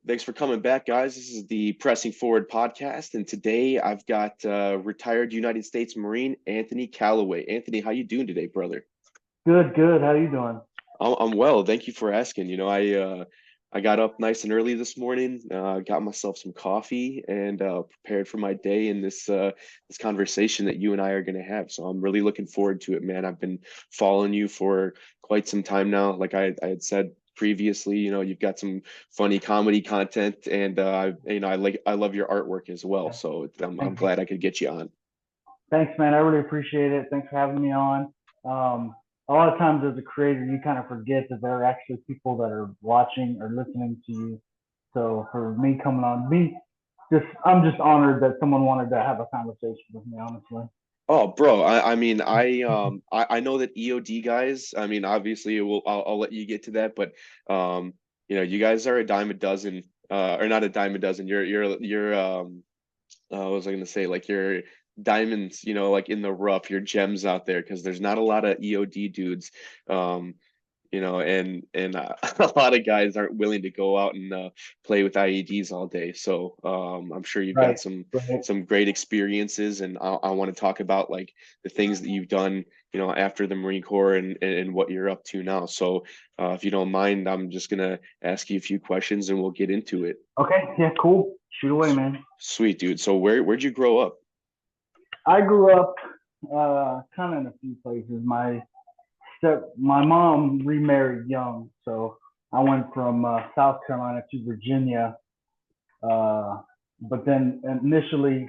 Thanks for coming back, guys. This is the Pressing Forward podcast, and today I've got retired United States Marine Anthony Calloway. Anthony, how you doing today, brother? Good, good. How you doing? I'm well. Thank you for asking. I got up nice and early this morning, got myself some coffee, and prepared for my day and this conversation that you and I are going to have. So I'm really looking forward to it, man. I've been following you for quite some time now. Like I had said previously, you've got some funny comedy content, and I love your artwork as well. Yeah, So I'm thank you. glad I could get you on. Thanks, man. I really appreciate it. Thanks for having me on. A lot of times as a creator, you kind of forget that there are actually people that are watching or listening to you. So for me coming on, I'm just honored that someone wanted to have a conversation with me, honestly. Oh, bro, I know that EOD guys, I mean, obviously I'll let you get to that, but you guys are a dime a dozen, or not a dime a dozen. What was I gonna say? Like you're diamonds, like in the rough, you're gems out there because there's not a lot of EOD dudes. Um, and a lot of guys aren't willing to go out and play with IEDs all day. So I'm sure you've got Right, some right. some great experiences, and I want to talk about like the things that you've done, after the Marine Corps and what you're up to now. So if you don't mind, I'm just gonna ask you a few questions and we'll get into it. Okay, yeah, cool. Shoot away, S- man. Sweet, dude. So where'd you grow up? I grew up kind of in a few places. My mom remarried young, so I went from South Carolina to Virginia. Uh, but then initially,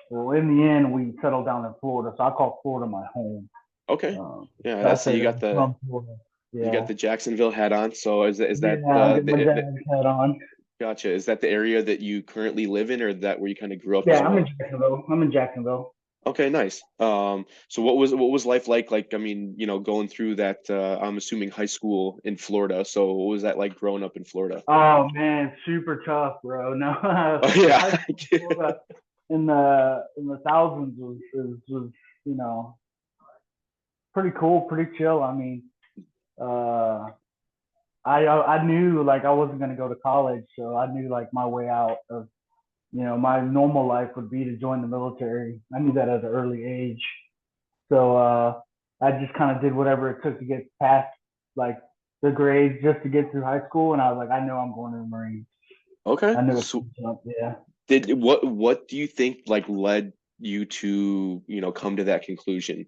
well, in the end, we settled down in Florida. So I call Florida my home. Okay. Um, Yeah, so I I see say that I'm from Florida. you got Yeah, the Jacksonville hat on. So is yeah. that I get my dad's hat on. gotcha. Is that the area that you currently live in, or that where you kind of grew up as Yeah, I'm in well? Jacksonville. I'm in Jacksonville. Okay, nice. So what was life like? Like, I mean, going through that, I'm assuming high school in Florida. So what was that like growing up in Florida? Oh man, super tough, bro. No, Oh yeah. high school in Florida in the thousands was you know pretty cool, pretty chill. I mean, uh, I knew like I wasn't gonna go to college, so I knew like my way out of my normal life would be to join the military. I knew that at an early age, so I just kind of did whatever it took to get past like the grades just to get through high school, and I was like, I know I'm going to the Marines. Okay. I knew it So was jump, yeah. what do you think like led you to, come to that conclusion?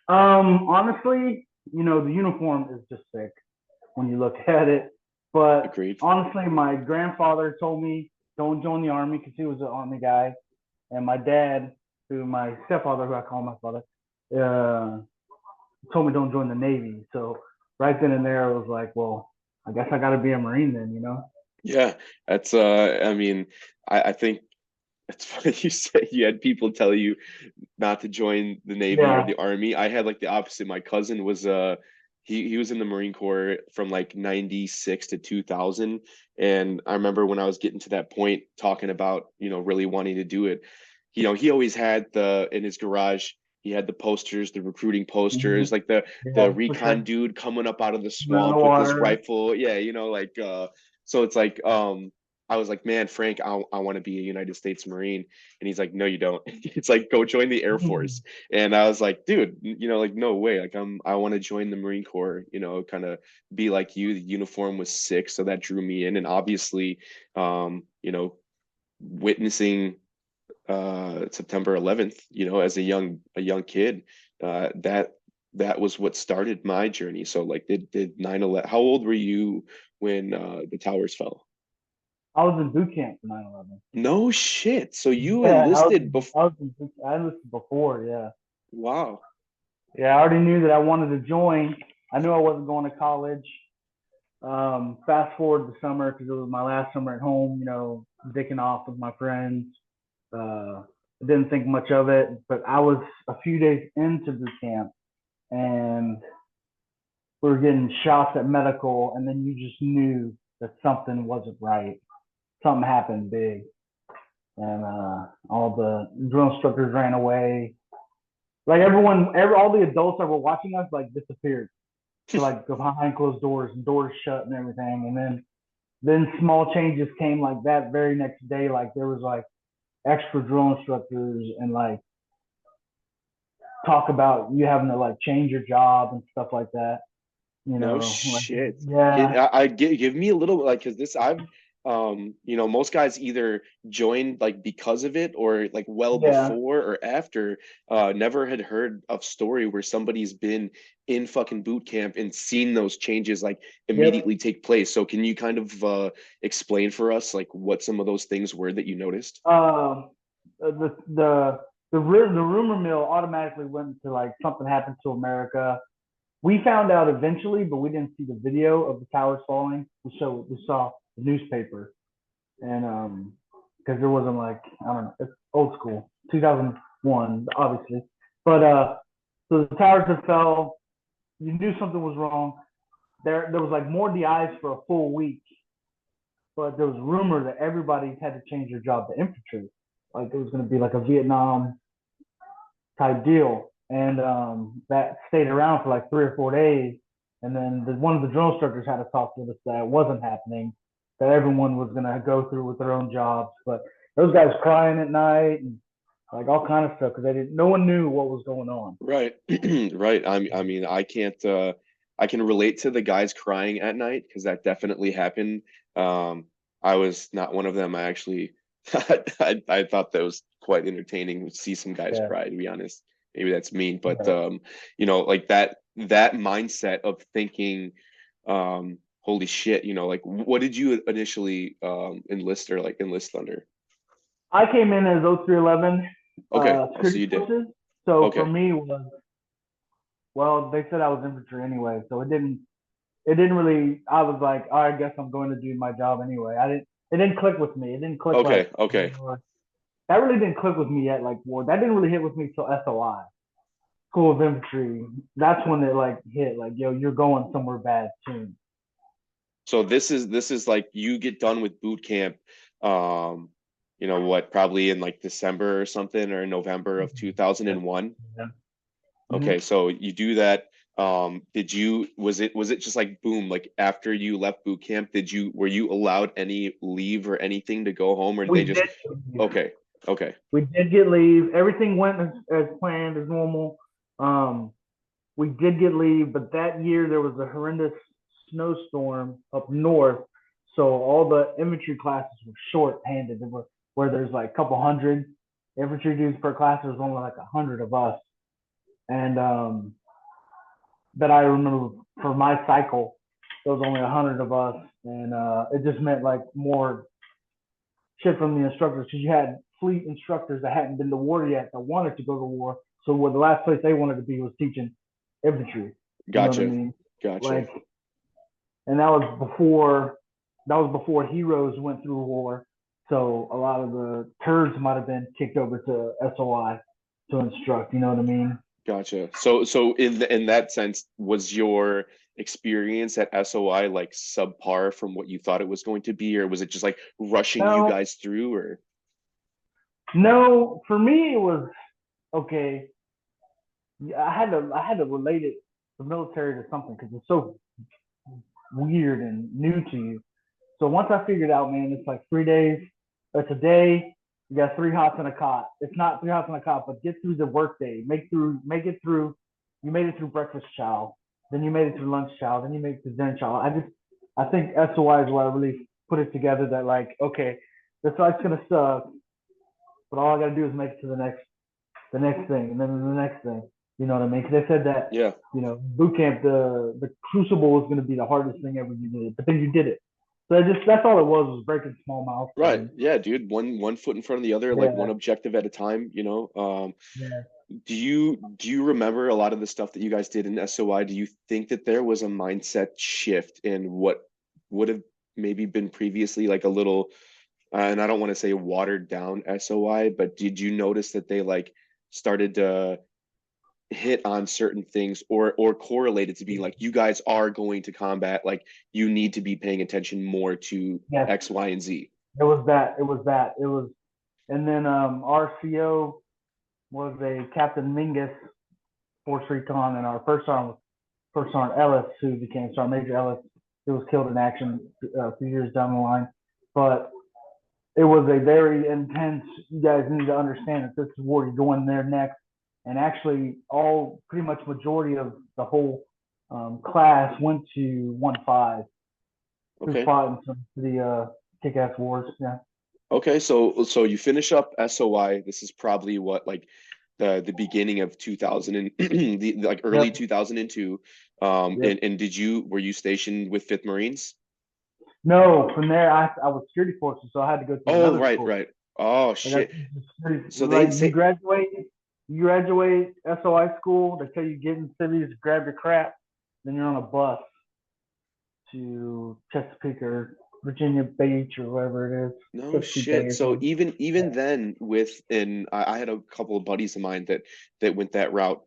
Honestly, the uniform is just sick when you look at it. But Agreed. honestly, my grandfather told me don't join the army because he was an army guy, and my dad, my stepfather, who I call my father, uh, told me don't join the Navy. So right then and there, I was like, well, I guess I got to be a Marine then. Yeah, that's I mean, I think it's funny you say you had people tell you not to join the Navy or Yeah. the Army. I had like the opposite. My cousin was he was in the Marine Corps from like 96 to 2000. And I remember when I was getting to that point talking about, really wanting to do it. He always had the in his garage, he had the posters, the recruiting Mm-hmm. posters, like the Yeah, for recon sure. dude coming up out of the In the swamp with his water. rifle. Yeah, like so it's like I was like, man, Frank, I want to be a United States Marine. And he's like, no, you don't. It's like, go join the Air Force. And I was like, dude, like, no way. Like, I want to join the Marine Corps, kind of be like you. The uniform was sick. So that drew me in. And obviously, witnessing September 11th, as a young kid, that was what started my journey. So like did 9/11, how old were you when the towers fell? I was in boot camp for 9/11. No shit. So you Yeah, enlisted before. I enlisted before. Yeah. Wow. Yeah, I already knew that I wanted to join. I knew I wasn't going to college. Fast forward the summer because it was my last summer at home. Dicking off with my friends. I didn't think much of it, but I was a few days into boot camp, and we were getting shots at medical, and then you just knew that something wasn't right. Something happened big, and all the drill instructors ran away. Like all the adults that were watching us like disappeared to like behind closed doors and doors shut and everything. And then Then small changes came like that very next day. Like there was like extra drill instructors and like talk about you having to like change your job and stuff like that. You No know, like shit. yeah, Give me a little like because this I've most guys either joined like because of it or like well yeah, before or after. Never had heard of story where somebody's been in fucking boot camp and seen those changes like yep. immediately take place. So can you kind of explain for us like what some of those things were that you noticed? The rumor mill automatically went to like something happened to America. We found out eventually, but we didn't see the video of the towers falling. We saw the newspaper, and because there wasn't like I don't know, it's old school, 2001, obviously. But so the towers had fell. You knew something was wrong. There was like more DIs for a full week, but there was rumor that everybody had to change their job to infantry. Like it was going to be like a Vietnam type deal, and that stayed around for like 3 or 4 days. And then one of the drill instructors had to talk to us that it wasn't happening, that everyone was gonna go through with their own jobs. But those guys crying at night and like all kind of stuff because they didn't. No one knew what was going on. Right. Right. I mean, I can't I can relate to the guys crying at night because that definitely happened. I was not one of them. I actually I thought that was quite entertaining to see some guys Yeah, cry, to be honest. Maybe that's mean, but yeah. like that mindset of thinking holy shit, like what did you initially enlist or like enlist under? I came in as 0311 Okay. Oh, so security you did. forces. So for Okay. me was well, they said I was infantry anyway, so it didn't really. I was like, all right, I guess I'm going to do my job anyway. I didn't. It didn't click with me. It didn't click like Okay. Okay. that. Really didn't click with me yet. Like war, that didn't really hit with me till SOI, School of Infantry. That's when it like hit. Like yo, you're going somewhere bad soon. So this is like you get done with boot camp, what, probably in like December or something or November of Yeah. 2001. Yeah. Okay, Mm-hmm. so you do that. Did you was it just like boom, like after you left boot camp, were you allowed any leave or anything to go home or did We they just did. okay, okay, We did get leave. Everything went as planned, as normal. Um, we did get leave, but that year there was a horrendous snowstorm up north, so all the infantry classes were short-handed. There were where there's like a couple hundred infantry dudes per class. There was only like 100 of us, and that I remember for my cycle, there was only 100 of us, and it just meant like more shit from the instructors because you had fleet instructors that hadn't been to war yet that wanted to go to war. So what the last place they wanted to be was teaching infantry. You know what I gotcha, mean? gotcha, Like, and that was before heroes went through war. So a lot of the turds might have been kicked over to SOI to instruct. You know what I mean? gotcha. So in that sense, was your experience at SOI like subpar from what you thought it was going to be, or was it just like rushing you No, guys through, or no. For me, it was okay. I had to relate it the military to something because it's so weird and new to you. So once I figured out, man, it's like 3 days. It's a day. You got three hots and a cot. It's not three hots and a cot, but get through the workday. Make it through. You made it through breakfast chow. Then you made it through lunch chow. Then you made it through dinner chow. I think SOI is where I really put it together. That like, okay, this life's gonna suck, but all I gotta do is make it to the next thing, and then the next thing. You know what I mean? Because they said that yeah. boot camp, the crucible was going to be the hardest thing ever you did, but then you did it. So that's all it was breaking small Right. milestones. Yeah, dude. One foot in front of the other, like one Yeah, objective at a time. yeah. Do you remember a lot of the stuff that you guys did in SOI? Do you think that there was a mindset shift in what would have maybe been previously like a little, and I don't want to say watered down SOI, but did you notice that they like started to hit on certain things or correlated to be like you guys are going to combat, like you need to be paying attention more to Yes, X, Y, and Z? it was that. It was that. It was, and then our CO was a Captain Mingus Force Recon, and our first sergeant Ellis, who became Sergeant Major Ellis. He was killed in action a few years down the line. But it was a very intense. You guys need to understand that this is where you're going there next, and actually, all pretty much majority of the whole class went to 1-5 who Okay. fought in some of the kick-ass wars. Yeah. Okay, so you finish up SOI. This is probably what, like the beginning of 2000 and like early Yep. 2002. Yep. And were you stationed with Fifth Marines? No, from there I was security forces, so I had to go to Oh, another right, school. right. Oh I got shit. security, So they like say, you graduate SOI school. They tell you get in cities, grab your crap, then you're on a bus to Chesapeake or Virginia Beach or wherever it is, no Chesapeake Bay shit. or So something. even then with and I had a couple of buddies of mine that went that route.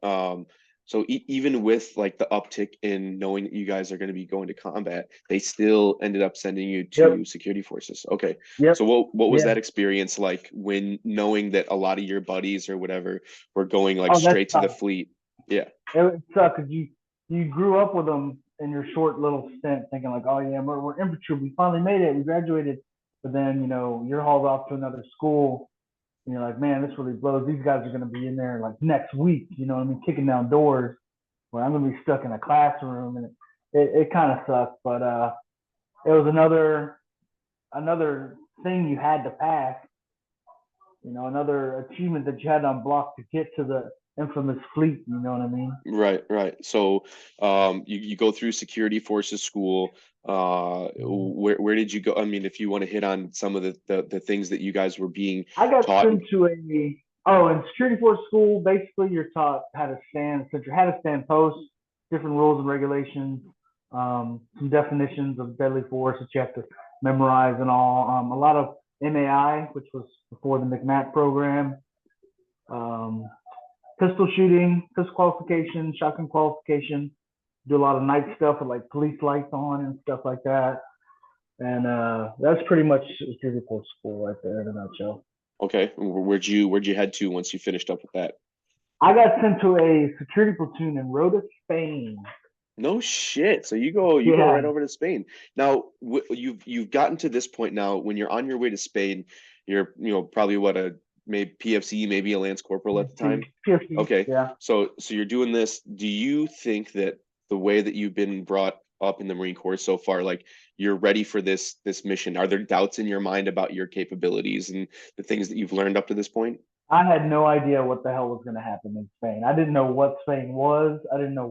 So even with like the uptick in knowing that you guys are going to be going to combat, they still ended up sending you Yep. to security forces. Okay. Yep. So what was Yeah. that experience like when knowing that a lot of your buddies or whatever were going like Oh, that's straight to the tough. fleet? Yeah. It sucks because you grew up with them in your short little stint, thinking like, oh yeah, we're infantry, we finally made it, we graduated. But then you're hauled off to another school, and you're like, man, this really blows. These guys are going to be in there like next week. You know what I mean? Kicking down doors. Where I'm going to be stuck in a classroom, and it kind of sucked. But it was another thing you had to pass. Another achievement that you had to unblock to get to the infamous fleet. You know what I mean? Right, right. So, you go through security forces school. Where did you go? I mean, if you want to hit on some of the things that you guys were being I got taught. sent to in security force school. Basically, you're taught how to how to stand post, different rules and regulations, some definitions of deadly force that you have to memorize and all. A lot of MAI, which was before the McMatt program, um, pistol shooting, pistol qualification, shotgun qualification. Do a lot of night stuff with like police lights on and stuff like that. And that's pretty much security force school right there in a nutshell. Okay, where'd you head to once you finished up with that? I got sent to a security platoon in Rota, Spain. No shit. So you go Yeah, right over to Spain. Now, you've gotten to this point now when you're on your way to Spain, you're probably what a maybe PFC, maybe a Lance Corporal at the time. PFC, PFC, Okay. yeah. So you're doing this. Do you think that the way that you've been brought up in the Marine Corps so far, like you're ready for this mission? Are there doubts in your mind about your capabilities and the things that you've learned up to this point? I had no idea what the hell was going to happen in Spain. I didn't know what Spain was. I didn't know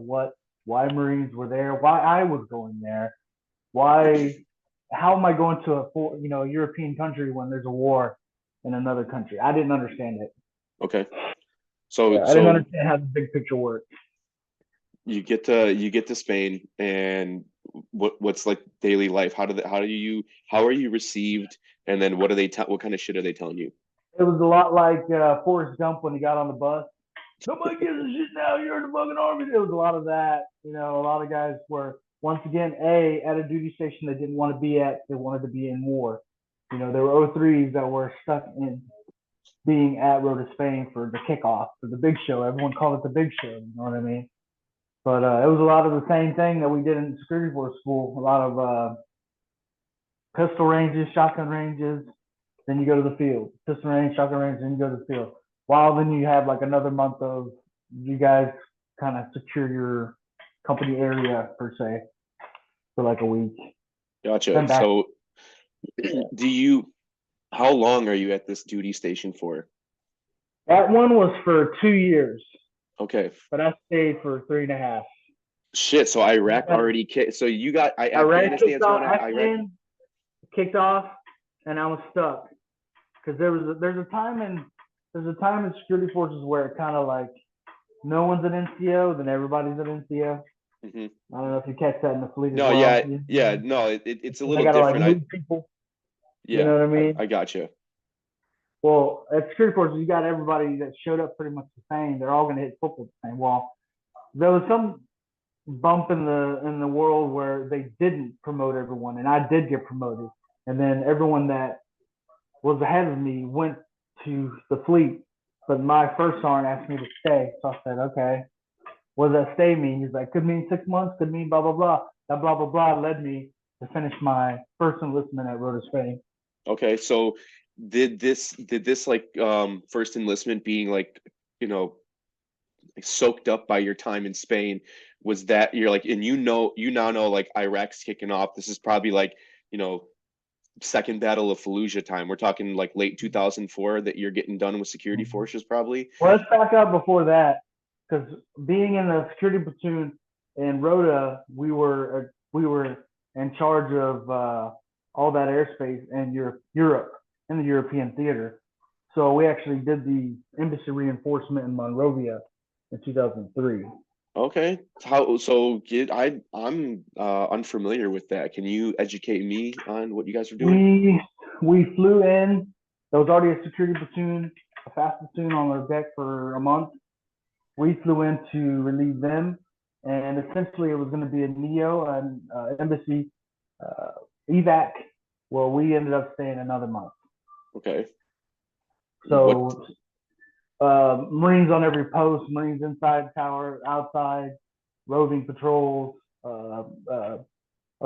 why Marines were there, why I was going there, why, how am I going to a European country when there's a war in another country? I didn't understand it. Okay. So Yeah, I didn't so understand how the big picture worked. you get to Spain, and what's like daily life? How are you received? And then what kind of shit are they telling you? It was a lot like Forrest Gump when he got on the bus. Nobody gives a shit now. You're in the fucking army. It was a lot of that. A lot of guys were once again at a duty station they didn't want to be at. They wanted to be in war. There were O3s that were stuck in being at Rota Spain for the kickoff, for the big show. Everyone called it the big show. You know what I mean? But it was a lot of the same thing that we did in security force school. A lot of pistol ranges, shotgun ranges. Then you go to the field. Pistol range, shotgun range, then you go to the field. While then you have like another month of you guys kind of secure your company area per se for like a week. Gotcha. Then back. So do you how long are you at this duty station for? That one was for 2 years, Okay. but I stayed for 3.5. Shit. So Iraq already so you got Iraq kicked Afghanistan's off. going on. Iraq. Afghan kicked off, and I was stuck because there's a time in security forces where it kind of like no one's an NCO, then everybody's an NCO. Hmm. I don't know if you catch that in the fleet as No, well. yeah, yeah, no, it's a They little got to like different. move people. You Yeah, know what I mean? I gotcha. Well, at security forces, you got everybody that showed up pretty much the same. They're all going to hit football the same. Well, there was some bump in the world where they didn't promote everyone, and I did get promoted, and then everyone that was ahead of me went to the fleet, but my first sergeant asked me to stay, so I said, okay. What does that stay mean? He's like, could mean 6 months, could mean blah blah blah. That blah blah blah led me to finish my first enlistment at Rota Spain. Okay, so did this like first enlistment being like, you know, like soaked up by your time in Spain, was that you're like, and you now know like Iraq's kicking off. This is probably like, you know, second battle of Fallujah time. We're talking like late 2004 that you're getting done with security forces probably. Well, let's back up before that, because being in the security platoon in Rota, we were in charge of all that airspace in Europe, in the European theater. So we actually did the embassy reinforcement in Monrovia in 2003. Okay. How so I'm unfamiliar with that. Can you educate me on what you guys are doing? We we flew in. There was already a security platoon, a fast platoon on their deck for a month. We flew in to relieve them, and essentially it was going to be a NEO, an embassy uh, evac. Well, we ended up staying another month. Okay. What So Marines on every post, Marines inside tower, outside, roving patrols, a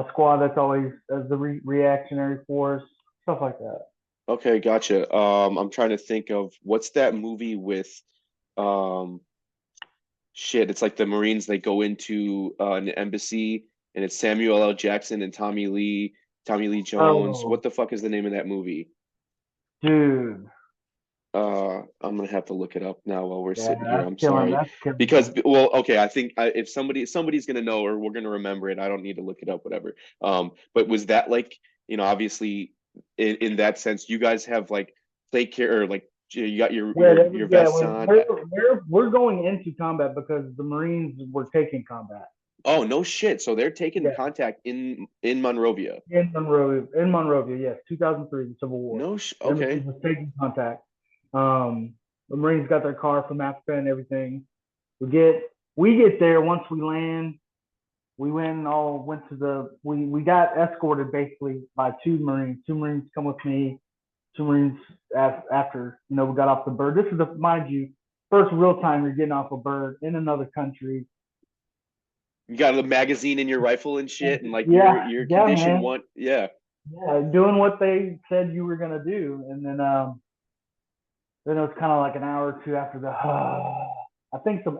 squad that's always as the reactionary force, stuff like that. okay, gotcha. I'm trying to think of what's that movie with um shit, it's like the Marines they go into an embassy and it's Samuel L. Jackson and Tommy Lee Jones. Oh, What the fuck is the name of that movie? dude, I'm gonna have to look it up now while we're yeah, sitting here. that's I'm killing. sorry. That's killing Because me. well, okay, I think if somebody's gonna know or we're gonna remember it, I don't need to look it up, whatever. But was that like, you know, obviously in that sense, you guys have like take care or like you got Yeah, your yeah, vests on. we're going into combat because the Marines were taking combat. Oh, no shit. So they're taking Yeah, contact in Monrovia. In Monrovia, yes, 2003, the Civil War. No sh The embassy okay. was taking contact. The Marines got their car from Africa and everything. We get there once we land. We went to we got escorted basically by two Marines. Two Marines come with me. Two Marines after we got off the bird. This is the mind you first real time you're getting off a bird in another country. You got a magazine in your rifle and shit and like Yeah, your yeah, condition man. one. Yeah. Yeah, doing what they said you were gonna do, and then it was kind of like an hour or two after the. I think some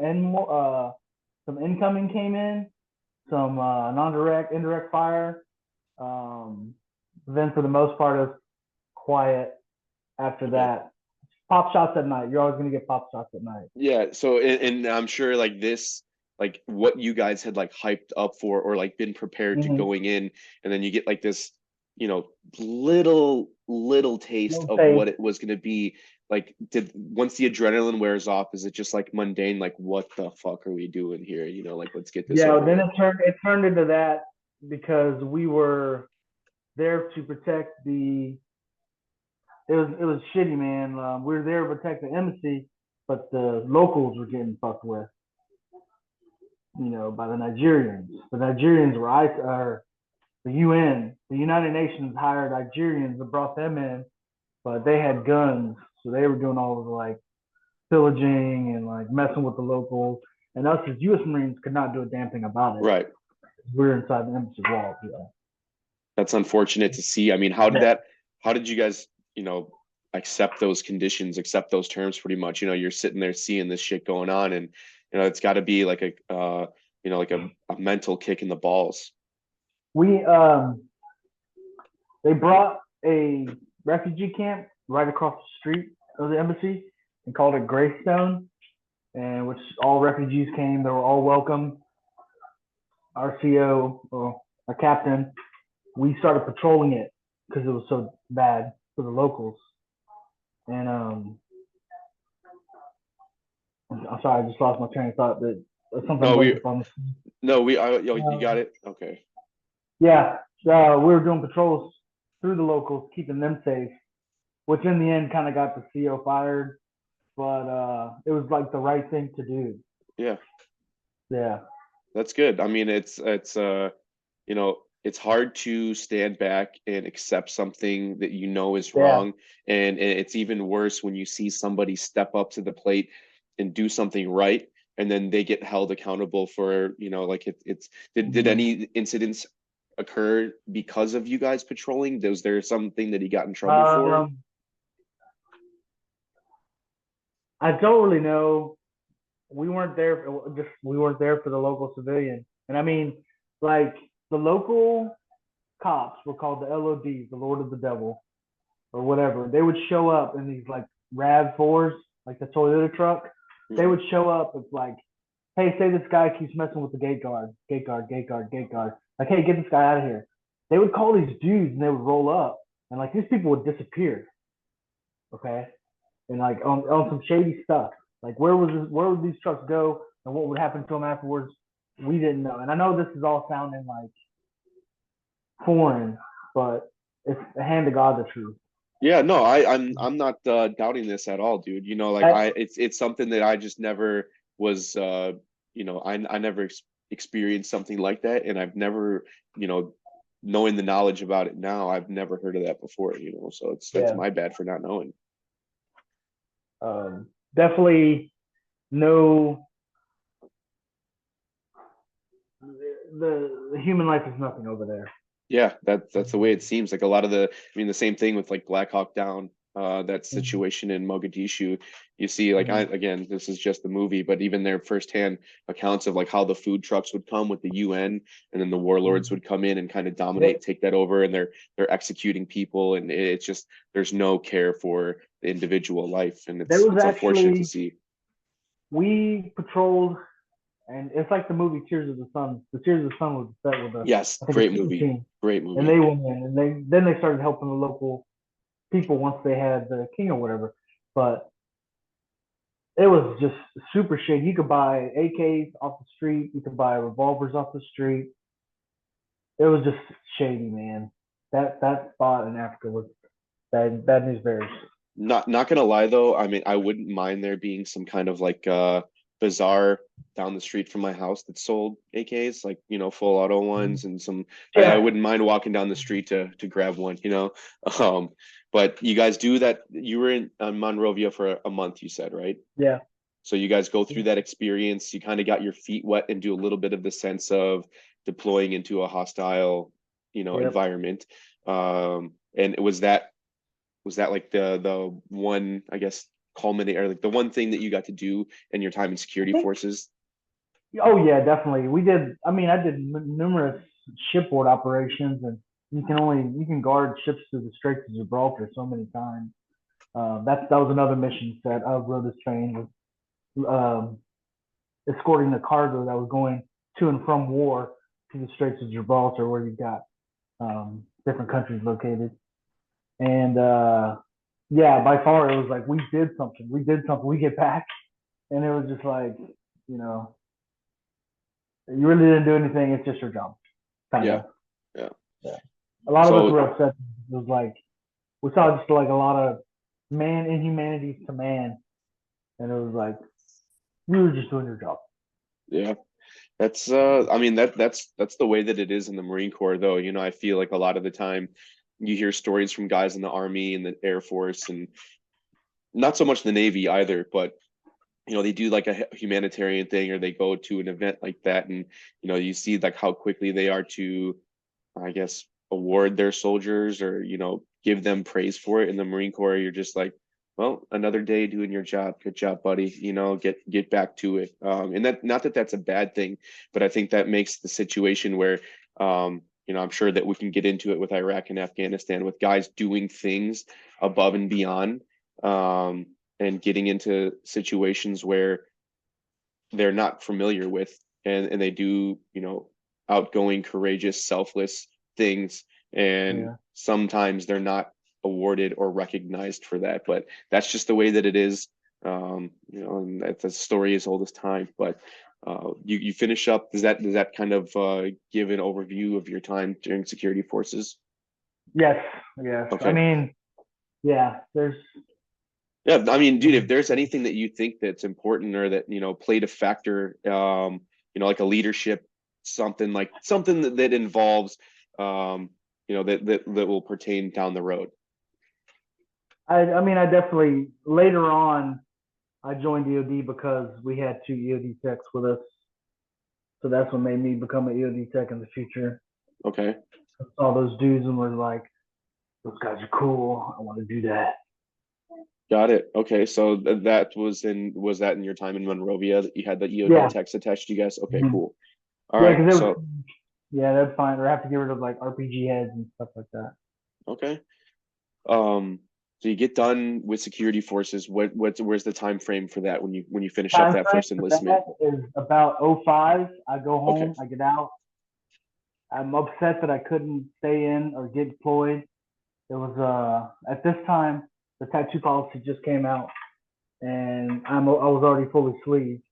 incoming came in, some non-direct, indirect fire. Um, then for the most part, it was quiet after Okay. that. Pop shots at night. You're always gonna get pop shots at night. Yeah. So and I'm sure like this like what you guys had like hyped up for or like been prepared to Mm-hmm. going in and then you get like this, you know, little taste No of face. what it was going to be. Like did once the adrenaline wears off, is it just like mundane like what the fuck are we doing here? You know, like let's get this Yeah. over Then with. it turned into that because we were there to protect the. It was shitty, man. We were there to protect the embassy, but the locals were getting fucked with, by the Nigerians. The Nigerians were the UN, the United Nations hired Nigerians and brought them in, but they had guns, so they were doing all of the like pillaging and like messing with the locals. And us as U.S. Marines could not do a damn thing about it. Right. We were inside the embassy walls. Yeah. That's unfortunate to see. I mean, Yeah. how did you guys, you know, accept those conditions, accept those terms pretty much? You know, you're sitting there seeing this shit going on and, you know, it's got to be like you know, like a mental kick in the balls. We they brought a refugee camp right across the street of the embassy and called it Greystone, and which all refugees came. They were all welcome. Our CO, or our captain, we started patrolling it because it was so bad for the locals. And I'm sorry, I just lost my train of thought. That something No, blinked up on the screen. yo, you got Uh, it. Okay. yeah, we were doing patrols through the locals, keeping them safe, which in the end kind of got the CO fired, but it was like the right thing to do. Yeah, Yeah, that's good. I mean, it's you know, it's hard to stand back and accept something that you know is yeah, wrong. And it's even worse when you see somebody step up to the plate and do something right, and then they get held accountable for, you know, like it's did mm-hmm. any incidents occur because of you guys patrolling? Was there something that he got in trouble for? Um, I don't really know. We weren't there. Just we weren't there for the local civilian, and I mean, like the local cops were called the LODs, the Lord of the Devil, or whatever. They would show up in these like RAV4s, like the Toyota truck. They Mhm. would show up. It's like, hey, say this guy keeps messing with the gate guard, gate guard, gate guard, gate guard. Like, hey, get this guy out of here. They would call these dudes and they would roll up, and like these people would disappear. Okay, and like on some shady stuff. Like where would these trucks go and what would happen to them afterwards? We didn't know. And I know this is all sounding like foreign, but it's a hand to God the truth. Yeah, no, I'm not doubting this at all, dude. You know, like That, it's something that I just never was I never experienced something like that, and I've never, you know, knowing the knowledge about it now, I've never heard of that before, you know. So that's yeah, my bad for not knowing. definitely no. The human life is nothing over there. Yeah, that's the way it seems. Like a lot of I mean, the same thing with like Black Hawk Down, that Mm-hmm. situation in Mogadishu. You see, like Mm-hmm. again, this is just the movie, but even their firsthand accounts of like how the food trucks would come with the UN, and then the warlords Mm-hmm. would come in and kind of Yep. dominate, take that over, and they're executing people, and it's just there's no care for the individual life, and There was it's unfortunate to actually see. we patrolled, and it's like the movie Tears of the Sun. The Tears of the Sun was set with a, Yes, I think, a great SEAL movie, team, great and movie. they went in, and they started helping the local people once they had the king or whatever. But it was just super shady. You could buy AKs off the street. You could buy revolvers off the street. It was just shady, man. That spot in Africa was bad news bears. Not gonna lie though, I mean I wouldn't mind there being some kind of like bazaar down the street from my house that sold AKs, like you know, full auto ones and some I Yeah, wouldn't mind walking down the street to grab one, you know. Um, but you guys do that. You were in Monrovia for a month, you said, right? yeah, So you guys go through that experience, you kind of got your feet wet and do a little bit of the sense of deploying into a hostile, you know, yep. environment. And was that like the one, I guess, culminate or like the one thing that you got to do in your time in I security think. forces? Oh yeah, definitely. We did. I mean, I did numerous shipboard operations, and you can guard ships through the Straits of Gibraltar so many times. That was another mission set of Rhoda's train was escorting the cargo that was going to and from war to the Straits of Gibraltar, where you've got different countries located. And yeah, by far it was like we did something. We did something. We get back, and it was just like, you know, you really didn't do anything. It's just your job, kind Yeah, of. yeah. Yeah. A lot of us So were upset. It was like we saw just like a lot of man inhumanities to man, and it was like you were just doing your job. yeah, that's I mean that's the way that it is in the Marine Corps though. You know, I feel like a lot of the time you hear stories from guys in the Army and the Air Force and not so much the Navy either, but you know they do like a humanitarian thing or they go to an event like that and you know you see like how quickly they are to I guess award their soldiers or you know give them praise for it in the Marine Corps. You're just like, well, another day doing your job. Good job, buddy. You know, get back to it. And that not that that's a bad thing, but I think that makes the situation where you know I'm sure that we can get into it with Iraq and Afghanistan with guys doing things above and beyond and getting into situations where they're not familiar with and they do you know outgoing courageous selfless things and Yeah, sometimes they're not awarded or recognized for that but that's just the way that it is you know and that's a story as old as time but you finish up does that kind of give an overview of your time during security forces yes, yes. I okay mean, yeah. There's yeah I mean dude if there's anything that you think that's important or that you know played a factor you know like a leadership something like something that involves um you know that will pertain down the road. I mean, I definitely later on I joined EOD because we had two EOD techs with us, so that's what made me become an EOD tech in the future. Okay. I saw those dudes and was like, those guys are cool. I want to do that. Got it. Okay. So that was that in your time in Monrovia that you had the EOD Yeah. techs attached to you guys? Okay, Mhm. cool. All Yeah, right. because it was, So, yeah, that's fine. Or have to get rid of like RPG heads and stuff like that. okay. Um, so you get done with security forces. Where's the time frame for that when you finish up Time that frame first for enlistment? that is about '05. I go Okay. home, I get out. I'm upset that I couldn't stay in or get deployed. It was at this time the tattoo policy just came out, and I was already fully sleeved,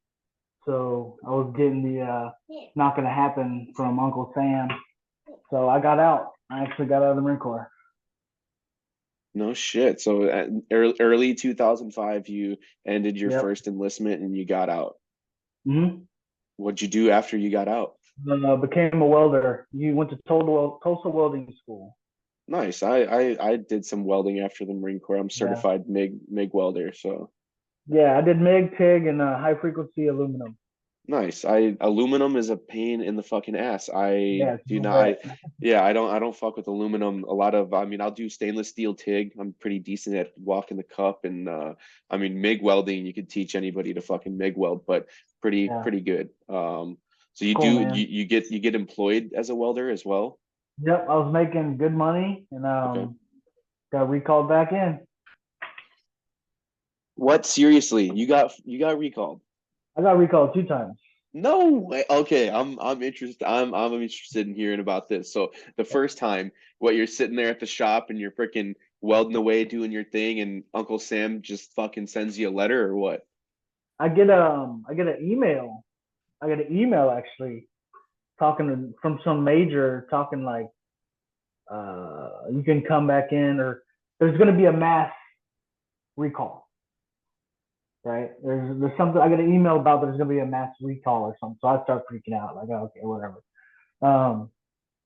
so I was getting the not gonna happen from Uncle Sam. So I got out. I actually got out of the Marine Corps. No shit. So at early 2005, you ended your Yep. first enlistment and you got out. Mm-hmm. What'd you do after you got out? Became a welder. You went to Tulsa Welding School. Nice. I did some welding after the Marine Corps. I'm Yeah. certified MIG welder. So Yeah, I did MIG, TIG, and high frequency aluminum. nice. I aluminum is a pain in the fucking ass. I Yeah, it's do real not. wet. Yeah, I don't fuck with aluminum. A lot of I mean, I'll do stainless steel TIG. I'm pretty decent at walking the cup, and I mean MIG welding. You could teach anybody to fucking MIG weld, but pretty Yeah, pretty good. So you cool, do man. you get employed as a welder as well? Yep, I was making good money and Okay. got recalled back in. What? Seriously? You got recalled? I got recalled 2 times. No way. Okay, I'm interested. I'm interested in hearing about this. So the first time, what you're sitting there at the shop and you're freaking welding away doing your thing, and Uncle Sam just fucking sends you a letter or what? I get an email. I get an email actually from some major talking like you can come back in or there's gonna be a mass recall. Right? There's something I get an email about there's gonna be a mass recall or something. So I start freaking out, like, oh, okay, whatever. Um,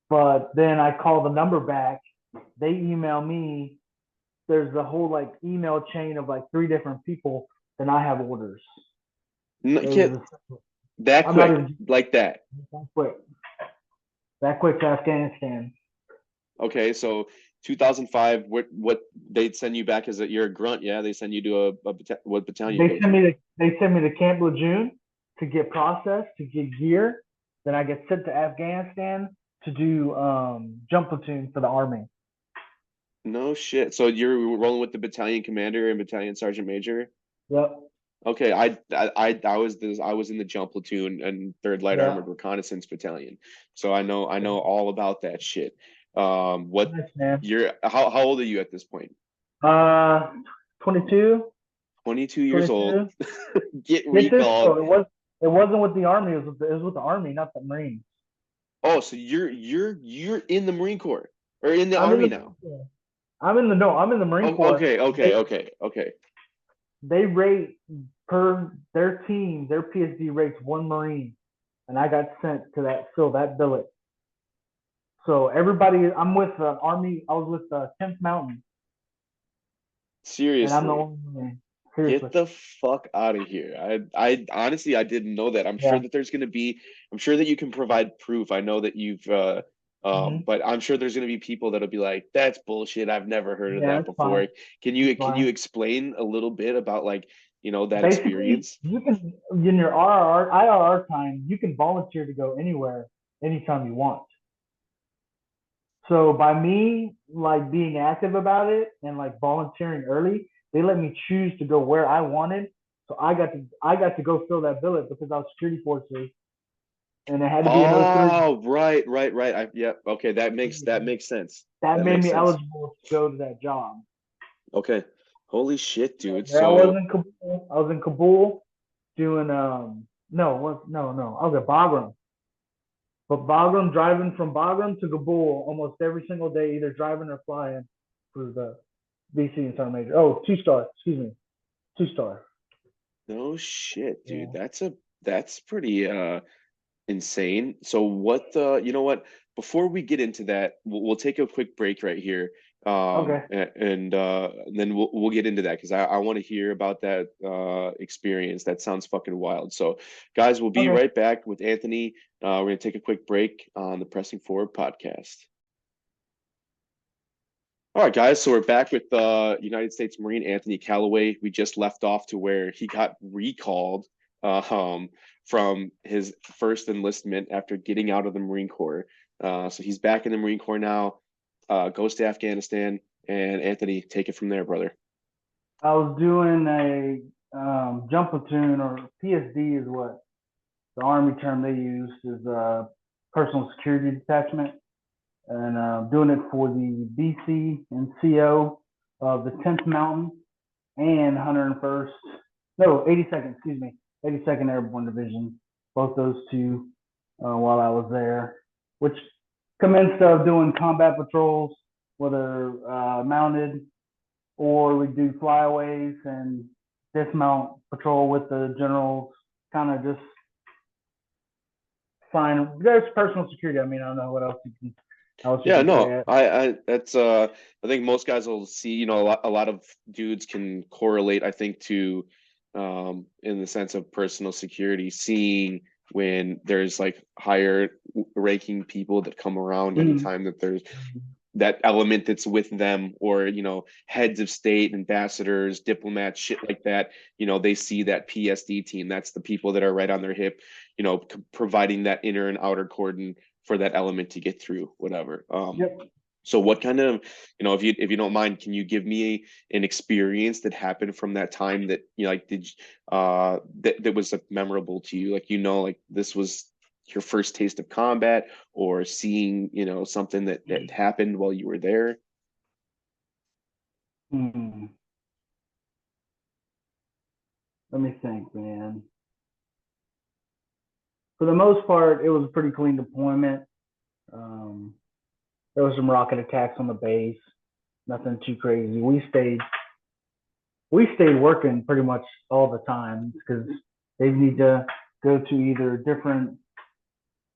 but then I call the number back, they email me, there's the whole like email chain of like 3 different people, then I have orders. No, It kid, was that I'm not quick, even like that. that quick. That quick to Afghanistan. Okay, so 2005, what they'd send you back as you're a grunt, yeah? They send you to what battalion They was send it? me to they send me to Camp Lejeune to get processed, to get gear. Then I get sent to Afghanistan to do jump platoon for the army. No shit. So you're rolling with the battalion commander and battalion sergeant major? Yep. Okay, I was in the jump platoon and Third Light Yeah. Armored Reconnaissance Battalion, so I know all about that shit. What Nice, man. you're how old are you at this point? Uh, 22, 22 years old. 22. Get Get this recalled. though, it wasn't with the army. It was with the army, not the Marines. Oh, so you're in the Marine Corps or in the I'm in Army the now? I'm in the no, I'm in the Marine Oh, Corps. okay, okay, They okay, okay. they rate per their team, their PSD rates 1 Marine, and I got sent to that billet. So everybody, I'm with the Army. I was with the 10th Mountain, and I'm the Seriously. only Marine. Get Seriously. the fuck out of here. I honestly I didn't know that. I'm sure Yeah. that there's gonna be I'm sure that you can provide proof. I know that you've Mm-hmm. but I'm sure there's gonna be people that'll be like, that's bullshit. I've never heard of Yeah, that it's fine. before. It's Can you fine. explain a little bit about like, that Basically, experience? you can in your IRR time, you can volunteer to go anywhere, anytime you want. So by me like being active about it and like volunteering early, they let me choose to go where I wanted. So I got to go fill that billet because I was security forces and it had to be an O 03. Oh, right, right, right. Yeah, okay, that makes sense. That That made makes me sense. eligible to go to that job. Okay. Holy shit, dude. There I was So in Kabul. I was in Kabul doing no. I was at Bagram. But Bagram, driving from Bagram to Kabul almost every single day, either driving or flying for the BC and Sergeant Major. Oh, 2 star. Excuse me, 2 star. no shit, dude. Yeah. That's pretty insane. So what you know what? Before we get into that, we'll take a quick break right here. Okay. And then we'll get into that because I want to hear about that experience. That sounds fucking wild. So, guys, we'll be Okay. right back with Anthony. We're gonna take a quick break on the Pressing Forward podcast. All right, guys. So we're back with United States Marine Anthony Calloway. We just left off to where he got recalled from his first enlistment after getting out of the Marine Corps. So he's back in the Marine Corps now. Goes to Afghanistan, and Anthony, take it from there, brother. I was doing a jump platoon, or PSD is what the Army term they use, is a personal security detachment, and doing it for the BC and CO of the 10th Mountain and 101st, no, 82nd, excuse me, 82nd Airborne Division, both those two while I was there, which commenced of doing combat patrols, whether mounted or we do flyaways and dismount patrol with the generals, kind of just fine. There's personal security. I mean, I don't know what else you Yeah, can say no, it. I that's I think most guys will see, a lot of dudes can correlate, I think, to in the sense of personal security, seeing when there's like higher ranking people that come around Mm. anytime that there's that element that's with them, or heads of state, ambassadors, diplomats, shit like that. They see that PSD team. That's the people that are right on their hip, providing that inner and outer cordon for that element to get through whatever. Yep. So what kind of, if you don't mind, can you give me an experience that happened from that time that like that was like memorable to you, like like this was your first taste of combat, or seeing something that happened while you were there? Mm. Let me think, man. For the most part, it was a pretty clean deployment. Um, there was some rocket attacks on the base, nothing too crazy. We stayed working pretty much all the time because they need to go to either different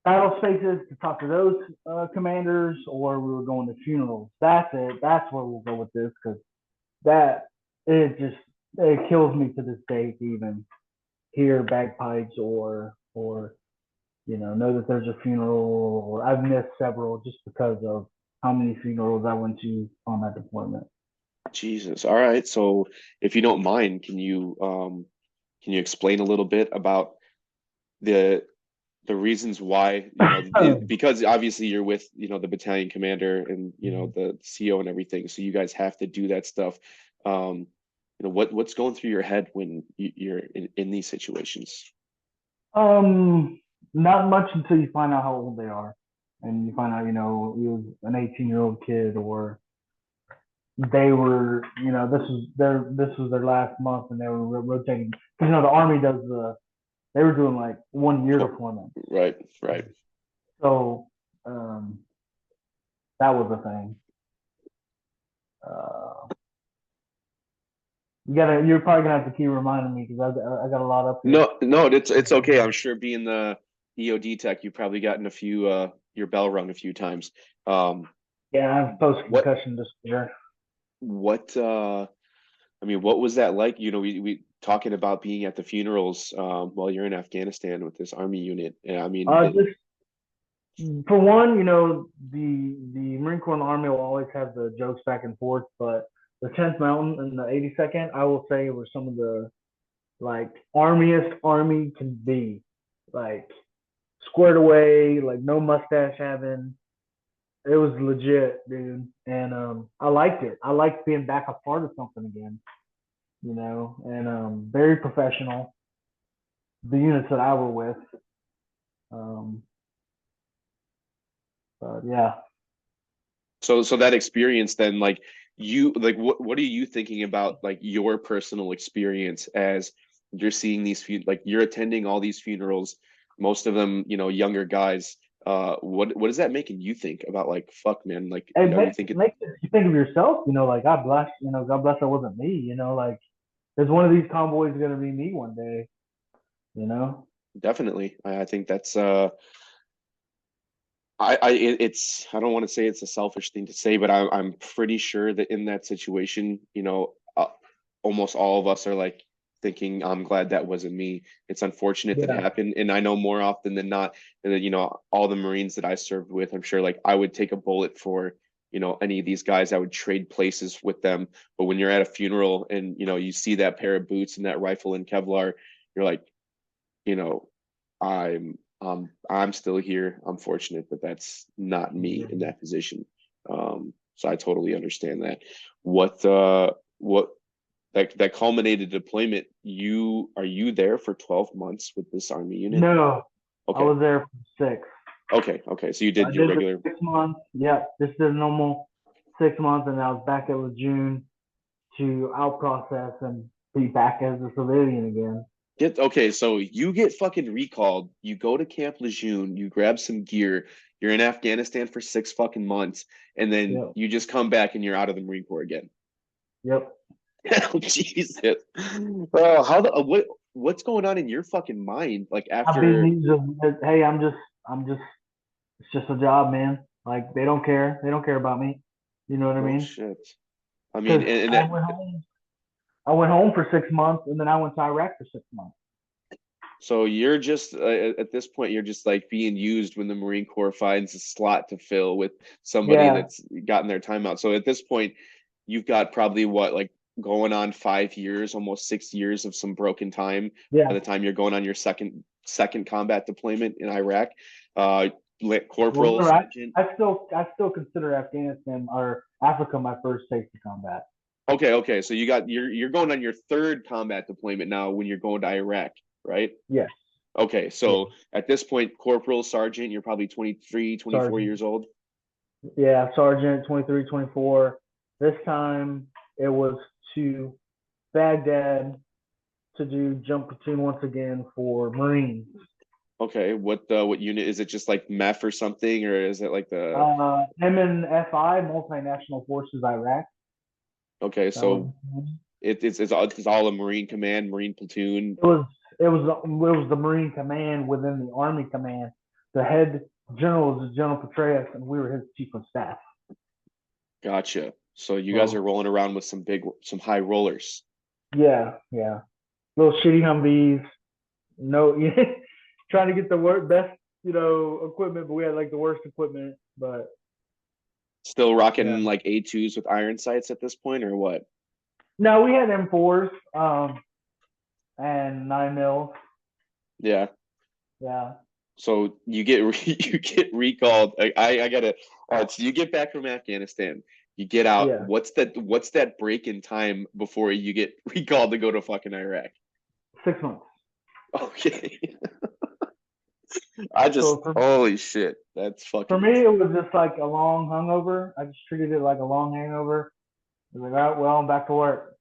battle spaces to talk to those commanders, or we were going to funerals. That's it. That's where we'll go with this, because that it kills me to this day to even hear bagpipes, or know that there's a funeral, or I've missed several just because of how many funerals I went to on that deployment. Jesus. All right. So if you don't mind, can you explain a little bit about the the reasons why, because obviously you're with, the battalion commander and, the CO and everything. So you guys have to do that stuff. What's going through your head when you're in these situations? um, Not much until you find out how old they are, and you find out he was an 18-year-old kid, or they were, this was their last month, and they were rotating. Because the army does they were doing like 1 year Oh, deployment, right, right. so um, that was the thing. Uh, you're probably gonna have to keep reminding me, because I got a lot up here. No, no, it's okay. I'm sure being the EOD tech, you've probably gotten a few your bell rung a few times. Um, Yeah, I have post what concussion disorder. what I mean, what was that like? We talking about being at the funerals while you're in Afghanistan with this army unit. And I mean, Just for one, the Marine Corps and the Army will always have the jokes back and forth, but the 10th Mountain and the 82nd, I will say, were some of the like armiest army can be, like squared away, like no mustache having. It was legit, dude, and I liked it. I liked being back a part of something again, and very professional. The units that I were with, um, but yeah. so that experience then, like, what are you thinking about, like, your personal experience as you're seeing like you're attending all these funerals, most of them, younger guys. What is that making you think about, like, fuck, man, like, It are you makes thinking? makes you think of yourself, like God bless that wasn't me, like there's one of these convoys gonna be me one day, you know. Definitely. I think that's it's I don't want to say it's a selfish thing to say, but I'm pretty sure that in that situation, almost all of us are like thinking, I'm glad that wasn't me. It's unfortunate that Yeah, happened, and I know more often than not, and that all the Marines that I served with, I'm sure like I would take a bullet for any of these guys. I would trade places with them. But when you're at a funeral and you see that pair of boots and that rifle in Kevlar, you're like, you know, I'm still here. I'm fortunate that that's not me in that position. So I totally understand that. What that culminated deployment, are you there for 12 months with this Army unit? no, I Okay. was there for 6. Okay. So you I did your did the regular. 6 months. Yeah, just did a normal 6 months, and I was back at Lejeune to out process and be back as a civilian again. Okay, so you get fucking recalled. You go to Camp Lejeune, you grab some gear, you're in Afghanistan for 6 fucking months, and then Yep, you just come back and you're out of the Marine Corps again. yep. Oh, Jesus. Oh, what's going on in your fucking mind? Like I've been after. news of hey, I'm just, it's just a job, man. Like they don't care. They don't care about me. You know what I Oh mean? shit. I mean, Because and I went home. I went home for 6 months, and then I went to Iraq for 6 months. so you're just at this point you're just like being used when the Marine Corps finds a slot to fill with somebody Yeah, that's gotten their time out. So at this point, you've got probably what, like going on 5 years, almost 6 years of some broken time by yeah. the time you're going on your second combat deployment in Iraq. Uh, Well, corporal, remember, sergeant. I still consider Afghanistan or Africa my first taste of combat. Okay. So you're going on your third combat deployment now when you're going to Iraq, right? Yes, Okay, yes, so at this point, corporal, sergeant, you're probably 23, 24 sergeant. years old. Yeah, sergeant, 23, 24. This time it was to Baghdad to do jump platoon once again for Marines. Okay, what unit is it? Just like MEF or something, or is it like the? MNFI, Multinational Forces Iraq. Okay, That was so it's all a Marine command, Marine platoon. it was it was the Marine command within the Army command. The head general was General Petraeus, and we were his chief of staff. Gotcha. So you guys are So rolling around with some high rollers. yeah, yeah, little shitty Humvees. No, trying to get the best equipment, but we had like the worst equipment. But Still yeah, rocking like A2s with iron sights at this point, or what? no, we had M4s and 9 mils. Yeah. Yeah, So you get you get recalled. I gotta. All right. So you get back from Afghanistan. You get out. yeah, What's that break in time before you get recalled to go to fucking Iraq? 6 months. Okay. I just So holy shit. That's for fucking me, it insane. was just like a long hungover. I just treated it like a long hangover. I was like, all right, well, I'm back to work.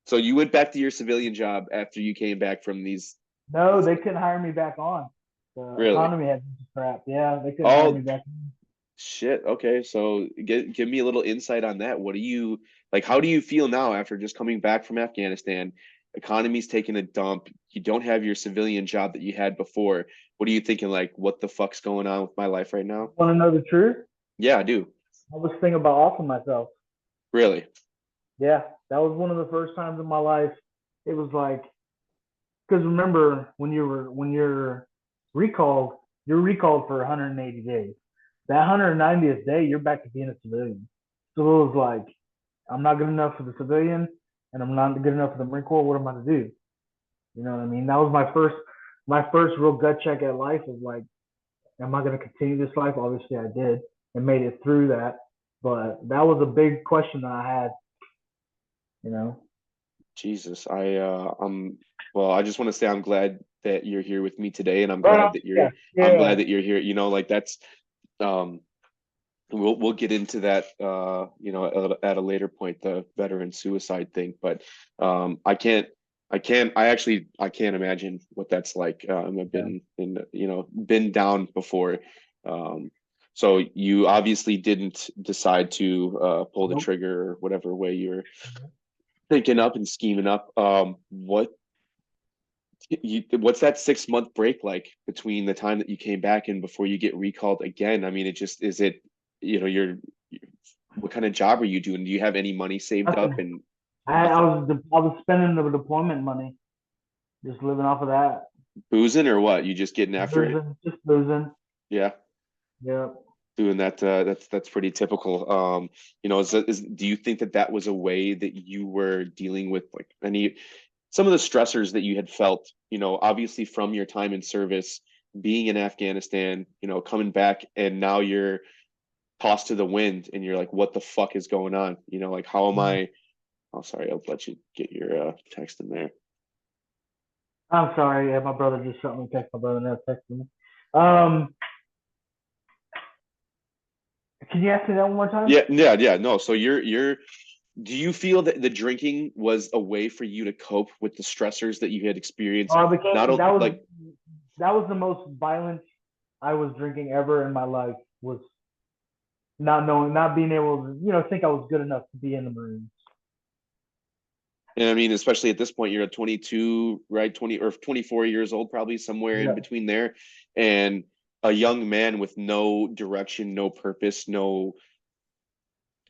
So you went back to your civilian job after you came back from these. No, they couldn't hire me back on. The Really? economy had crap. Yeah, they couldn't hire me Oh back on. shit. Okay. So give me a little insight on that. What do you like? How do you feel now after just coming back from Afghanistan? Economy's taking a dump. You don't have your civilian job that you had before. What are you thinking? Like, what the fuck's going on with my life right now? Want to know the truth? Yeah, I do. I was thinking about offing myself. Really? Yeah, that was one of the first times in my life. It was like, because remember when you're recalled, you're recalled for 180 days. That 190th day, you're back to being a civilian. So it was like, I'm not good enough for the civilian, and I'm not good enough for the Marine Corps. What am I to do? You know what I mean? That was my first real gut check at life of like, am I going to continue this life? Obviously, I did and made it through that. But that was a big question that I had. You know, Jesus. Well, I just want to say I'm glad that you're here with me today, and I'm right on. glad that you're Yeah, I'm yeah, glad that you're here. Like that's um we'll get into that at a later point, the veteran suicide thing. But I can't imagine what that's like. I've yeah. been down before. Um so you obviously didn't decide to pull the Nope. trigger or whatever way you're thinking up and scheming up. What What's that 6 month break like between the time that you came back and before you get recalled again? I mean, it just is it, what kind of job are you doing? Do you have any money saved up Nothing. and I nothing? was spending the deployment money, just living off of that. Boozing or what? You just getting after it? Boozing, just boozing. Yeah, Yep. doing that. That's pretty typical. Do you think that that was a way that you were dealing with like some of the stressors that you had felt? Obviously from your time in service, being in Afghanistan, coming back, and now you're tossed to the wind, and you're like, what the fuck is going on? Like how am I? Oh, sorry, I'll let you get your text in there. I'm sorry. Yeah, my brother just shot me. Text my brother now texting me. Um, can you ask me that one more time? Yeah, yeah, yeah. No, so you're do you feel that the drinking was a way for you to cope with the stressors that you had experienced? I Not became like, that was the most violent I was drinking ever in my life. Was not knowing, not being able to, think I was good enough to be in the Marines. and I mean, especially at this point, you're at 22, right? 20 or 24 years old, probably somewhere in Yeah, between there, and a young man with no direction, no purpose, no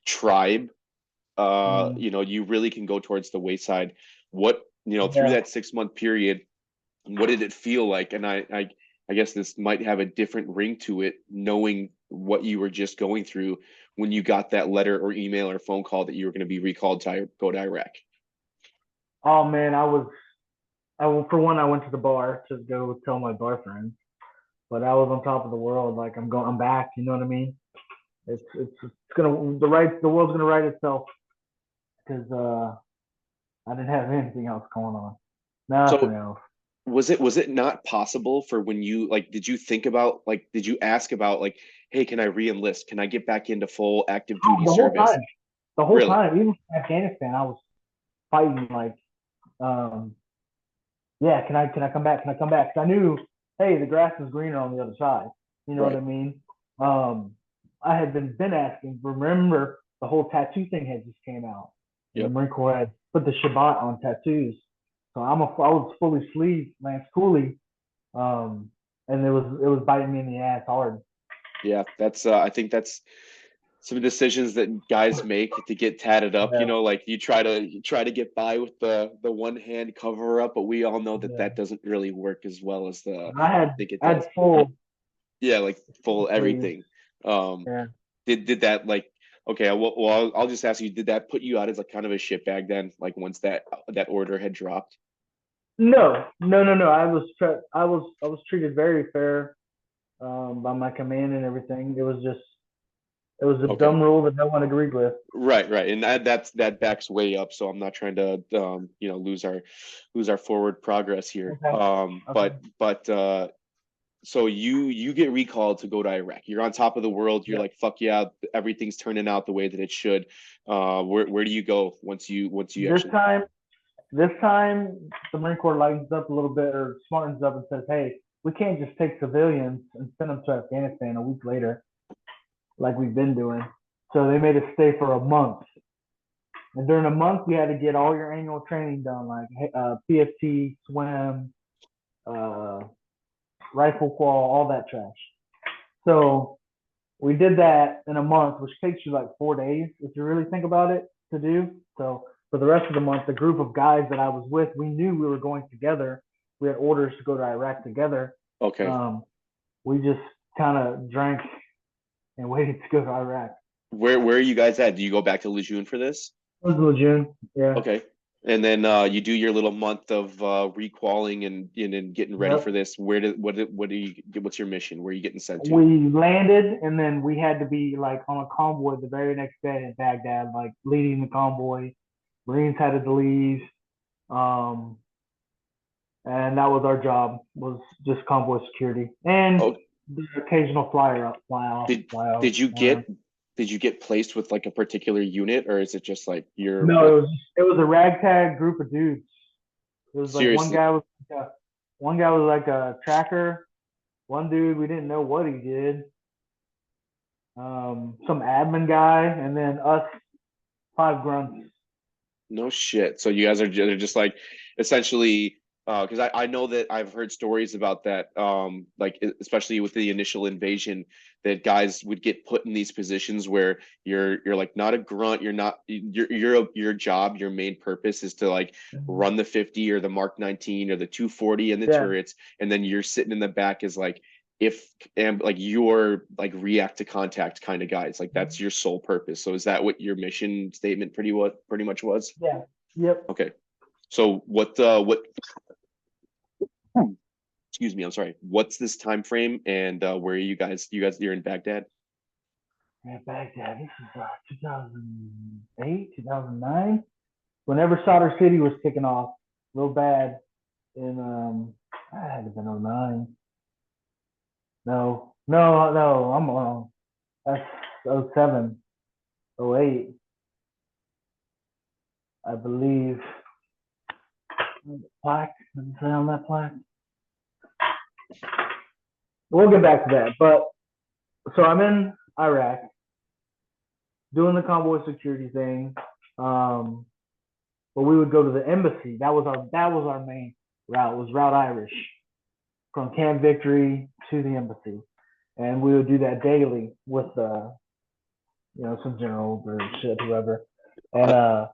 tribe. mm, You really can go towards the wayside. What, through yeah. that 6 month period, what did it feel like? And I guess this might have a different ring to it, knowing what you were just going through when you got that letter or email or phone call that you were going to be recalled to go to Iraq. Oh man, for one, I went to the bar to go tell my bar friends, but I was on top of the world. Like I'm back. You know what I mean? It's gonna the world's gonna right itself because I didn't have anything else going on. Nothing So else. was it not possible for when you like did you think about like did you ask about like, hey, can I re-enlist? Can I get back into full active Oh, duty service? the whole Really? time, even in Afghanistan, I was fighting like, um, yeah, can I come back? Can I come back? 'Cause I knew, hey, the grass is greener on the other side. You know what Right. I mean? Um, I had been asking. Remember, the whole tattoo thing had just came out, and the Yep. Marine Corps had put the Shabbat on tattoos. So I was fully sleeved Lance Cooley, um, and it was biting me in the ass hard. Yeah, that's I think that's some decisions that guys make to get tatted up. Yeah, Like you try to get by with the one hand cover up, but we all know that yeah. that doesn't really work as well as I you had think it I does. had Yeah, like full sleeves. everything. Um, Yeah. did that like okay? Well, I'll just ask you. Did that put you out as like kind of a shitbag then? Like once that order had dropped? No, no, no, no. I was treated very fair by my command and everything. It was a Okay. dumb rule that no one agreed with. Right, right, and that backs way up. So I'm not trying to lose our forward progress here. Okay. Okay. But so you get recalled to go to Iraq. You're on top of the world. You're Yeah. like, fuck yeah, everything's turning out the way that it should. Where do you go once you This actually? time, this time, the Marine Corps lightens up a little bit or smartens up and says, "Hey, we can't just take civilians and send them to Afghanistan a week later, like we've been doing." So they made us stay for a month, and during a month, we had to get all your annual training done, like PFT, swim, uh, rifle qual, all that trash. So we did that in a month, which takes you like 4 days if you really think about it to do. So for the rest of the month, the group of guys that I was with, we knew we were going together. We had orders to go to Iraq together. Okay, Um, we just kind of drank and waited to go to Iraq. where are you guys at? Do you go back to Lejeune for this? It was Lejeune, yeah. Okay. And then you do your little month of requalling and getting ready for Yep. this. What do you what's your mission? Where are you getting sent to? We landed and then we had to be like on a convoy the very next day in Baghdad, like leading the convoy. Marines had to leave. Um, and that was our job, was just convoy security and Oh, the occasional flyer up, did fly out. did you get did you get placed with like a particular unit, or is it just like you're No, what it was a ragtag group of dudes. It was like seriously? one guy was like a tracker. One dude we didn't know what he did. Some admin guy, and then us five grunts. No shit. So you guys are they're just like essentially Because I know that I've heard stories about that, like especially with the initial invasion, that guys would get put in these positions where you're like not a grunt, you're not your job, your main purpose is to like Mhm. run the 50 or the Mark 19 or the 240 and the Yeah. turrets, and then you're sitting in the back as like if and like you're like react to contact kind of guys, like that's your sole purpose. So is that what your mission statement pretty much was? Yeah. Yep. Okay. So what excuse me, I'm sorry. What's this time frame and where are you guys? You're in Baghdad? Yeah, Baghdad. This is 2008, 2009. Whenever Solder City was kicking off real bad in I had to have been '09. No, no, no, I'm wrong. That's '07, '08, I believe. Plaque. Does it say on that plaque? We'll get back to that. But so I'm in Iraq doing the convoy security thing. Um, but we would go to the embassy. That was our main route. Was Route Irish from Camp Victory to the embassy, and we would do that daily with some generals or shit whoever. And I,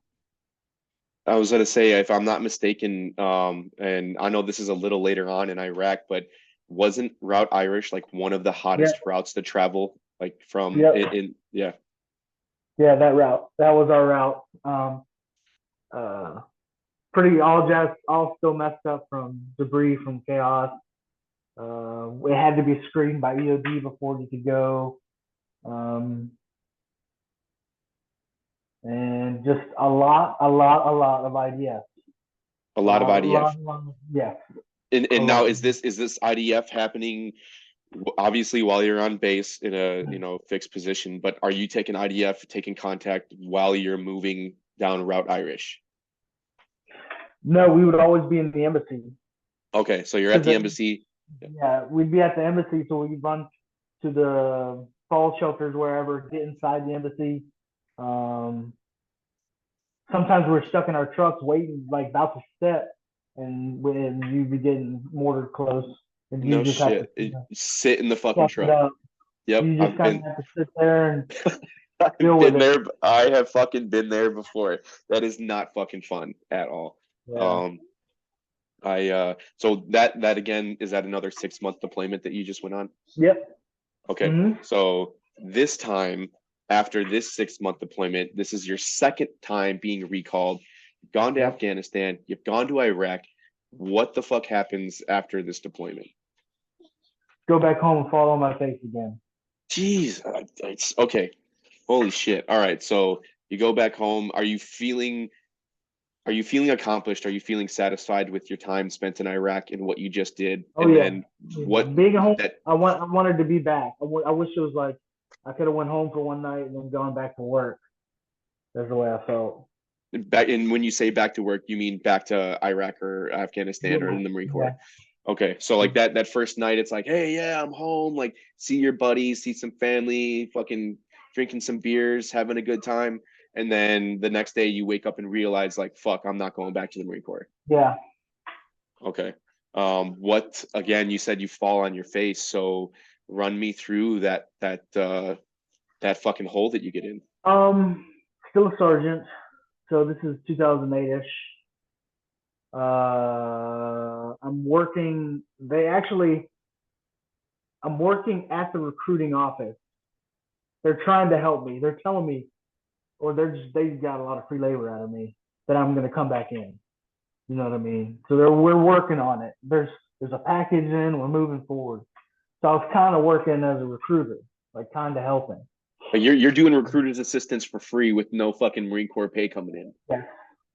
I was gonna say, if I'm not mistaken, and I know this is a little later on in Iraq, but wasn't Route Irish like one of the yeah, hottest routes to travel, like from yep, yeah, yeah, that route. That was our route. Uh, Pretty all still messed up from debris from chaos. It had to be screened by EOD before you could go. Um, and just a lot of ideas. a A lot of lot, a IDF. lot, a lot. Yeah, a And now lot. is this IDF happening obviously while you're on base in a fixed position, but are you taking IDF, taking contact while you're moving down Route Irish? No, we would always be in the embassy Okay, so you're at because the embassy. yeah, we'd be at the embassy, so we'd run to the fall shelters wherever, get inside the embassy. Um, Sometimes we're stuck in our trucks waiting, like about to step, and when you be getting mortared close, and you No just have to shit. Sit in the fucking suck it truck. up. Yep, You just I've kind of been have to sit there and I've deal with been it. there. I have fucking been there before. That is not fucking fun at all. Yeah. Um, I so that again is that another 6 month deployment that you just went on? Yep. Okay, Hmm. so this time after this 6 month deployment, this is your second time being recalled. You've gone to Yep. Afghanistan. You've gone to Iraq. What the fuck happens after this deployment? Go back home and fall on my face again. Jeez, it's okay. Holy shit. All right. So you go back home. Are you feeling accomplished? Are you feeling satisfied with your time spent in Iraq and what you just did? Oh And yeah. then Yeah. what Being home, that I wanted to be back. I wish it was like I could have went home for one night and then gone back to work. That's the way I felt. back and when you say back to work, you mean back to Iraq or Afghanistan or Yeah. in the Marine Corps? Yeah. Okay. So like that first night, it's like, hey, yeah, I'm home. Like see your buddies, see some family, fucking drinking some beers, having a good time. And then the next day you wake up and realize like, fuck, I'm not going back to the Marine Corps. Yeah. Okay. What again? You said you fall on your face, so run me through that fucking hole that you get in. Um, Still a sergeant. So this is 2008ish. I'm working. I'm working at the recruiting office. They're trying to help me. They're telling me, or they got a lot of free labor out of me that I'm going to come back in. You know what I mean? So we're working on it. There's a package in. We're moving forward. So I was kind of working as a recruiter, like kind of helping. Like you're doing recruiter's assistance for free with no fucking Marine Corps pay coming in. Yeah,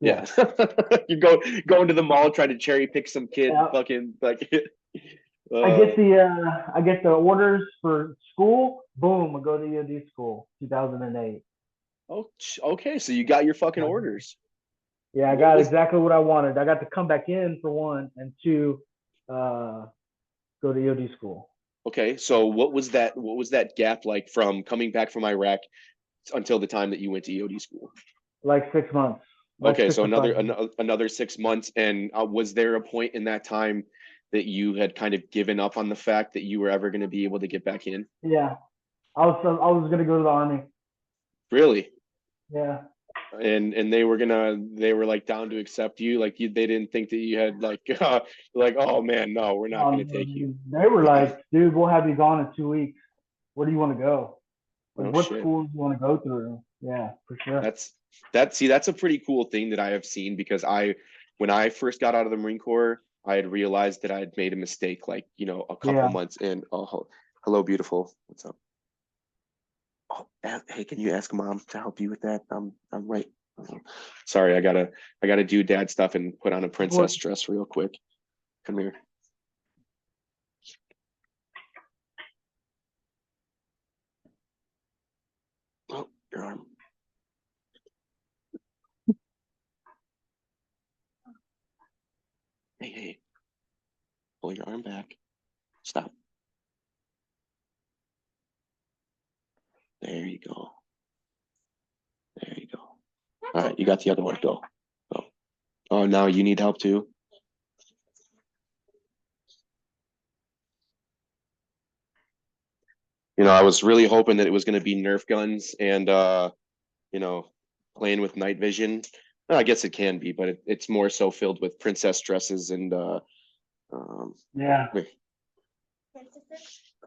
Yeah. yeah, You going to the mall trying to cherry pick some kid yeah. fucking like I uh get the orders for school. Boom, I go to EOD school, 2008. oh okay, so you got your fucking orders. Yeah, I What got was exactly what I wanted. I got to come back in for one, and two, uh, go to EOD school. okay, so what was that gap like from coming back from Iraq until the time that you went to EOD school? Like 6 months. like Okay, six so or 5 years. another 6 months. And was there a point in that time that you had kind of given up on the fact that you were ever going to be able to get back in? Yeah, I was gonna go to the army. Really? Yeah. And they were like down to accept you, like they didn't think that you had like like, oh man, no, we're not going to take you. They were like, dude, we'll have you gone in 2 weeks. Where do you want to go? Like, Oh what shit. schools do you want to go through? Yeah, for sure. That's that's a pretty cool thing that I have seen, because when I first got out of the Marine Corps, I had realized that I had made a mistake, like, a couple Yeah. months in. Oh, hello, beautiful. What's up? Oh, hey, can you ask mom to help you with that? I'm right. Sorry, I gotta do dad stuff and put on a Of course. princess dress real quick. Come here. Oh, your arm. Hey, hey, pull your arm back. Stop. There you go. There you go. All right, you got the other one. Go. Go. Oh, now you need help too. I was really hoping that it was going to be Nerf guns and you know, playing with night vision. Well, I guess it can be, but it's more so filled with princess dresses and um Yeah. wait.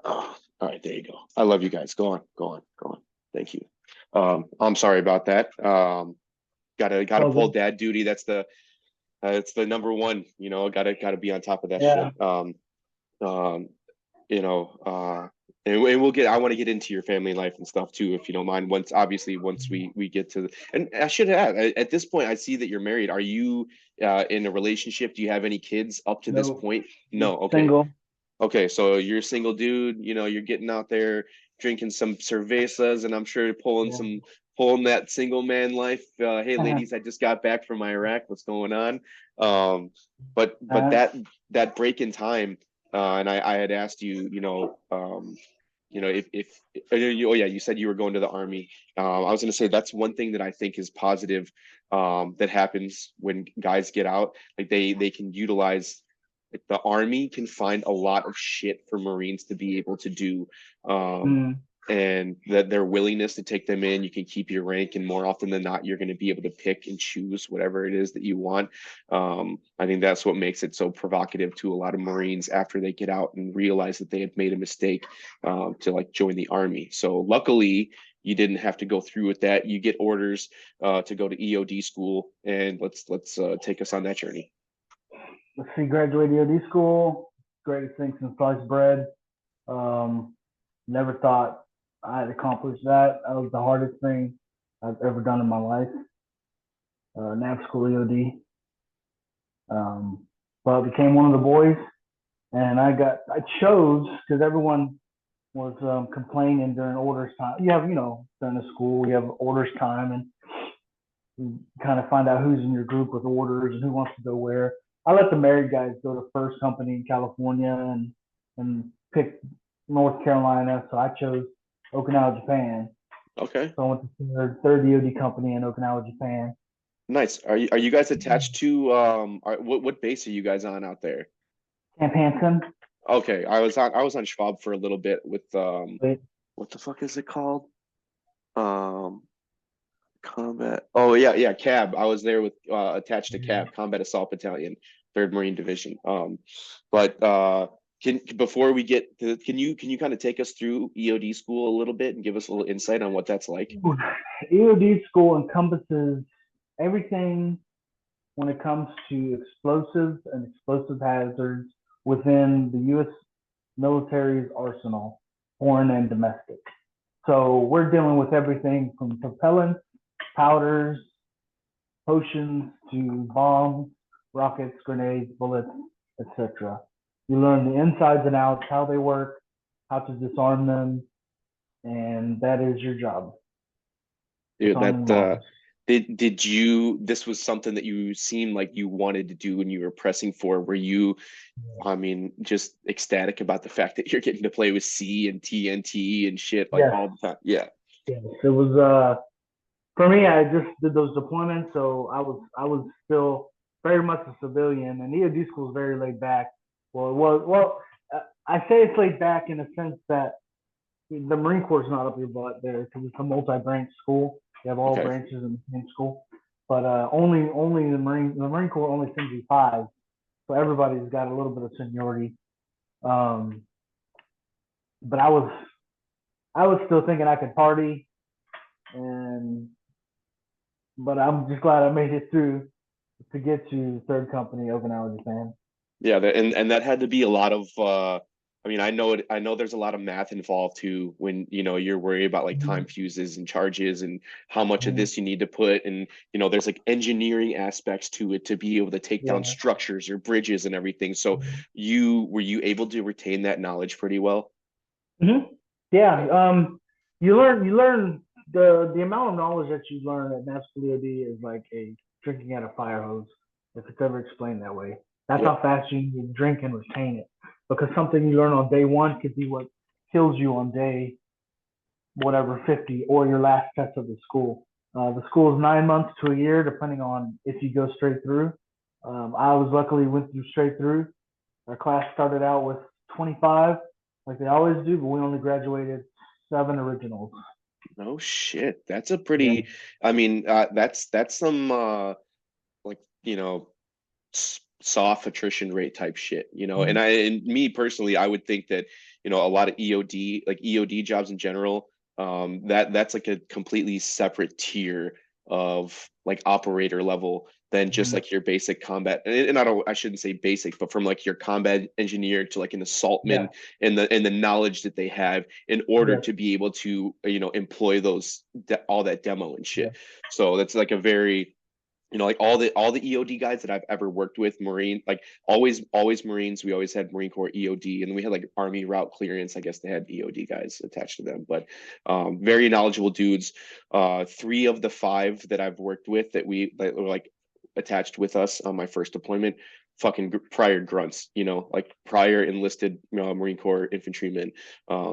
Oh, all right, there you go. I love you guys. Go on, go on, go on. Thank you. I'm sorry about that. Gotta So pull good. dad duty. It's the number one. Gotta be on top of that Yeah. shit. Um, you know uh and we'll get I want to get into your family life and stuff too, if you don't mind, once we get to and I should have at this point. I see that you're married. Are you in a relationship? Do you have any kids up to this No. point? No. Okay. Single. Okay, so you're a single dude, you're getting out there drinking some cervezas, and I'm sure Yeah. pulling that single man life. Hey ladies, I just got back from Iraq. What's going on? But uh, that break in time, and I had asked you, if oh yeah, you said you were going to the army. I was going to say that's one thing that I think is positive, that happens when guys get out. Like they can utilize, like, the army can find a lot of shit for Marines to be able to do. Um, mm, and that their willingness to take them in, you can keep your rank, and more often than not, you're going to be able to pick and choose whatever it is that you want. I think that's what makes it so provocative to a lot of Marines after they get out and realize that they had made a mistake, to like join the army. So luckily, you didn't have to go through with that. You get orders to go to EOD school, and let's take us on that journey. let's see, graduated EOD school. Greatest thing since sliced bread. Um, Never thought I'd accomplish that. That was the hardest thing I've ever done in my life. NAV school EOD. But I became one of the boys, and I chose because everyone was complaining during orders time. You have, during the school, you have orders time, and you kind of find out who's in your group with orders and who wants to go where. I let the married guys go to first company in California and pick North Carolina, so I chose Okinawa, Japan. Okay. So I went to third EOD company in Okinawa, Japan. Nice. Are you guys attached to what base are you guys on out there? Camp Hansen. Okay, I was on Schwab for a little bit with Wait, what the fuck is it called? Um Combat. Oh yeah, yeah, CAB. I was there with attached to CAB, Combat Assault Battalion, 3rd Marine Division. But can before we get to, can you kind of take us through EOD school a little bit and give us a little insight on what that's like? EOD school encompasses everything when it comes to explosives and explosive hazards within the U.S. military's arsenal, foreign and domestic. So we're dealing with everything from propellants, powders, potions to bombs, rockets, grenades, bullets, etc. You learn the insides and outs, how they work, how to disarm them, and that is your job, Dude, disarming that bombs. did you this was something that you seemed like you wanted to do when you were pressing for? Were you, I mean, just ecstatic about the fact that you're getting to play with C and TNT and shit like Yes, all the time? Yeah. yes. It was For me, I just did those deployments, so I was still very much a civilian, and EOD school is very laid back. Well, it was I say it's laid back in a sense that the Marine Corps is not up your butt there because it's a multi-branch school. You have all Okay. branches in school, but only the Marine Corps only sends you five, so everybody's got a little bit of seniority. Um, but I was still thinking I could party, and but I'm just glad I made it through to get to third company Okinawa, Japan. Yeah, and that had to be a lot of I mean, I know there's a lot of math involved too when, you're worried about like time Mm-hmm. fuses and charges and how much of Mm-hmm. this you need to put, and there's like engineering aspects to it to be able to take down Yeah. structures or bridges and everything. So you were you able to retain that knowledge pretty well? Mm-hmm. Yeah. You learn the amount of knowledge that you learn at National EOD is like a drinking out a fire hose, if it's ever explained that way. That's Yep. how fast you can drink and retain it. Because something you learn on day one could be what kills you on day whatever 50 or your last test of the school. The school is 9 months to a year, depending on if you go straight through. I was luckily went through straight through. Our class started out with 25, like they always do, but we only graduated 7 originals. No shit. That's a Yeah. pretty, I mean, that's some like, soft attrition rate type shit, Mm-hmm. and me personally, I would think that, a lot of EOD, like EOD jobs in general, that's like a completely separate tier of like operator level than just Mm-hmm. like your basic combat. And I shouldn't say basic, but from like your combat engineer to like an Yeah. assaultman, and the knowledge that they have in order Yes. to be able to, employ all that demo and Yeah. shit. So that's like a very, like all the EOD guys that I've ever worked with, Marine, like always Marines. We always had Marine Corps EOD, and we had like Army route clearance. I guess they had EOD guys attached to them, but very knowledgeable dudes. Three of the five that I've worked with that were like attached with us on my first deployment, fucking prior grunts, like prior enlisted Marine Corps infantrymen.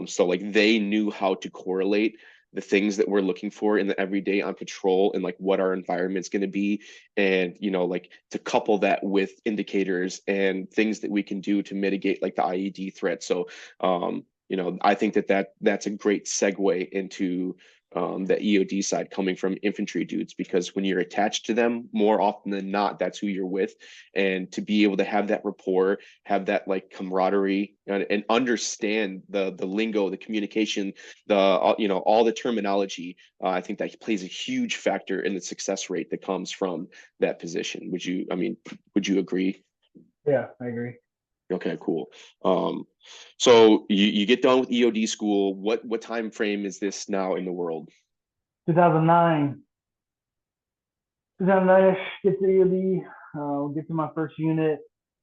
So like they knew how to correlate the things that we're looking for in the everyday on patrol and like what our environment's going to be, and like to couple that with indicators and things that we can do to mitigate like the IED threat. So I think that's a great segue into the EOD side coming from infantry dudes, because when you're attached to them, more often than not, that's who you're with. And to be able to have that rapport, have that like camaraderie, and understand the lingo, the communication, the all the terminology, I think that plays a huge factor in the success rate that comes from that position. Would you agree? Yeah, I agree. Okay, cool. Um, so you get done with EOD school. What time frame is this now in the world? 2009. 2009, get to EOD, get to my first unit.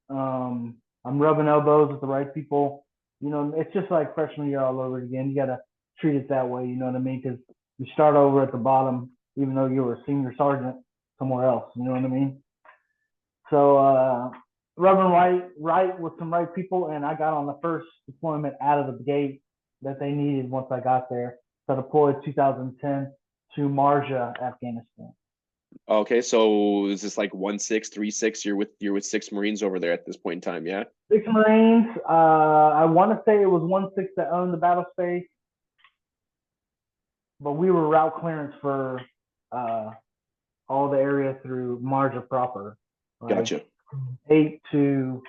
I'm rubbing elbows with the right people. It's just like freshman year all over again. You got to treat it that way. You know what I mean? Because you start over at the bottom, even though you were a senior sergeant somewhere else. You know what I mean? So rubbing right with some right people, and I got on the first deployment out of the gate that they needed once I got there. So I deployed 2010 to Marja, Afghanistan. Okay, so is this like 1636? You're with six Marines over there at this point in time, yeah? Six Marines. I want to say it was 1/6 that owned the battle space, but we were route clearance for uh, all the area through Marja proper, like Gotcha. 8 to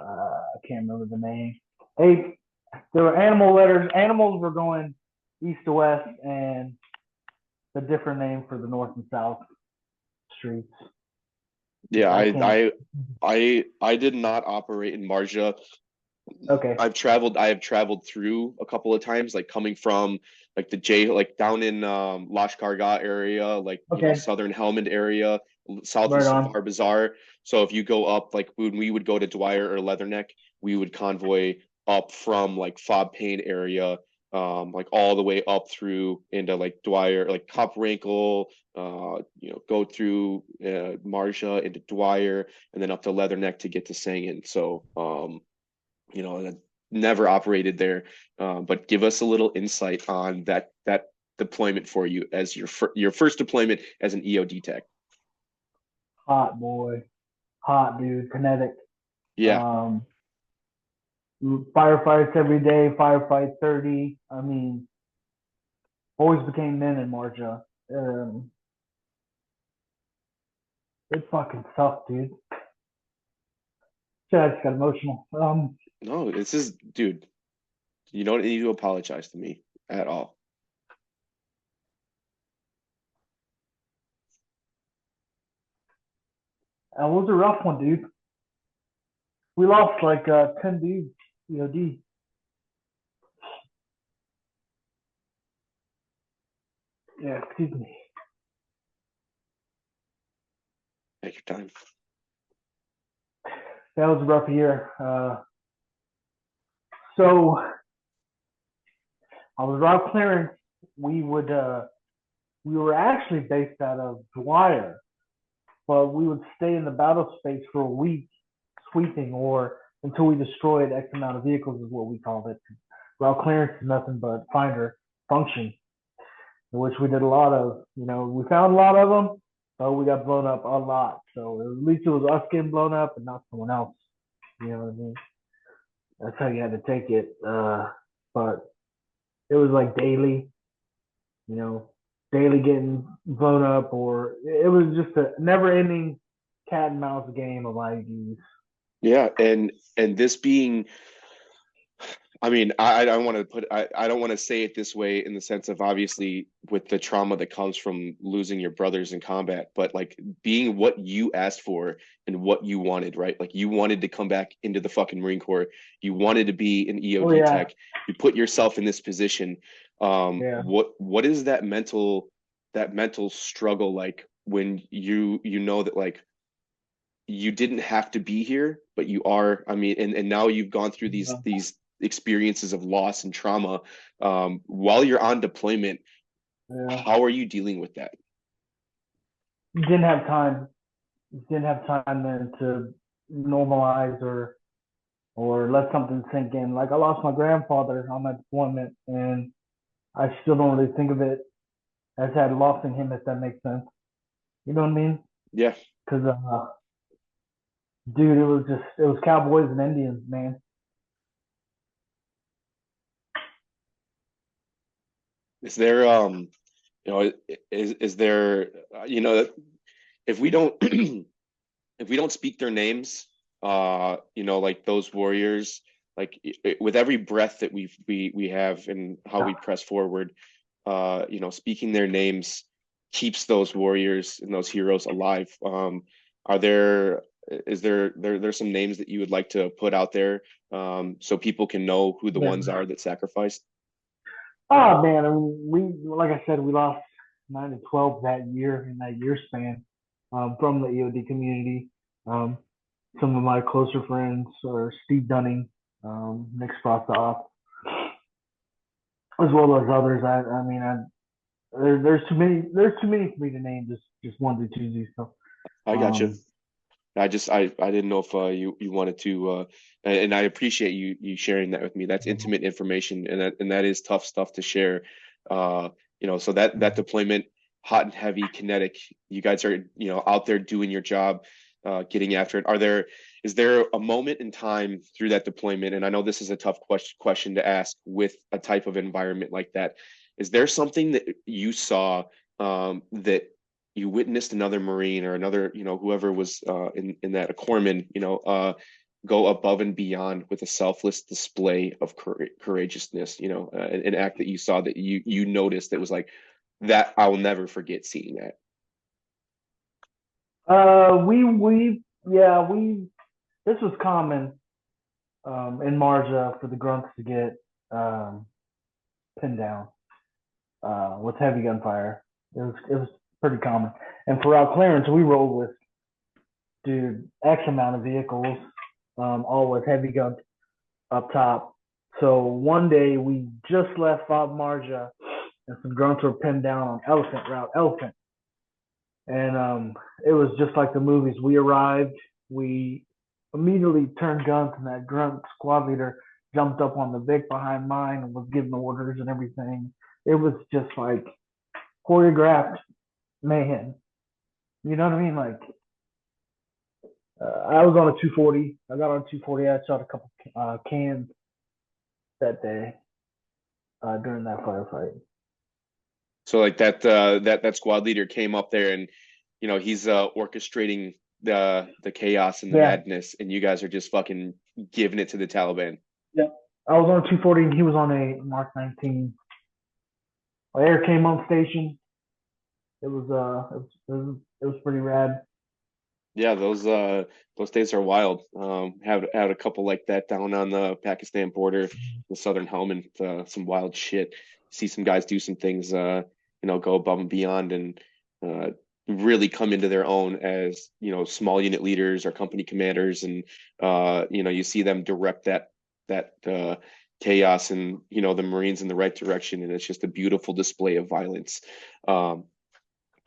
I can't remember the name. 8. There were animal letters. Animals were going east to west, and a different name for the north and south streets. Yeah, I can't. I did not operate in Marja. Okay. I have traveled through a couple of times, like coming from like the J, like down in Lashkargah area, like Okay. southern Helmand area, Right southeast of on. Far Bazaar. So if you go up, like when we would go to Dwyer or Leatherneck, we would convoy up from like Fob Payne area, like all the way up through into like Dwyer, like Cop Rankle, go through Marja into Dwyer, and then up to Leatherneck to get to Sangin. So that never operated there. But give us a little insight on that deployment for you as your first deployment as an EOD tech? Hot boy, hot dude, kinetic. Yeah. Um, Firefights every day, firefight 30. I mean, always became men in Marja. Um, it fucking sucked, dude. Shit, I just got emotional. No, this is, dude, you don't need to apologize to me at all. It was a rough one, dude. We lost like 10 dudes, EOD. Yeah, excuse me. Take your time. That was a rough year. So I was route clearance. We would we were actually based out of Dwyer, but we would stay in the battle space for a week sweeping or until we destroyed X amount of vehicles is what we called it. Route clearance is nothing but finder function, in which we did a lot of. You know, we found a lot of them, but we got blown up a lot. So at least it was us getting blown up and not someone else. You know what I mean? That's how you had to take it. But it was like daily, you know, daily getting blown up, or it was just a never-ending cat and mouse game of IEDs. Yeah, and this being, I mean, I don't want to put I don't want to say it this way in the sense of obviously with the trauma that comes from losing your brothers in combat, but like being what you asked for and what you wanted, right? Like you wanted to come back into the fucking Marine Corps. You wanted to be an Oh EOD yeah, tech. You put yourself in this position. yeah. What is that mental struggle like when you know that like you didn't have to be here, but you are. I mean, and now you've gone through these experiences of loss and trauma. While you're on deployment, Yeah. how are you dealing with that? Didn't have time. Didn't have time then to normalize or let something sink in. Like I lost my grandfather on that deployment, and I still don't really think of it as had losing him, if that makes sense. You know what I mean? Yeah. Because dude, it was cowboys and Indians, man. Is there is there if we don't if we don't speak their names, like those warriors, like with every breath that we have and how we press forward, speaking their names keeps those warriors and those heroes alive. Are there is there's some names that you would like to put out there, so people can know who the ones Yeah. are that sacrificed? Oh man, I mean, we like I said, we lost 9 to 12 that year in that year span from the EOD community. Um, some of my closer friends are Steve Dunning, Nick Sprostoff, as well as others. I mean, there's too many. There's too many for me to name. Just one to two. So, I got you. um, I didn't know if you wanted to, and I appreciate you sharing that with me. That's intimate information, and that is tough stuff to share. So that deployment, hot and heavy, kinetic. You guys are out there doing your job, getting after it. Is there a moment in time through that deployment? And I know this is a tough question to ask with a type of environment like that. Is there something that you saw that you witnessed another Marine or another, whoever was in that, a corpsman, go above and beyond with a selfless display of courageousness, an act that you saw that you noticed that was like that I'll never forget seeing that. we yeah we this was common in Marja for the grunts to get um, pinned down with heavy gunfire. It was pretty common. And for our clearance, we rolled with dude X amount of vehicles, all with heavy guns up top. So one day we just left Bob Marja and some grunts were pinned down on Elephant. And it was just like the movies. We arrived, we immediately turned guns, and that grunt squad leader jumped up on the Vic behind mine and was giving orders and everything. it was just like choreographed mayhem. You know what I mean? Like I was on a 240. I got on 240. I shot a couple cans that day during that firefight. So like that squad leader came up there and he's orchestrating the chaos and the Yeah, madness, and you guys are just fucking giving it to the Taliban. yeah. I was on a 240 and he was on a Mark 19. My air came on station. It was pretty rad. Yeah, those days are wild. Had a couple like that down on the Pakistan border, the southern Helmand, some wild shit. See some guys do some things, go above and beyond, and uh, really come into their own as small unit leaders or company commanders, and you see them direct that chaos and the Marines in the right direction, and it's just a beautiful display of violence. Um,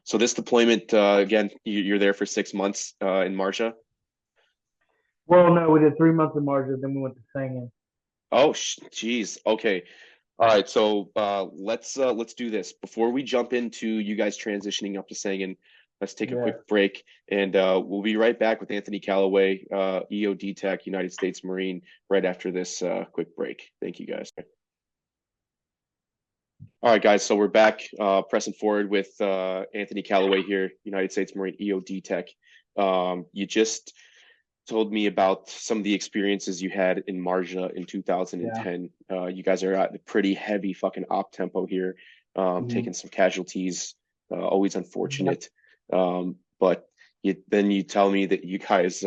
so this deployment, again, you're there for 6 months in Marja. Well, no, we did 3 months in March, then we went to singing. Oh, geez. Okay. All right. So let's do this before we jump into you guys transitioning up to Sangin. Let's take a Yeah. quick break, and we'll be right back with Anthony Calloway, EOD Tech, United States Marine, right after this quick break. Thank you, guys. All right, guys. So we're back, pressing forward with Anthony Calloway here, United States Marine, EOD Tech. You just told me about some of the experiences you had in Marja in Yeah. 2010. You guys are at a pretty heavy fucking op tempo here, Mhm. taking some casualties, always Yeah. unfortunate. But then you tell me that you guys,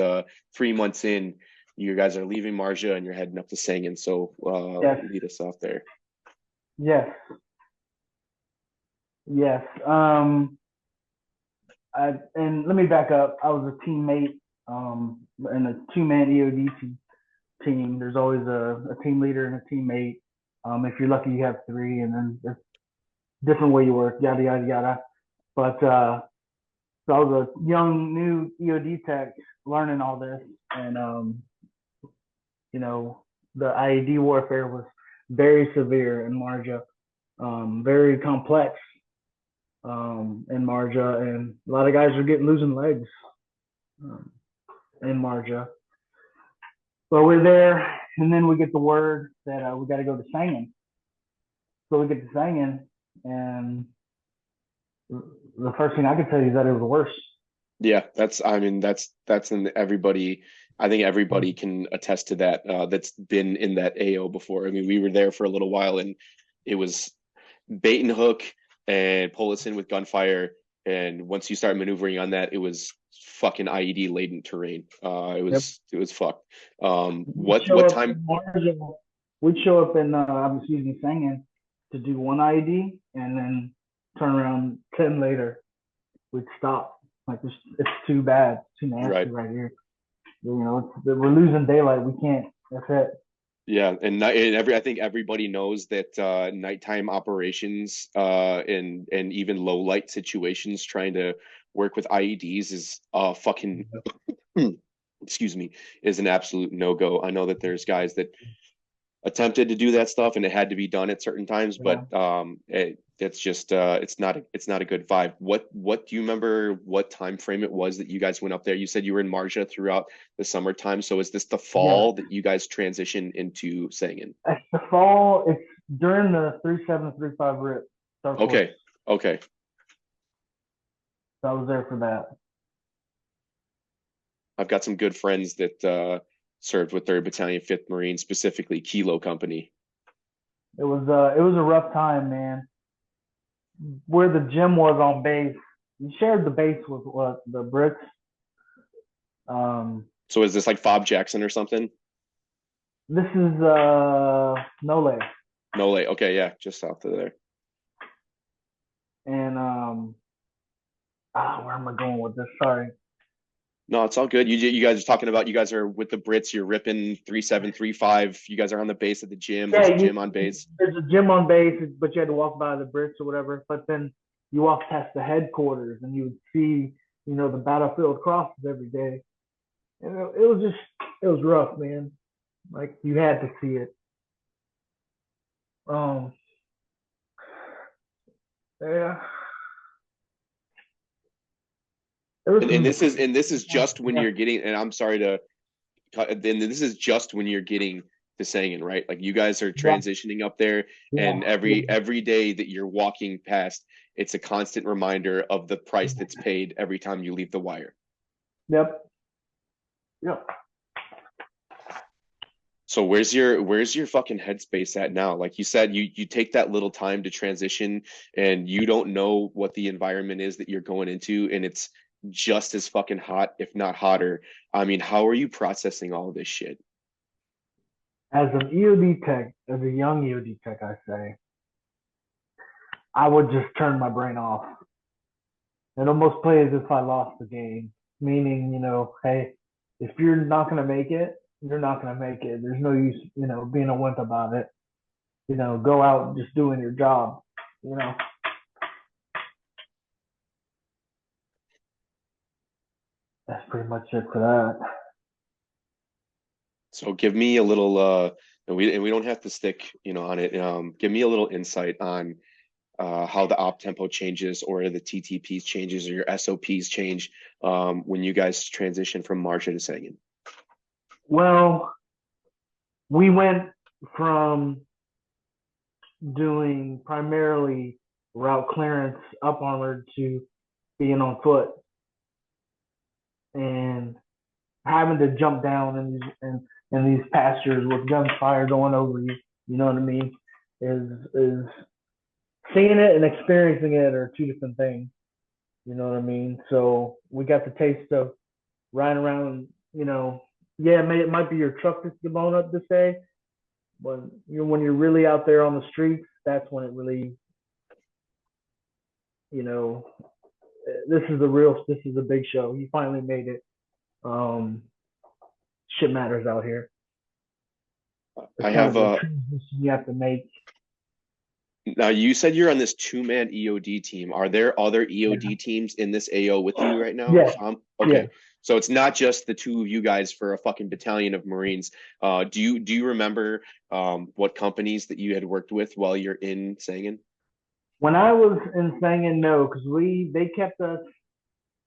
3 months in, you guys are leaving Marja and you're heading up to Sangin. So Yes. lead us off there. Yes. Yes. And let me back up. I was a teammate in a two-man EOD team. There's always a team leader and a teammate. If you're lucky, you have three, and then there's different way you work, yada yada yada. But so I was a young new EOD tech learning all this, and you know the IED warfare was very severe in Marja, very complex in Marja, and a lot of guys are getting losing legs um, in Marja. But we're there, and then we get the word that we got to go to Sangin. So we get to Sangin, and the first thing I could tell you is that it was worse. Yeah, I mean, that's in everybody. I think everybody can attest to that. That's been in that AO before. I mean, we were there for a little while, and it was bait and hook and pull us in with gunfire. And once you start maneuvering on that, it was fucking IED laden terrain. Yep. It was fucked. We'd show What up time? in Marja, we'd show up in excuse me, Sangin to do one IED, and then turn around 10 later. We'd stop. Like it's too bad, it's too nasty Right. right here. We're losing daylight. We can't. That's it. Yeah, and I think everybody knows that nighttime operations and even low light situations trying to work with IEDs is fucking excuse me, is an absolute no-go. I know that there's guys that attempted to do that stuff and it had to be done at certain times, Yeah. but it's just it's not a good vibe. What do you remember what time frame it was that you guys went up there? You said you were in Marja throughout the summertime. So is this the Yeah. fall that you guys transition into Sangin? It's the fall. It's during the 3735 rip. Dark Horse. Okay. Okay. So I was there for that. I've got some good friends that served with 3rd Battalion, 5th Marine, specifically Kilo Company. It was a rough time, man. Where the gym was on base, you shared the base with what the Brits. Um, So is this like Fob Jackson or something? this is Nole, No way. Okay, yeah, just south of there. and where am I going with this? Sorry. No, it's all good. You guys are talking about you guys are with the Brits. You're ripping 3735. You guys are on the base at the gym. There's a Yeah, gym on base. there's a gym on base, but you had to walk by the Brits or whatever. But then you walk past the headquarters, and you would see, the battlefield crosses every day, and it was rough, man. Like you had to see it. Um, Yeah. There was And some. this is just when Yeah. you're getting, and I'm sorry to cut, then this is just when you're getting to Sangin, right? Like you guys are Yeah. transitioning up there, Yeah. and Yeah. every day that you're walking past, it's a constant reminder of the price that's paid every time you leave the wire. Yep. Yep. So where's your fucking headspace at now? Like you said, you take that little time to transition and you don't know what the environment is that you're going into, and it's just as fucking hot, if not hotter. I mean, how are you processing all of this shit? As an EOD tech, as a young EOD tech, I say, I would just turn my brain off and almost play as if I lost the game. Meaning, hey, if you're not gonna make it, you're not gonna make it. There's no use, being a wimp about it. Go out just doing your job. You know, that's pretty much it for that. So give me a little and we don't have to stick, on it. Give me a little insight on how the op tempo changes or the TTPs changes or your SOPs change when you guys transition from Marsha to Sagan. Well, we went from doing primarily route clearance up armored to being on foot and having to jump down in these pastures with gunfire going over you. You know what I mean? Is seeing it and experiencing it are two different things. You know what I mean? So we got the taste of riding around. Yeah, it might be your truck that's blown up this day, but when you're really out there on the streets, that's when it really, you know, this is a big show. You finally made it. Um, Shit matters out here. It's I kind have of a a transition you have to make. Now you said you're on this two-man EOD team. Are there other Yeah. EOD teams in this AO with you right now? Yeah. Yeah. Okay. So it's not just the two of you guys for a fucking battalion of Marines. Do you remember what companies that you had worked with while you're in Sangin? When I was in Sangin, no, because they kept us.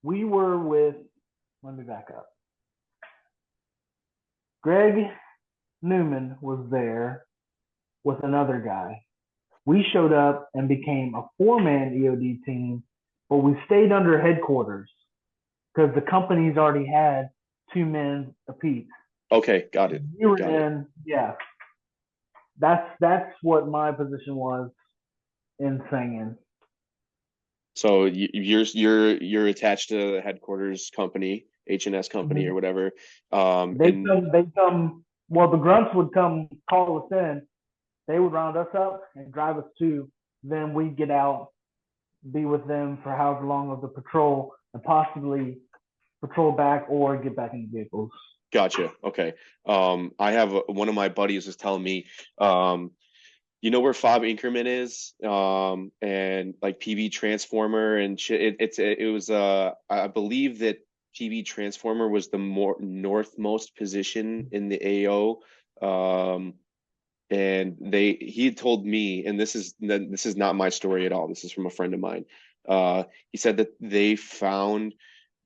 We were with. Let me back up. Greg Newman was there with another guy. We showed up and became a four-man EOD team, but we stayed under headquarters because the companies already had two men apiece. Okay, got it. We were Got it. in, yeah. That's what my position was in singing. So you're attached to the headquarters company, H&S company or Mhm. whatever. They And come, they come. Well, the grunts would come call us in. They would round us up and drive us to. Then we'd get out, be with them for however long of the patrol, and possibly patrol back or get back in the vehicles. gotcha. Okay. I have one of my buddies was telling me, um, you know where Fob Inkerman is, and like PV Transformer and shit. It was I believe that PV Transformer was the more northmost position in the AO. And he had told me, and this is not my story at all. This is from a friend of mine. He said that they found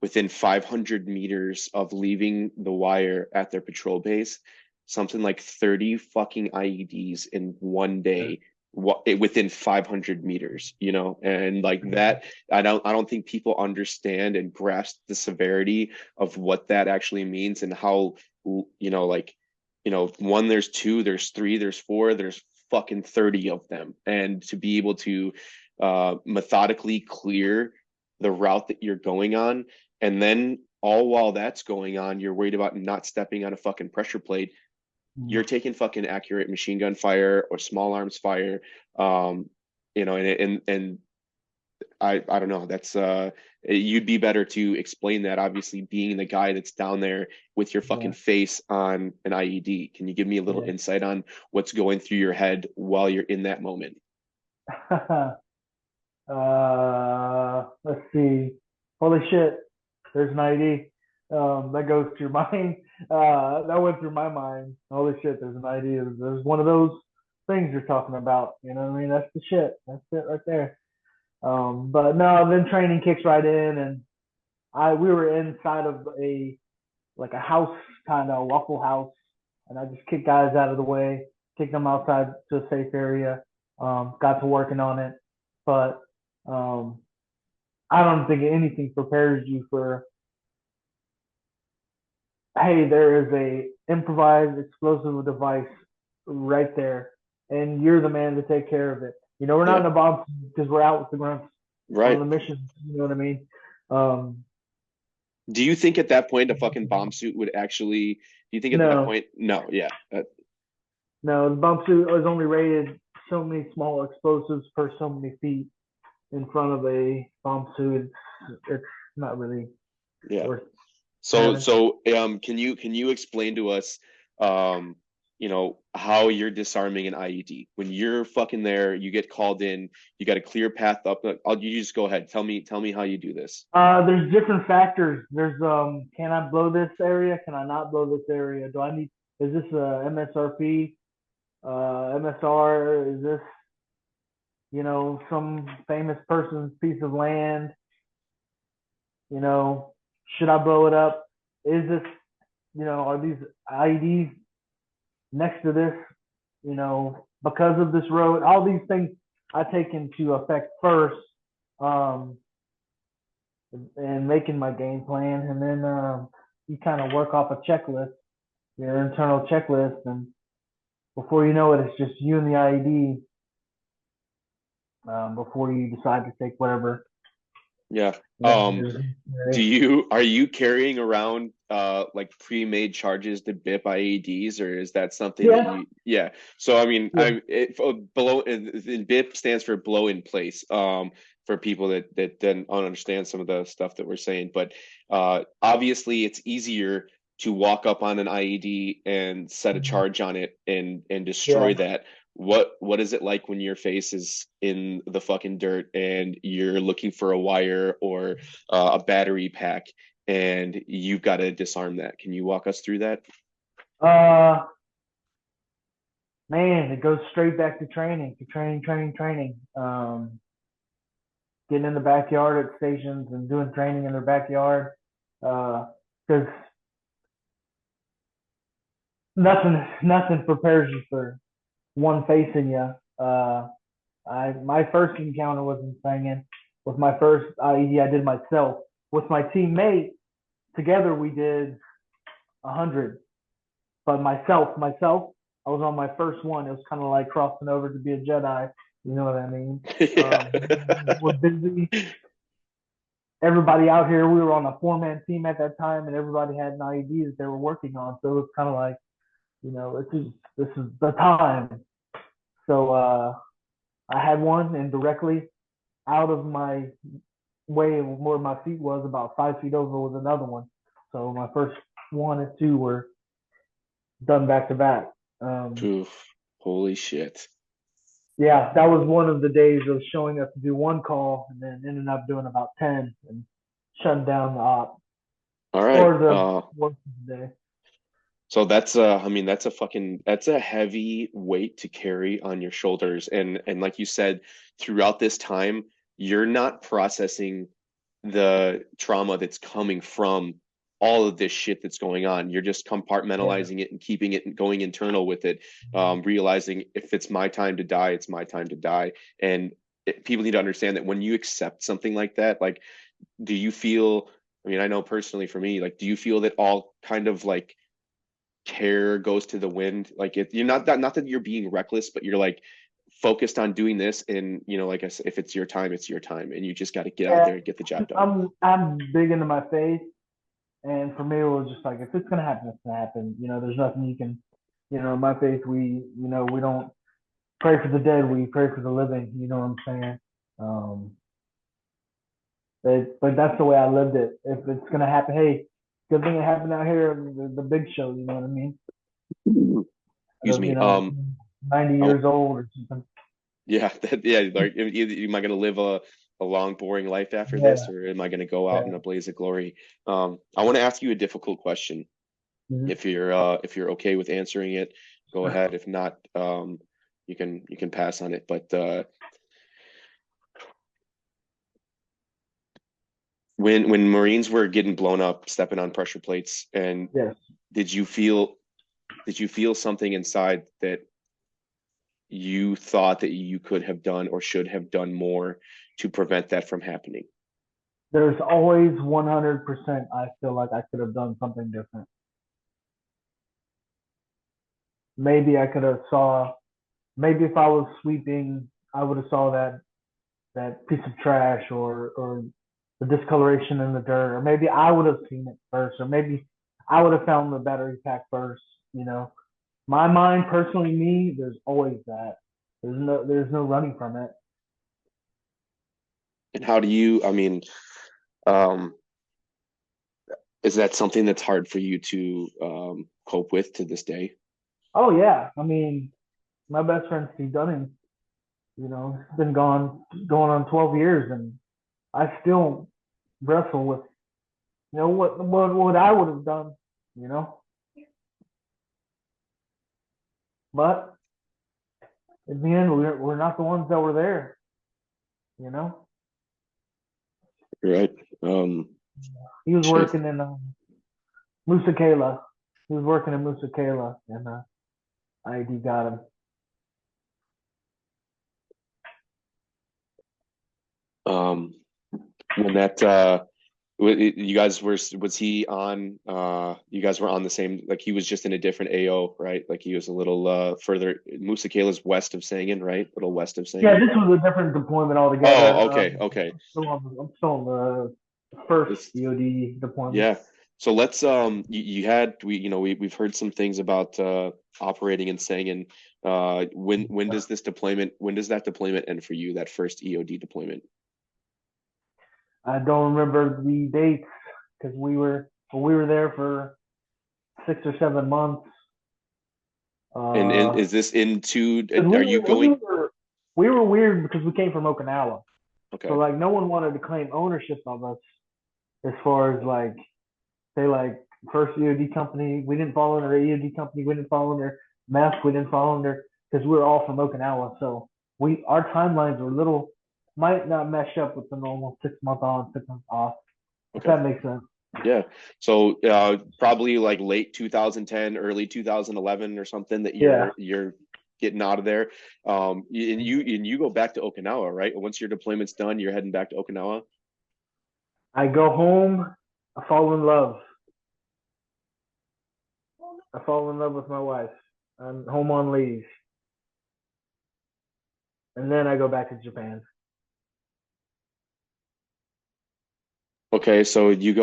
within 500 meters of leaving the wire at their patrol base something like 30 fucking IEDs in one day within 500 meters, and like that. I don't think people understand and grasp the severity of what that actually means and how, like, one, there's two, there's three, there's four, there's fucking 30 of them. And to be able to methodically clear the route that you're going on, and then all while that's going on, you're worried about not stepping on a fucking pressure plate. You're taking fucking accurate machine gun fire or small arms fire. And I don't know. That's you'd be better to explain that, obviously being the guy that's down there with your fucking Yeah. face on an IED. Can you give me a little Yeah. insight on what's going through your head while you're in that moment? Let's see. Holy shit, there's an ID. That goes through mind. That went through my mind. Holy shit, there's an ID. There's one of those things you're talking about. You know what I mean? That's the shit. That's it right there. But no, then training kicks right in, and I we were inside of a like a house, kind of Waffle House, and I just kicked guys out of the way, kicked them outside to a safe area. Got to working on it, but um, I don't think anything prepares you for, hey, there is a improvised explosive device right there, and you're the man to take care of it. We're not Yeah. in a bomb because we're out with the grunts on Right. the mission. You know what I mean? Um, Do you think at that point a fucking bomb suit would actually? Do you think at that no, point? No. Yeah. no, the bomb suit is only rated so many small explosives per so many feet in front of a bomb suit. It's not really Yeah. worth So, having. can you explain to us, um, how you're disarming an IED when you're fucking there? You get called in. You got a clear path up. You just go ahead. Tell me how you do this. There's different factors. There's can I blow this area? Can I not blow this area? Do I need? Is this a MSRP? MSR? Is this some famous person's piece of land? You know, should I blow it up? Is this are these IEDs next to this? Because of this road, all these things I take into effect first, um, and making my game plan, and then you kind of work off a checklist, your internal checklist, and before you know it, it's just you and the IED, before you decide to take Yeah. whatever it is. Do Right? you are you carrying around like pre-made charges to BIP IEDs, or is that something that Yeah, you? Yeah. So I mean, yeah, below in BIP stands for blow in place. For people that don't understand some of the stuff that we're saying, but obviously it's easier to walk up on an IED and set a charge on it and destroy yeah. that. What is it like when your face is in the fucking dirt and you're looking for a wire or a battery pack, and you've got to disarm that? Can you walk us through that? Uh, Man, it goes straight back to training, training. Getting in the backyard at stations and doing training in their backyard. Because nothing prepares you for one facing you. I My first encounter was in singing. With my first IED, I did myself. With my teammate, together we did 100. But myself, I was on my first one. It was kind of like crossing over to be a Jedi. You know what I mean? Yeah. We're busy. Everybody out here, we were on a 4-man team at that time, and everybody had an IED that they were working on. So it was kind of like, this is the time. So I had one, and directly out of my way where my feet was, about 5 feet over, was another one. So my first one and two were done back to back. Um, Oof. Holy shit. yeah, that was one of the days of showing up to do one call and then ended up doing about 10 and shutting down the op All right. or the work of the day. So I mean, that's a heavy weight to carry on your shoulders. And like you said, throughout this time, you're not processing the trauma that's coming from all of this shit that's going on. You're just Yeah. compartmentalizing it and keeping it and going internal with it, realizing if it's my time to die, it's my time to die. And people need to understand that when you accept something like that, like, do you feel, I mean, I know personally for me, like, do you feel that all kind of like care goes to the wind? Like, you're not that you're being reckless, but you're like focused on doing this, and like I said, if it's your time, it's your time, and you just got to get out Yeah. there and get the job done. I'm big into my faith. And for me, it was just like, if it's gonna happen, it's gonna happen. There's nothing you can. In my faith, we don't pray for the dead. We pray for the living. You know what I'm saying? Um, but that's the way I lived it. If it's gonna happen, hey, good thing it happened out here, the big show. You know what I mean? Excuse Instead of me. 90 Oh, years old or something. yeah, yeah. Like, am I going to live a long, boring life after this, Yeah, or am I going to go out in yeah. a blaze of glory? I want to ask you a difficult question. Mm-hmm. If you're okay with answering it, go Sure. ahead. If not, you can pass on it. But when Marines were getting blown up, stepping on pressure plates, and Yes. did you feel did you feel something inside that you thought that you could have done or should have done more to prevent that from happening? There's always 100%. I feel like I could have done something different. Maybe I could have saw. Maybe if I was sweeping, I would have saw that piece of trash or the discoloration in the dirt, or maybe I would have seen it first, or maybe I would have found the battery pack first. You know, my mind personally, me, there's always that. There's no running from it. And how do you, I mean, um, is that something that's hard for you to cope with to this day? Oh yeah, I mean, my best friend Steve Dunning, it's been gone going on 12 years, and I still wrestle with, what I would have done, you know. But in the end, we're not the ones that were there, you know. Right. Um, He was shit. working in Musa Kayla. He was working in Musa Kayla, and IED got him. Um, when that you guys were was he on you guys were on the same, like he was just in a different AO, right? Like he was a little further. Musa Kala's west of Sangin, right? A little west of Yeah, Sangin. this was a different deployment altogether. Oh, okay, okay. I'm still on the first It's EOD deployment. yeah. So let's you had we've heard some things about operating in Sangin. When does that deployment end for you, that first EOD deployment? I don't remember the dates because we were there for 6 or 7 months. And Uh, is this into, because are we you were we going? were we were weird because we came from Okinawa, so Okay. like no one wanted to claim ownership of us as far as like say like first EOD company. We didn't fall under EOD company. We didn't fall under MEF. We didn't fall under because we were all from Okinawa. So our timelines were little might not mesh up with the normal 6 month on, 6 month off. If Okay. that makes sense. Yeah. So probably like late 2010, early 2011 or something that Yeah. you're getting out of there. And you go back to Okinawa, right? Once your deployment's done, you're heading back to Okinawa. I go home. I fall in love. I fall in love with my wife. I'm home on leave, and then I go back to Japan. Okay, so you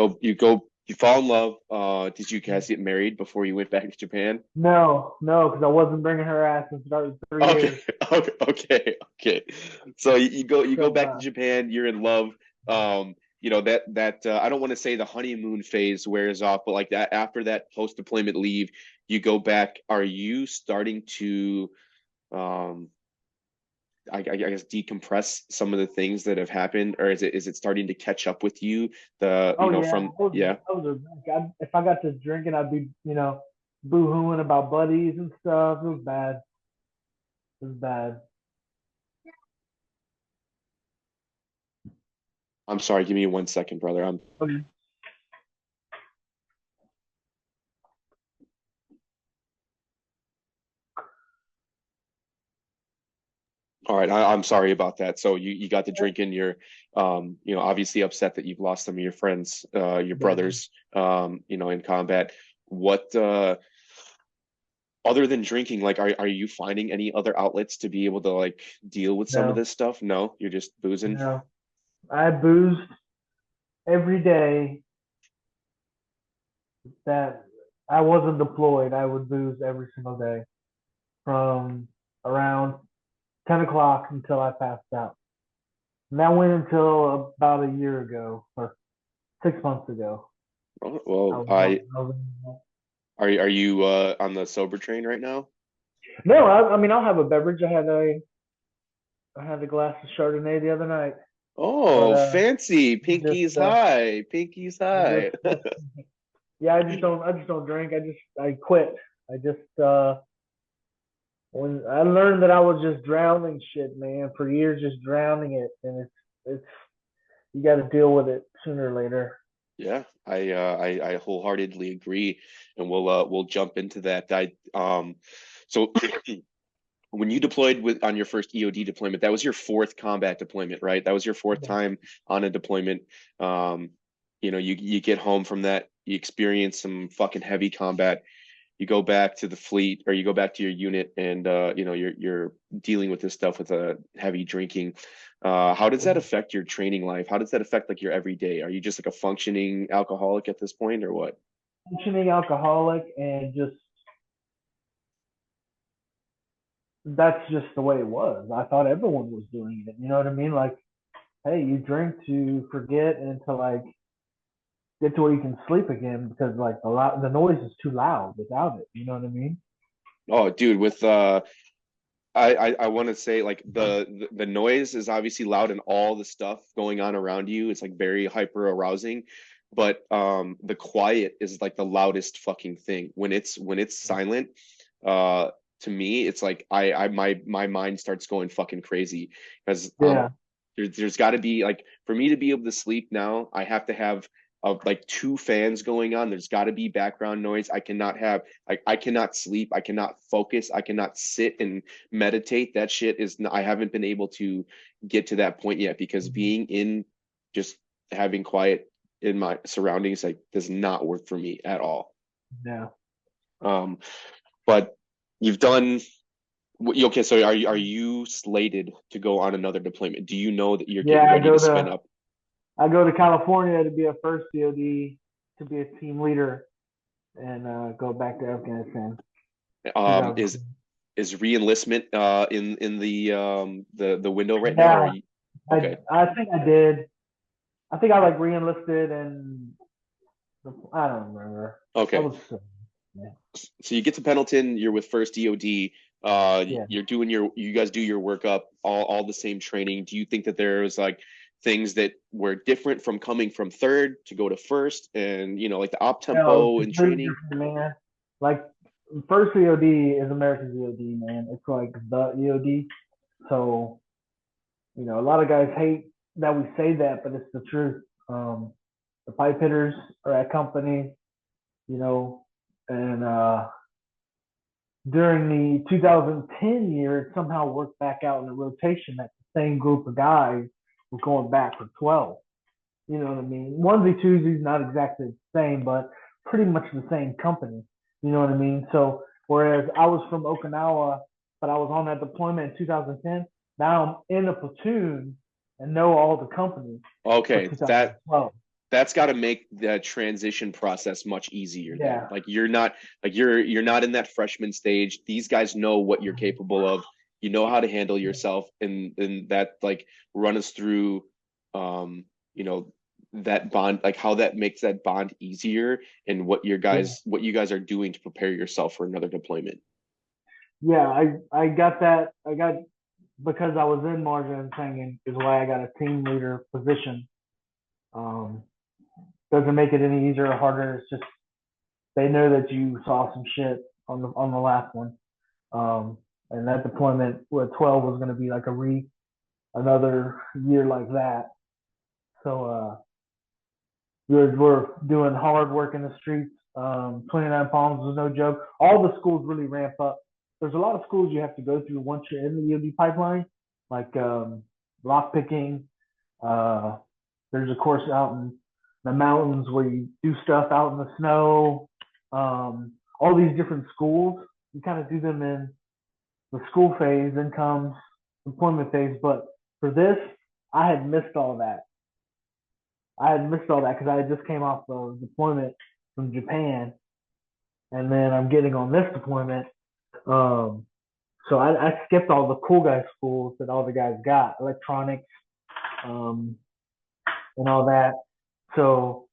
fall in love. Did you guys get married before you went back to Japan? No, no, because I wasn't bringing her ass since about 3 years. Okay, okay. So you go So back to Japan, you're in love. That I don't want to say the honeymoon phase wears off, but like that after that post deployment leave, you go back. Are you starting to um I guess decompress some of the things that have happened, or is it starting to catch up with you? The oh yeah, from yeah. if I got to drinking, I'd be boo-hooing about buddies and stuff. It was bad. It was bad. I'm sorry, give me 1 second, brother. I'm Okay. All right, I'm sorry about that. So you got the drinking. You're, obviously upset that you've lost some of your friends, your Yeah. brothers, in combat. What, other than drinking, like, are you finding any other outlets to be able to like deal with some of No, this stuff? No, you're just boozing. no. I boozed every day that I wasn't deployed. I would booze every single day from around 10 o'clock until I passed out. And that went until about a year ago or 6 months ago. Oh, I well, was on. I was are you on the sober train right now? No, I mean I'll have a beverage. I had a glass of Chardonnay the other night, but Oh, fancy. I just Pinky's high. Pinky's I just high. yeah I just don't drink. I quit. I just when I learned that I was just drowning shit, man, for years just drowning it, and it's you got to deal with it. sooner or later. Yeah, I wholeheartedly agree, and we'll jump into that. So when you deployed with on your first EOD deployment, that was your fourth combat deployment, right? That was your fourth Yeah. time on a deployment. Um, you get home from that, you experience some fucking heavy combat. You go back to the fleet or you go back to your unit, and you're dealing with this stuff with a heavy drinking. How does that affect your training life? How does that affect like your everyday? Are you just like a functioning alcoholic at this point, or what? Functioning alcoholic and just that's just the way it was. I thought everyone was doing it. You know what I mean? Like, hey, you drink to forget and to like get to where you can sleep again because like the noise is too loud without it. You know what I mean? Oh, dude, with I want to say like the noise is obviously loud and all the stuff going on around you. It's like very hyper arousing, but the quiet is like the loudest fucking thing. When it's silent, uh to me it's like my mind starts going fucking crazy because Yeah. there's got to be like for me to be able to sleep now, I have to have like two fans going on. There's got to be background noise. I cannot have like I cannot sleep. I cannot focus. I cannot sit and meditate. That shit is I haven't been able to get to that point yet because being in just having quiet in my surroundings like does not work for me at all. Yeah. Um, but you've done okay. So are you slated to go on another deployment? Do you know that you're Yeah. getting ready to spin up? I go to California to be a first COD, to be a team leader, and go back to Afghanistan. Um, 2000. is is reenlistment in the window right now, or are Yeah, you I okay? I think I did. I think I like reenlisted and I don't remember. I Okay. was yeah. So you get to Pendleton, you're with First DoD. Yeah. You're doing you guys do your workup, all the same training. Do you think that there's like things that were different from coming from third to go to first, and like the op No, it's tempo and completely training? different, man. Like first EOD is American EOD, man. It's like the EOD. So a lot of guys hate that we say that, but it's the truth. The pipe hitters are at company, you know, and during the 2010 year, it somehow worked back out in the rotation that the same group of guys were going back for 12. You know what I mean? Onesie twosies, not exactly the same, but pretty much the same company. You know what I mean? So whereas I was from Okinawa, but I was on that deployment in 2010, now I'm in a platoon and know all the companies for Okay, 2012. that's got to make the transition process much easier then. Yeah. Like you're not in that freshman stage. These guys know what you're capable of. You know how to handle yourself, and that like run us through um you know that bond, like how that makes that bond easier, and Yeah. what you guys are doing to prepare yourself for another deployment. Yeah. I got that. I got because I was in margin and singing is why I got a team leader position. Um, doesn't make it any easier or harder. It's just they know that you saw some shit on the last one. And that deployment with 12 was going to be like another year like that. So we're doing hard work in the streets. 29 Palms was no joke. All the schools really ramp up. There's a lot of schools you have to go through once you're in the EOD pipeline, like lock picking. Uh, there's a course out in the mountains where you do stuff out in the snow. All these different schools, you kind of do them in the school phase, then comes employment phase. But for this, I had missed all that. I had missed all that because I had just came off of deployment from Japan, and then I'm getting on this deployment. Um, so I skipped all the cool guy schools that all the guys got, electronics, um, and all that. So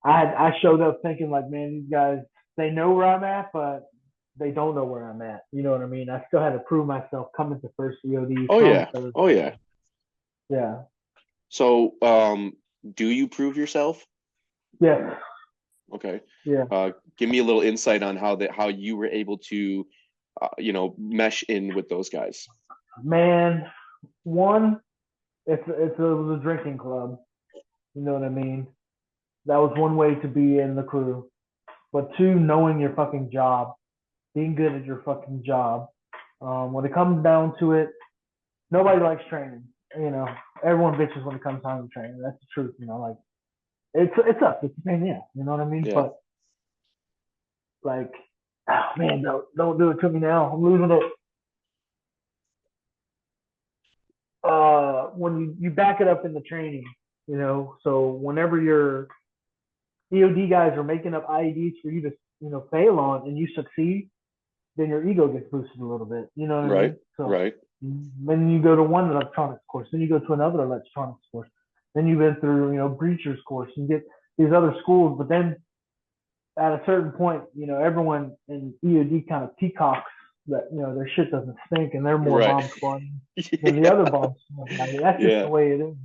I showed up thinking like, man, these guys they know where I'm at, but they don't know where I'm at. You know what I mean? I still had to prove myself coming to first EOD Oh from yeah, third. oh yeah. Yeah. So do you prove yourself? Yeah. Okay. Yeah. Give me a little insight on how you were able to, mesh in with those guys. Man, one, it was a drinking club. You know what I mean? That was one way to be in the crew. But two, knowing your fucking job, being good at your fucking job. When it comes down to it, nobody likes training. You know, everyone bitches when it comes time to training. That's the truth. You know, like it's up. It's a pain in the ass. You know what I mean? Yeah. But like, oh man, don't do it to me now. I'm losing it. When you back it up in the training, you know, so whenever your EOD guys are making up IEDs for you to, you know, fail on and you succeed, then your ego gets boosted a little bit. You know what I Right. mean? So Right. then you go to one electronics course, then you go to another electronics course, then you've been through, you know, breachers course, and get these other schools, but then at a certain point, you know, everyone in EOD kind of peacocks that, you know, their shit doesn't stink and they're more Right. bomb squad than the Yeah. other bomb squad. That's just the Yeah. way it is.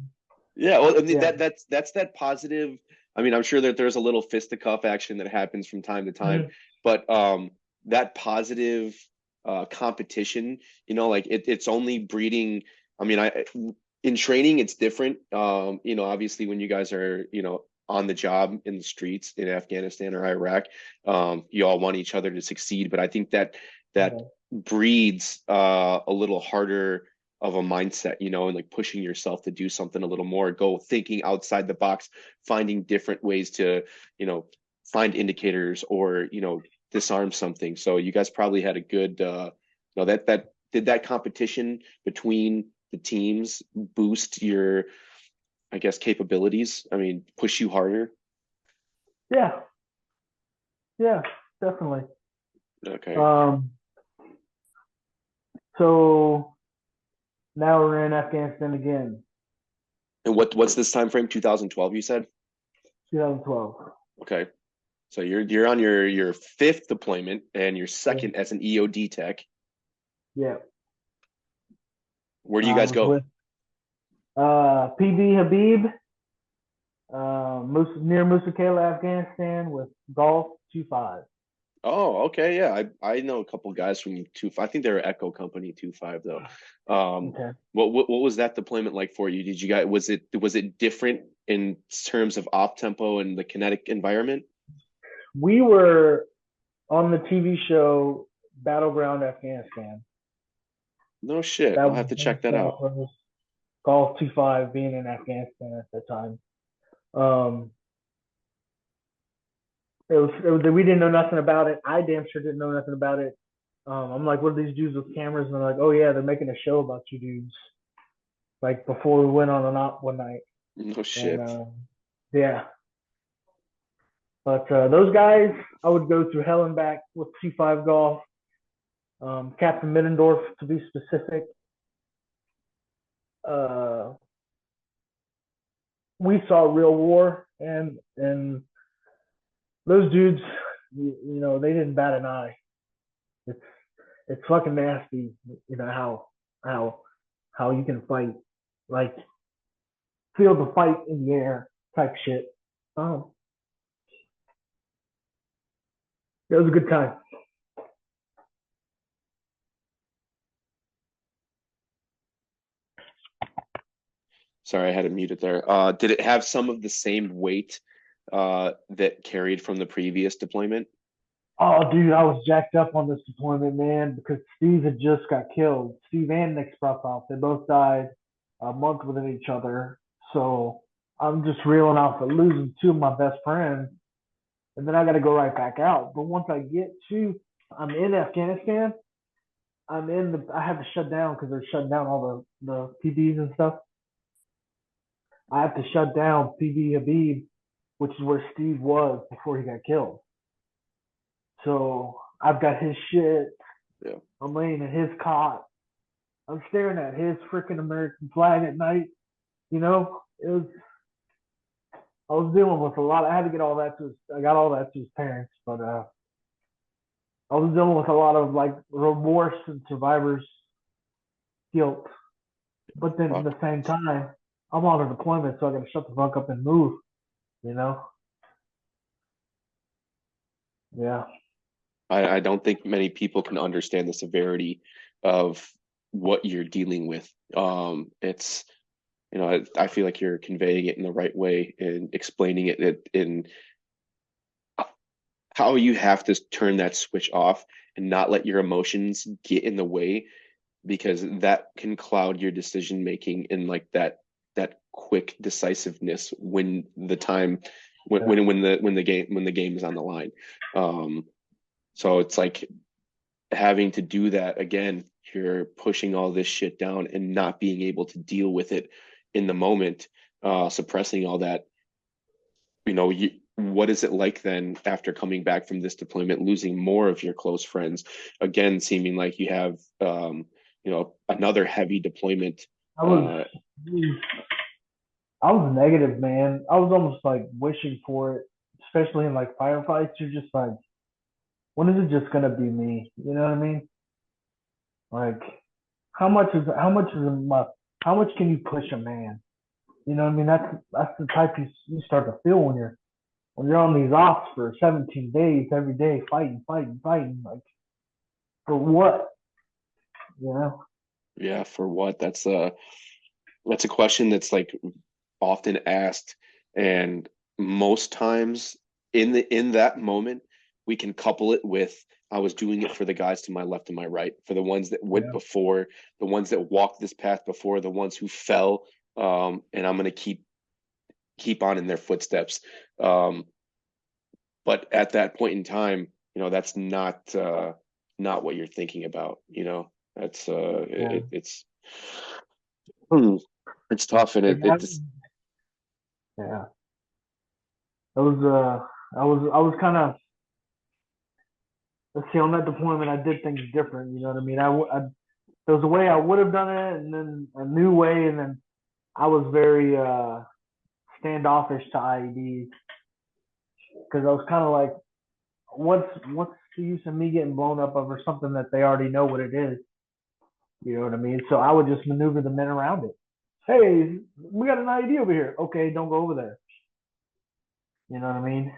Yeah. Well, I mean, Yeah. that's that positive. I mean, I'm sure that there's a little fisticuff action that happens from time to time, Mm-hmm. but that positive competition, like it's only breeding. I mean, I in training it's different. Obviously when you guys are, on the job in the streets in Afghanistan or Iraq, you all want each other to succeed. But I think that Yeah. breeds a little harder of a mindset, and like pushing yourself to do something a little more, go thinking outside the box, finding different ways to, find indicators or, disarm something. So you guys probably had a good, that did that competition between the teams boost your, I guess, capabilities? I mean, push you harder? Yeah. Yeah. Definitely. Okay. Um, so now we're in Afghanistan again, And what's this time frame? 2012, you said? 2012. Okay. So you're on your fifth deployment and your Yeah. second as an EOD tech. Yeah. Where do you I guys was go? with PB Habib, near Musa Kala, Afghanistan, with Golf 25. Oh, okay, yeah. I know a couple guys from 2.5. I think they're Echo Company 2.5 though. Um, Okay. what was that deployment like for you? Did you guys was it different in terms of op tempo and the kinetic environment? We were on the TV show Battleground Afghanistan. No shit. That I'll was have to check based that off out. of Golf 25 being in Afghanistan at that time. Um, we didn't know nothing about it. I damn sure didn't know nothing about it. I'm like, what are these dudes with cameras? And they're like, oh yeah, they're making a show about you dudes. Like before we went on an op one night, No and shit. yeah. But those guys, I would go through hell and back with C5 Golf. Captain Middendorf, to be specific. Uh, we saw real war, and those dudes, you know, they didn't bat an eye. It's it's fucking nasty, you know how how you can fight, like feel the fight in the air type shit. Um, it was a good time. Sorry, I had it muted there. Did it have some of the same weight that carried from the previous deployment? Oh, dude, I was jacked up on this deployment, man, because Steve had just got killed. Steve and Nick Spruffoff, they both died a month within each other. So I'm just reeling off of losing two of my best friends, and then I got to go right back out. But once I get to, I'm in Afghanistan. I have to shut down because they're shutting down all the PBs and stuff. I have to shut down PB Habib, which is where Steve was before he got killed. So I've got his shit. Yeah. I'm laying in his cot. I'm staring at his freaking American flag at night. You know, it was. I was dealing with a lot. I had to get all that to. I got all that to his parents, but I was dealing with a lot of like remorse and survivor's guilt. But then at Fuck. the same time, I'm on a deployment, so I got to shut the fuck up and move. You know? Yeah. I don't think many people can understand the severity of what you're dealing with. It's I feel like you're conveying it in the right way and explaining it in how you have to turn that switch off and not let your emotions get in the way, because that can cloud your decision making in like that quick decisiveness when the time Yeah. when the game is on the line. Um, so it's like having to do that again, you're pushing all this shit down and not being able to deal with it in the moment, suppressing all that. What is it like then after coming back from this deployment, losing more of your close friends, again, seeming like you have, another heavy deployment. I was Uh, I was negative, man. I was almost like wishing for it, especially in like firefights. You're just like, when is it just gonna be me? You know what I mean? Like, how much can you push a man? You know what I mean? That's the type you start to feel when you're on these ops for 17 days every day, fighting, fighting, fighting. Like, for what? You know? yeah, for what? That's a question that's like often asked, and most times in that moment we can couple it with, I was doing it for the guys to my left and my right, for the ones that went Yeah. before, the ones that walked this path before, the ones who fell, and I'm going to keep on in their footsteps. um but at that point in time, that's not what you're thinking about. That's Yeah. hmm, it's tough, and Like, it's yeah. It was I was kind of, let's see, on that deployment I did things different. You know what I mean? There was a way I would have done it, and then a new way, and then I was very standoffish to IEDs because I was kind of like, what's the use of me getting blown up over something that they already know what it is? You know what I mean? So I would just maneuver the men around it. Hey, we got an IED over here. Okay, don't go over there. You know what I mean?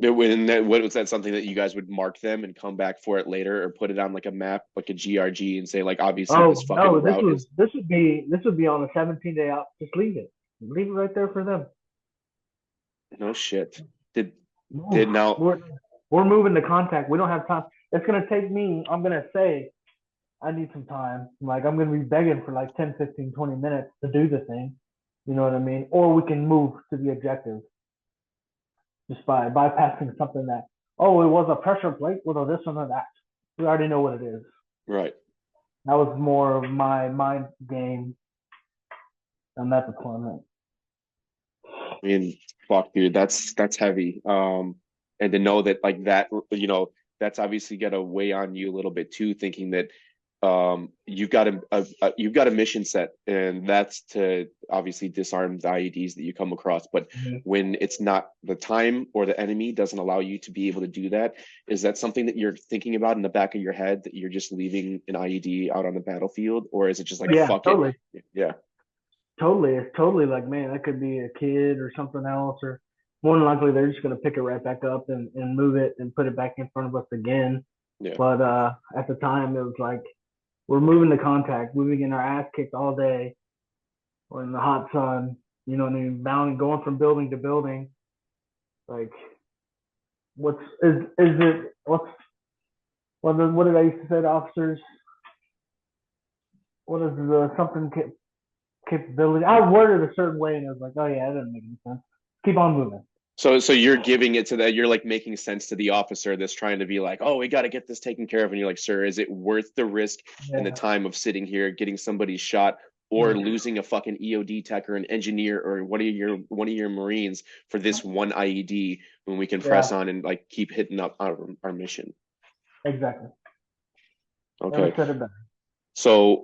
what was that, something that you guys would mark them and come back for it later, or put it on like a map, like a GRG, and say like, obviously this Oh fucking no, route is this would be on a 17-day out. Just leave it right there for them. no shit. Did Move. did now We're moving to contact. We don't have time. It's gonna take me. I'm gonna say I need some time. Like, I'm gonna be begging for like 10, 15, 20 minutes to do the thing. You know what I mean? Or we can move to the objective just by bypassing something that, oh, it was a pressure plate with a this and a that. We already know what it is. right? That was more of my mind game on that deployment. I mean, fuck, dude, that's heavy. And to know that like that, that's obviously got to weigh on you a little bit too, thinking that you've got a mission set, and that's to obviously disarm the IEDs that you come across. But Mhm. when it's not the time, or the enemy doesn't allow you to be able to do that, is that something that you're thinking about in the back of your head, that you're just leaving an IED out on the battlefield, or is it just like Yeah, fuck it? totally. Yeah, Totally. It's totally like, man, that could be a kid or something else, or more than likely they're just gonna pick it right back up and move it and put it back in front of us again. yeah. But at the time it was like, we're moving to contact, we've been getting our ass kicked all day. We're in the hot sun, you know what I mean, bound going from building to building. Like, is it what did I used to say to officers? What is the something capability? I worded a certain way and I was like, oh yeah, that doesn't make any sense. Keep on moving. So you're giving it to that. You're like making sense to the officer that's trying to be like, oh, we got to get this taken care of. And you're like, sir, is it worth the risk and the Yeah. time of sitting here, getting somebody shot, or losing a fucking EOD tech or an engineer or one of your Marines for this one IED, when we can press Yeah, on and like keep hitting up our mission? exactly. Never Okay. said it better. So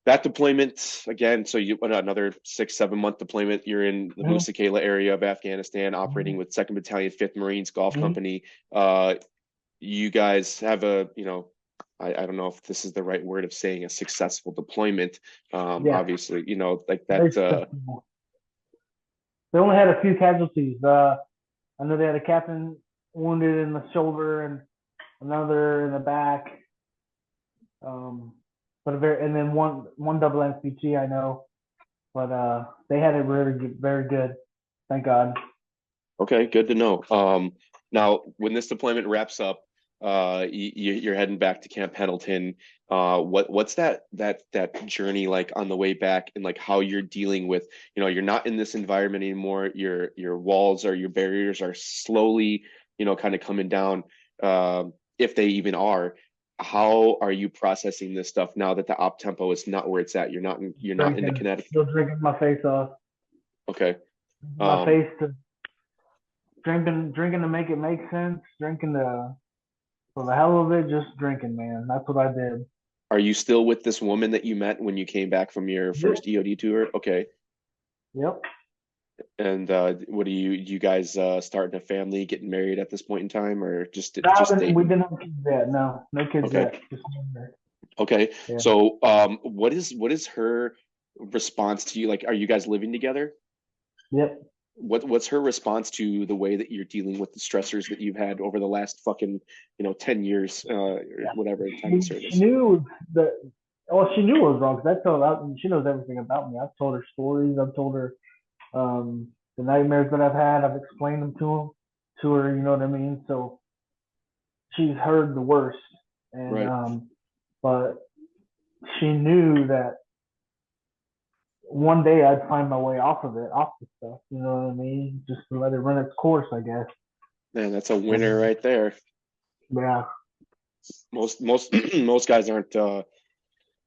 that deployment again, so you another 6 7 month deployment, you're in the Mm-hmm. Musa Kala area of Afghanistan, operating Mm-hmm. with 2nd Battalion 5th Marines Golf Mm-hmm. Company. uh you guys have I don't know if this is the right word of saying a successful deployment. Yeah, Obviously, like very that. successful. They only had a few casualties. I know they had a captain wounded in the shoulder and another in the back. Um, but and then one double MPG I know. but they had it very good. Thank God. Okay, good to know. Now when this deployment wraps up, you're heading back to Camp Pendleton. What's that journey like on the way back, and like how you're dealing with, you're not in this environment anymore. Your walls or your barriers are slowly, kind of coming down, if they even are. How are you processing this stuff now that the op tempo is not where it's at? You're not in the Drinking, kinetic. still drinking my face off. Okay. My Um, face to drinking to make it make sense. Drinking to for the hell of it, just drinking, man. That's what I did. Are you still with this woman that you met when you came back from your Yep. first EOD tour? Okay. Yep. And what do you guys starting a family, getting married at this point in time, or just No, we dating? didn't have kids yet. No, no kids Okay. yet. Just Okay. yeah. So what is her response to you? Like, are you guys living together? Yep. What's her response to the way that you're dealing with the stressors that you've had over the last fucking, 10 years, or whatever time of She service? knew that. Well, she knew it was wrong because I told her. She knows everything about me. I've told her stories. I've told her the nightmares that I've had. I've explained them to her. You know what I mean? So she's heard the worst, and Right. but she knew that one day I'd find my way off of it, off the stuff. You know what I mean? Just to let it run its course, I guess. Man, that's a winner And right there. yeah, Most most guys aren't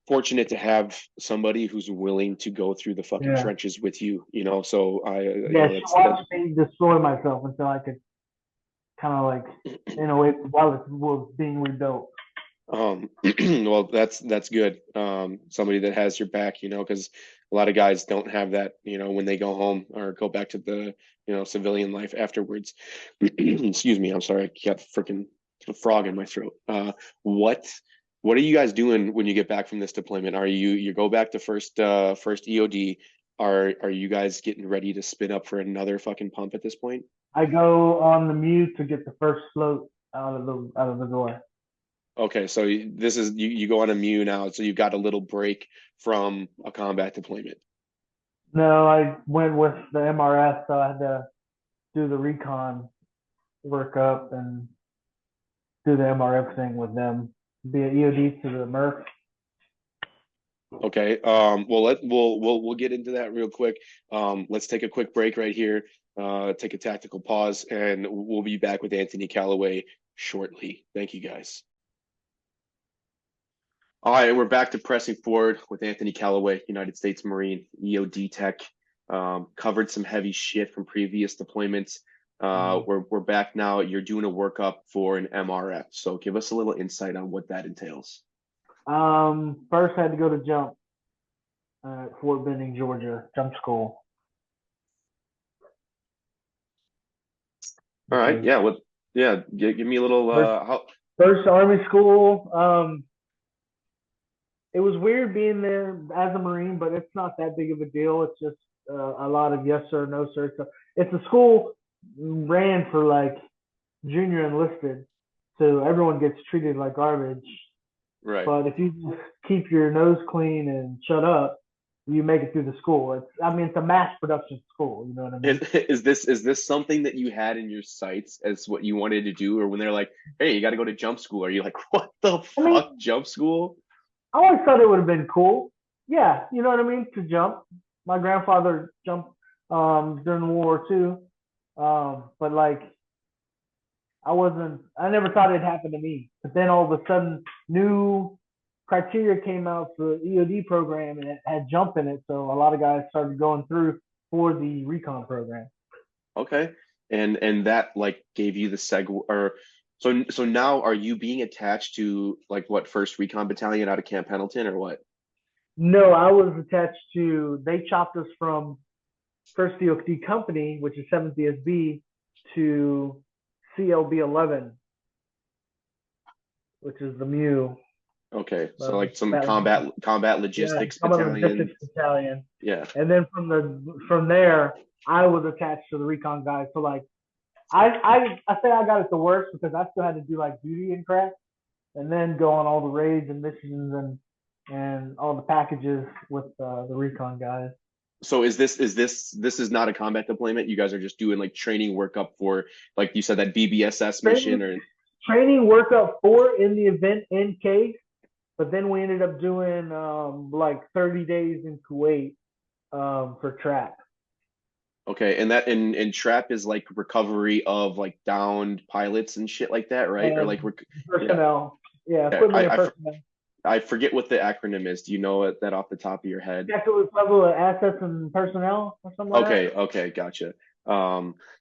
fortunate to have somebody who's willing to go through the fucking yeah, trenches with you, so yeah. She that's that. watched me destroy myself until I could kind of like, in a way, while it was being rebuilt. Well, that's good. Somebody that has your back, because a lot of guys don't have that, when they go home or go back to the, civilian life afterwards. Excuse me, I'm sorry, I got freaking a frog in my throat. What what are you guys doing when you get back from this deployment? Are you go back to first EOD? Are you guys getting ready to spin up for another fucking pump at this point? I go on the mute to get the first float out of the door. Okay, so this is you go on a MEU now, so you've got a little break from a combat deployment. No, I went with the MRS, so I had to do the recon workup and do the MRF thing with them. Be an EOD to the Murph. Okay. Well, we'll get into that real quick. Let's take a quick break right here. Take a tactical pause, and we'll be back with Anthony Calloway shortly. Thank you, guys. All right, and we're back to pressing forward with Anthony Calloway, United States Marine, EOD Tech. Covered some heavy shit from previous deployments. We're back now. You're doing a workup for an MRF, so give us a little insight on what that entails. First I had to go to jump at Fort Benning, Georgia, jump school. All Which right, was yeah, yeah, give me a little first, how. first Army school. It was weird being there as a Marine, but it's not that big of a deal. It's just a lot of yes sir, no sir. So it's a school ran for like junior enlisted, so everyone gets treated like garbage. Right. But if you just keep your nose clean and shut up, you make it through the school. I mean, it's a mass production school. You know what I And mean? is this something that you had in your sights as what you wanted to do, or when they're like, "Hey, you got to go to jump school," are you like, "What the I fuck, mean, jump school?" I always thought it would have been cool. Yeah, you know what I mean? To jump. My grandfather jumped during World War II. But like, I never thought it happened to me. But then all of a sudden, new criteria came out for the EOD program and it had jump in it. So a lot of guys started going through for the recon program. Okay, and that like gave you the seg, or so now are you being attached to like what, First Recon Battalion out of Camp Pendleton, or what? No, I was attached to, they chopped us from First DOD Company, which is 7th DSB, to CLB 11, which is the MEU. Okay, so Uh, like some that, combat yeah, logistics I'm a logistics battalion. battalion. Yeah. And then from there, I was attached to the recon guys. So like, I say I got it the worst because I still had to do like duty and crap, and then go on all the raids and missions and all the packages with the recon guys. So this is not a combat deployment? You guys are just doing like training workup for, like you said, that BBSS mission, Training, or training workout for in the event in case, but then we ended up doing like 30 days in Kuwait for trap. okay, and that and trap is like recovery of like downed pilots and shit like that, right? Or And like yeah, personnel. Yeah, yeah. equipment and personnel. I forget what the acronym is. Do you know that off the top of your head? Tactical level of assets and personnel or something like that. Okay, okay, gotcha.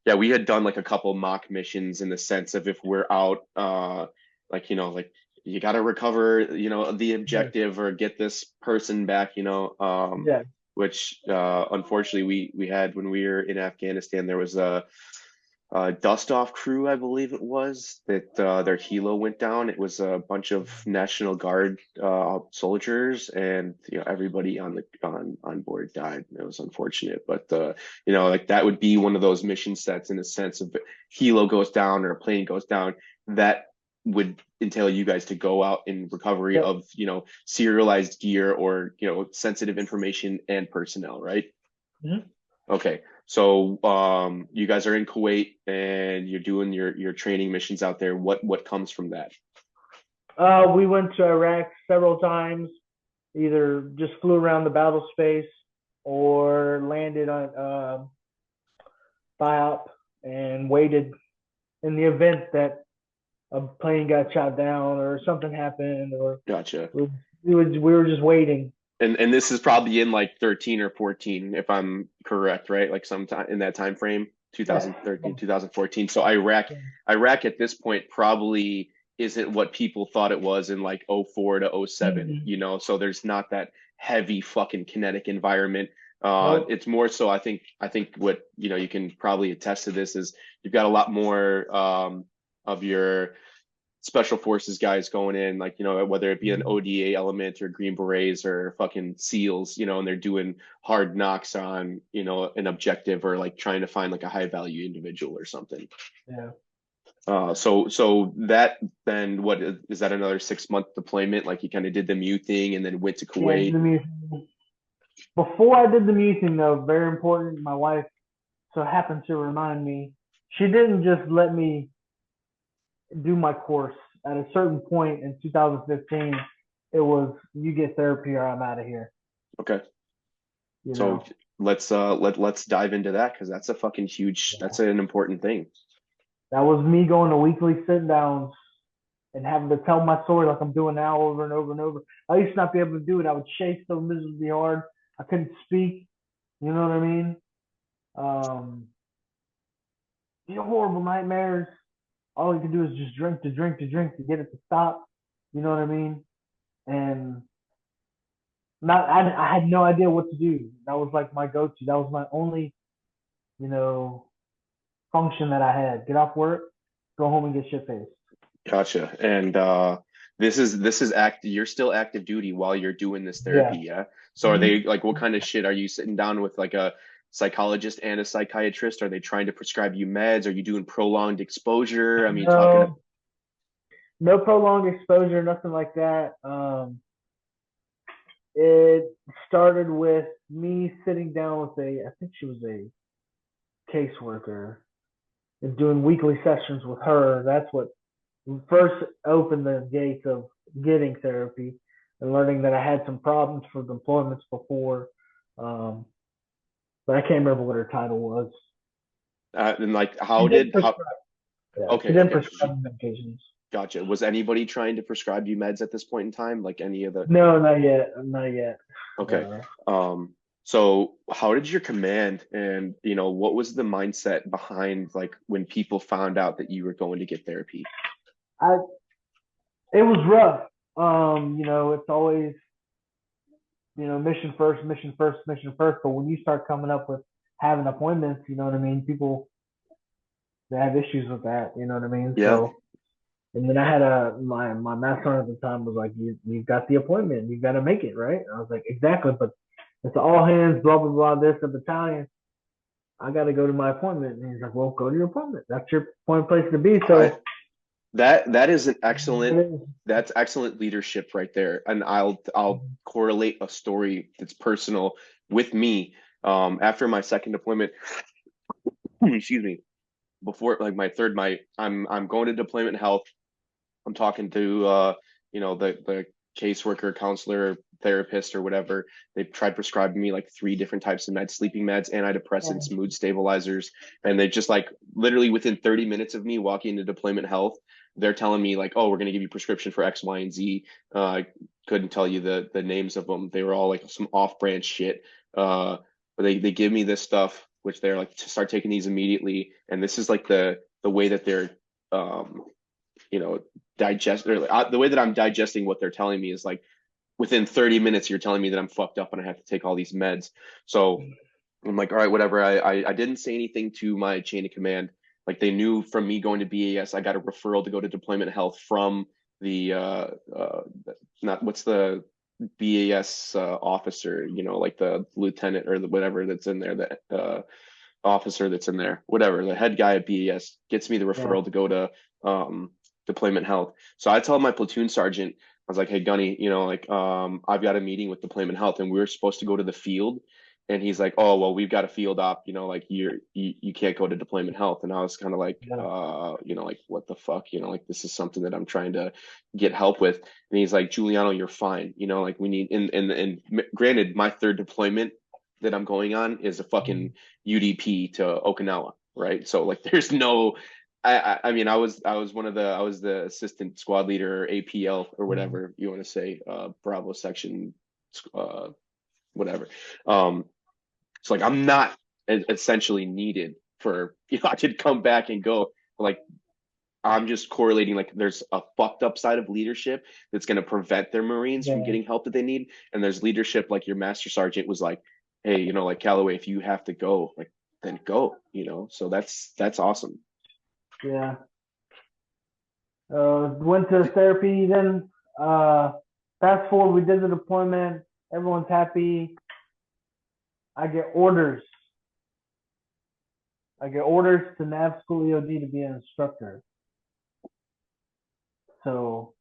Yeah, we had done like a couple mock missions in the sense of if we're out, like like you got to recover, the Yeah. objective or get this person back, Yeah. which unfortunately we had when we were in Afghanistan. There was a dust off crew, I believe it was, that their helo went down. It was a bunch of National Guard soldiers, and everybody on board died. It was unfortunate, but like that would be one of those mission sets in a sense of helo goes down or a plane goes down. That would entail you guys to go out in recovery Yep. of serialized gear or sensitive information and personnel, right? Mhm. Okay. So you guys are in Kuwait and you're doing your training missions out there. What comes from that? We went to Iraq several times. Either just flew around the battle space or landed on BIOP and waited in the event that a plane got shot down or something happened, or Gotcha. we were just waiting. And this is probably in like 13 or 14, if I'm correct, right? Like sometime in that time frame, Yeah. 2013, 2014. So Iraq at this point probably isn't what people thought it was in like '04 to '07, Mm-hmm. so there's not that heavy fucking kinetic environment. Nope. It's more so I think what you can probably attest to this is you've got a lot more of your special forces guys going in, like, whether it be an Mm-hmm. ODA element or Green Berets or fucking SEALs, and they're doing hard knocks on, an objective or like trying to find like a high value individual or something. Yeah. So that then what is that another 6 month deployment? Like you kind of did the MU thing and then went to Yeah. Kuwait. Before I did the muting, though, very important. My wife so happened to remind me. She didn't just let me do my course. At a certain point in 2015, it was you get therapy or I'm out of here. Okay. You So know, let's dive into that because that's a fucking huge, that's an important thing. that was me going to weekly sit downs and having to tell my story like I'm doing now over and over and over. I used to not be able to do it. I would chase so miserably hard. I couldn't speak. You know what I mean? Um, horrible nightmares. All you can do is just drink to drink to drink to get it to stop. You know what I mean? And I had no idea what to do. That was like my go-to. That was my only, you know, function that I had. Get off work, go home and get shit faced. Gotcha. And this is you're still active duty while you're doing this therapy, Yeah. yeah? So are Mm-hmm. they like what kind of shit are you sitting down with like a psychologist and a psychiatrist? Are they trying to prescribe you meds? Are you doing prolonged exposure? I mean, talking to No, no prolonged exposure, nothing like that. It started with me sitting down with I think she was a caseworker, and doing weekly sessions with her. That's what first opened the gates of getting therapy and learning that I had some problems for deployments before. Um, but I can't remember what her title was. and like She how did did how prescribe. Yeah, she okay, didn't okay. prescribe medications. Gotcha. Was anybody trying to prescribe you meds at this point in time? Like any of the No, not yet. Not yet. Okay. Um, so how did your command and what was the mindset behind like when people found out that you were going to get therapy? I it was rough. It's always mission first, mission first, mission first. But when you start coming up with having appointments, you know what I mean. People they have issues with that. You know what I mean. Yeah. So and then I had my master at the time was like, you got the appointment, you got to make it right. And I was like, exactly, but it's all hands, blah blah blah. This a battalion. I got to go to my appointment, and he's like, well, go to your appointment. That's your point place to be. I So that is an excellent that's excellent leadership right there. And I'll correlate a story that's personal with me. After my second deployment, excuse me, before like my third, I'm going to deployment health. I'm talking to the caseworker, counselor, therapist, or whatever. They tried prescribing me like three different types of meds: sleeping meds, antidepressants, mood stabilizers, and they just like literally within 30 minutes of me walking into deployment health, they're telling me like, oh, we're gonna give you prescription for X, Y, and Z. I couldn't tell you the names of them. They were all like some off-brand shit. But they give me this stuff, which they're like to start taking these immediately, and this is like the way that they're um you know digest or the way that I'm digesting what they're telling me is like within 30 minutes you're telling me that I'm fucked up and I have to take all these meds. So I'm like, all right, whatever. I didn't say anything to my chain of command. Like they knew from me going to BAS, I got a referral to go to deployment health from the not what's the BAS officer, like the lieutenant or the whatever that's in there, the officer that's in there, whatever, the head guy at BAS gets me the Yeah. referral to go to deployment health. So I tell my platoon sergeant, I was like, hey Gunny, I've got a meeting with deployment health and we were supposed to go to the field. And he's like, oh well, we've got a field op, like you can't go to deployment health. And I was kind of like, Yeah. like what the fuck, like this is something that I'm trying to get help with. And he's like, Giuliano, you're fine, like we need and granted, my third deployment that I'm going on is a fucking UDP to Okinawa, right? So like there's no I mean I was the assistant squad leader or APL or whatever you want to say, Bravo section uh whatever. So like I'm not essentially needed for I could come back and go like I'm just correlating like there's a fucked up side of leadership that's going to prevent their Marines from Yeah. getting help that they need. And there's leadership like your master sergeant was like, hey, like Calloway, if you have to go, like then go, So that's awesome. Yeah. Went to therapy. Then fast forward, we did the deployment. Everyone's happy. I get orders. I get orders to nav school EOD to be an instructor. So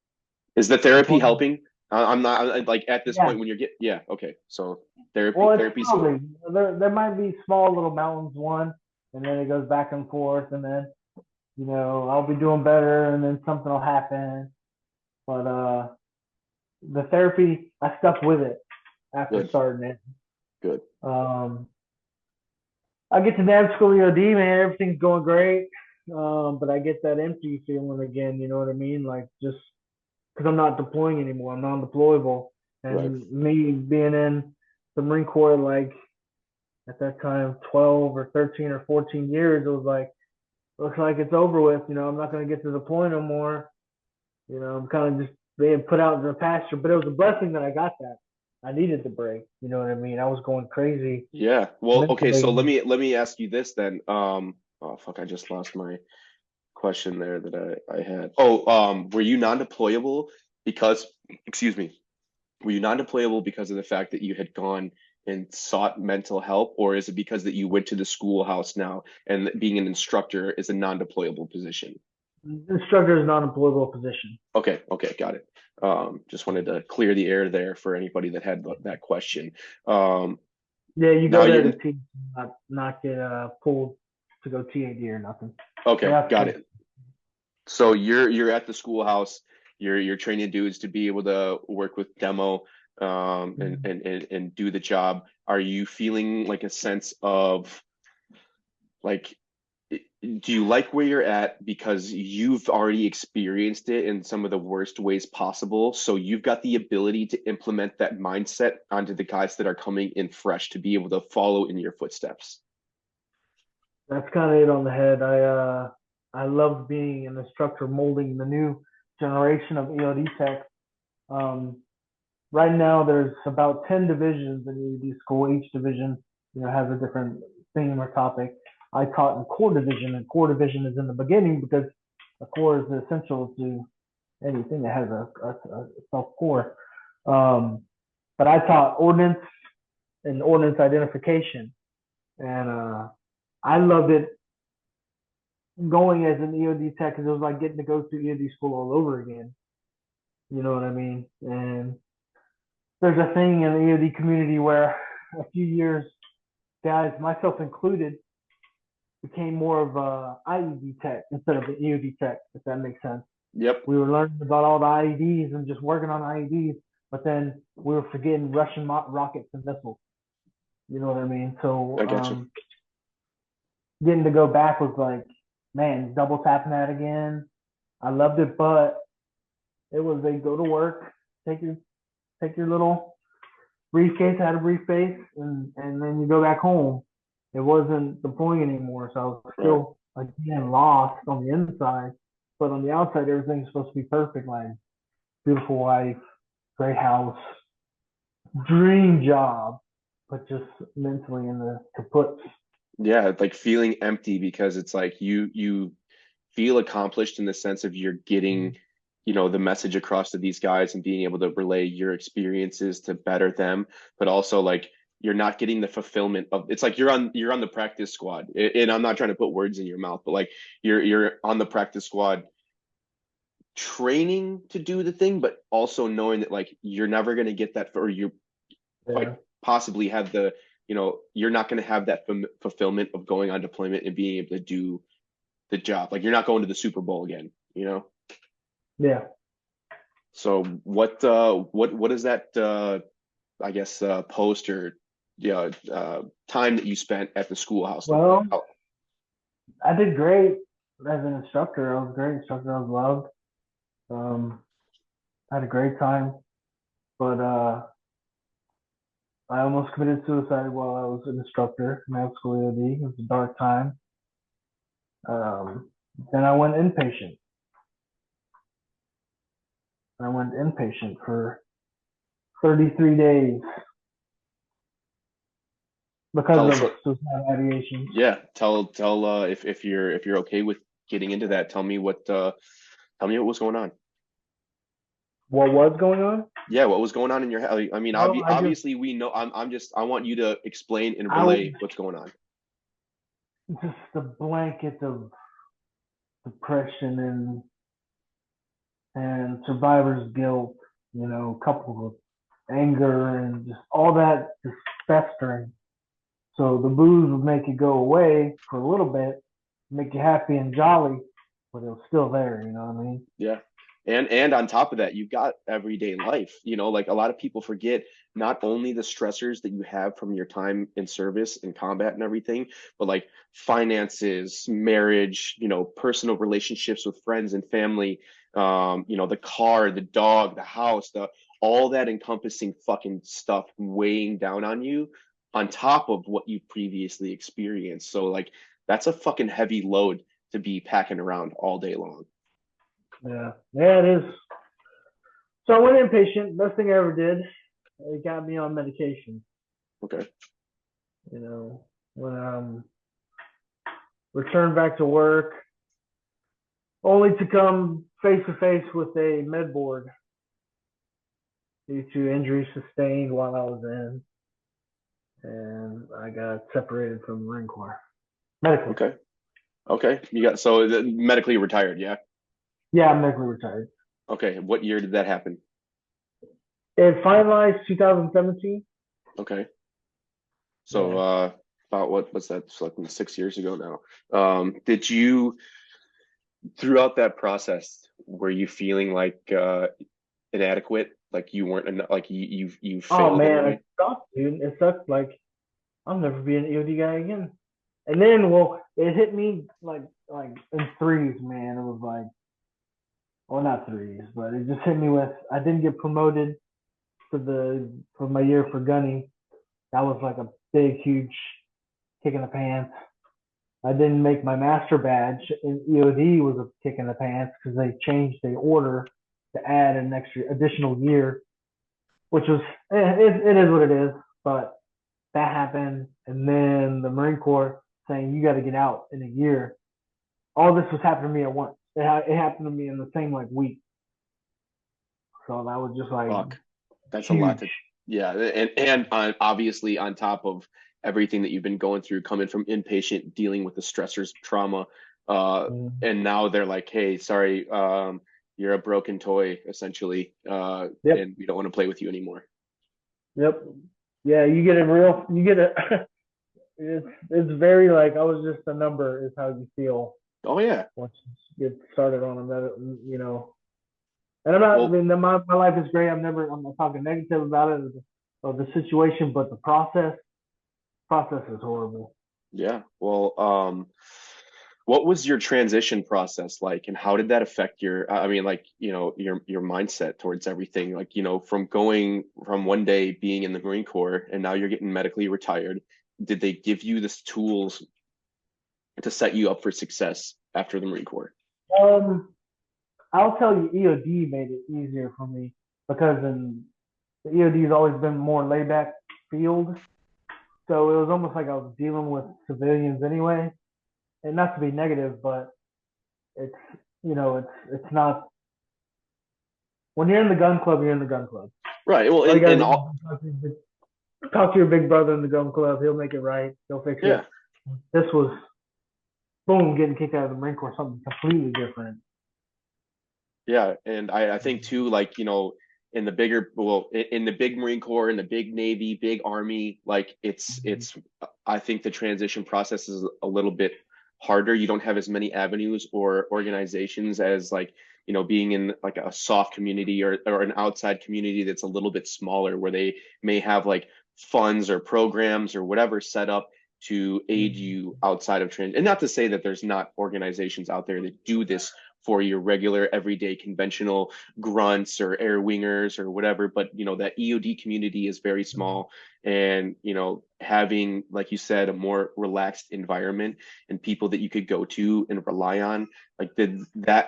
Is the therapy deployment. helping? I'm not like at this Yeah. point when you're yeah, okay. So therapy Well, it's therapy's slowly. There might be small little mountains one, and then it goes back and forth, and then I'll be doing better, and then something will happen. But the therapy, I stuck with it after good, starting it. good. Um, I get to nav school EOD, man. Everything's going great. But I get that empty feeling again. You know what I mean? Like just because I'm not deploying anymore. I'm non-deployable. Right. And me being in the Marine Corps, like at that time, 12 or 13 or 14 years, it was like, looks like it's over with. I'm not going to get to deploy no more. I'm kind of just being put out in the pasture. But it was a blessing that I got that. I needed the break. You know what I mean? I was going crazy Yeah. Well, okay, so mentally. let me ask you this then. Oh fuck, I just lost my question there that I had. Oh, were you non-deployable because, excuse me, were you non-deployable because of the fact that you had gone and sought mental help, or is it because that you went to the schoolhouse now and being an instructor is a non-deployable position? Instructor is non-employable position. Okay, okay, got it. Just wanted to clear the air there for anybody that had that question. Um, Yeah, you now go there you're to teach, not get pulled to go TAD or nothing. okay, Yeah, got it. So you're at the schoolhouse. You're training dudes to be able to work with demo, and do the job. Are you feeling like a sense of like, do you like where you're at because you've already experienced it in some of the worst ways possible? So you've got the ability to implement that mindset onto the guys that are coming in fresh to be able to follow in your footsteps. that's kind of it on the head. I love being an instructor, molding the new generation of EOD tech. Um, right now, there's about 10 divisions in EOD school. Each division, has a different theme or topic. I taught in core division, and core division is in the beginning because the core is essential to anything that has a self core. Um, but I taught ordnance and ordnance identification, and I loved it going as an EOD tech because it was like getting to go through EOD school all over again. You know what I mean? And there's a thing in the EOD community where a few years guys, myself included, became more of a IED tech instead of an EOD tech, if that makes sense. Yep. We were learning about all the IEDs and just working on IEDs, but then we were forgetting Russian rockets and missiles. You know what I mean? So I got you. getting to go back was like, man, double tapping that again. I loved it, but it was a go to work, take your little briefcase, had a briefcase, and then you go back home. It wasn't deploying anymore, so I was Right. still again lost on the inside, but on the outside, everything's supposed to be perfect. Like beautiful wife, great house, dream job, but just mentally in the kaputs. Yeah, like feeling empty because it's like you feel accomplished in the sense of you're getting, the message across to these guys and being able to relay your experiences to better them, but also like you're not getting the fulfillment of it's like you're on the practice squad. And I'm not trying to put words in your mouth, but like you're on the practice squad training to do the thing, but also knowing that like you're never going to get that or you quite Yeah, possibly have you're not going to have that fulfillment of going on deployment and being able to do the job. Like you're not going to the Super Bowl again. yeah. So what is that I guess post or time that you spent at the schoolhouse look like? Well, I did great as an instructor. I was a great instructor. I was loved. Um, I had a great time, but I almost committed suicide while I was an instructor in med school EOD. It was a dark time. Um, then I went inpatient. I went inpatient for 33 days because Tell us of what suicide ideation. yeah, tell if you're okay with getting into that, tell me what was going on. What was going on? Yeah, what was going on in your head? I mean, Well, obviously we know. I want you to explain and I was relay what's going on. just the blanket of depression and survivor's guilt, coupled with anger and just all that just festering. So the booze would make it go away for a little bit, make you happy and jolly, but it was still there. You know what I mean? Yeah. And on top of that, you've got everyday life. Like a lot of people forget not only the stressors that you have from your time in service and combat and everything, but like finances, marriage, personal relationships with friends and family, the car, the dog, the house, the all that encompassing fucking stuff weighing down on you on top of what you previously experienced. So like that's a fucking heavy load to be packing around all day long. Yeah, yeah, it is. So I went inpatient. Best thing I ever did. It got me on medication. Okay. When returned back to work, only to come face to face with a med board due to injuries sustained while I was in, and I got separated from the Marine Corps medically. Okay. Okay. You got so medically retired, yeah? Yeah, I'm medically retired. Okay. What year did that happen? It finalized 2017. Okay. So Yeah. about what's that? It's like 6 years ago now. Did you throughout that process were you feeling like inadequate? Like you weren't like you Oh failed in a man, way? it sucked, dude. It sucked. Like I'll never be an EOD guy again. And then, well, it hit me like in threes, man. It was like, well, not threes, but it just hit me with. I didn't get promoted for my year for gunny. That was like a big, huge kick in the pants. I didn't make my master badge, and EOD was a kick in the pants because they changed the order to add an additional year, which was it is what it is. But that happened, and then the Marine Corps saying you got to get out in a year. All this was happening to me at once. It happened to me in the same like week. So that was just like Fuck. That's a lot huge. to yeah, and obviously on top of everything that you've been going through, coming from inpatient, dealing with the stressors, trauma, Mm. and now they're like, hey, sorry, you're a broken toy, essentially, Yep. and we don't want to play with you anymore. Yep. Yeah, you get a real, you get a it's very like I was just a number is how you feel Oh yeah. once you get started on another, you know. And I'm not. I Well, mean, my life is great. I'm not talking negative about it or the situation, but the process is horrible. yeah. Well, what was your transition process like, and how did that affect your, I mean, like, your mindset towards everything? Like, from going from one day being in the Marine Corps and now you're getting medically retired, did they give you the tools to set you up for success after the Marine Corps? Um, I'll tell you, EOD made it easier for me because the EOD has always been more laid back field, so it was almost like I was dealing with civilians anyway. And not to be negative, but it's it's not when you're in the gun club, you're in the gun club. Right. Well, All you gotta and do all, is talk to your big brother in the gun club. He'll make it right. He'll fix it. yeah. This was boom, getting kicked out of the Marine Corps, something completely different. Yeah, and I think too, like, in the bigger, well, in the big Marine Corps, in the big Navy, big Army, like I think the transition process is a little bit harder. You don't have as many avenues or organizations as like, being in like a soft community or an outside community that's a little bit smaller, where they may have like funds or programs or whatever set up to aid you outside of trans. And not to say that there's not organizations out there that do this for your regular everyday conventional grunts or air wingers or whatever, but that EOD community is very small, and having, like you said, a more relaxed environment and people that you could go to and rely on, like,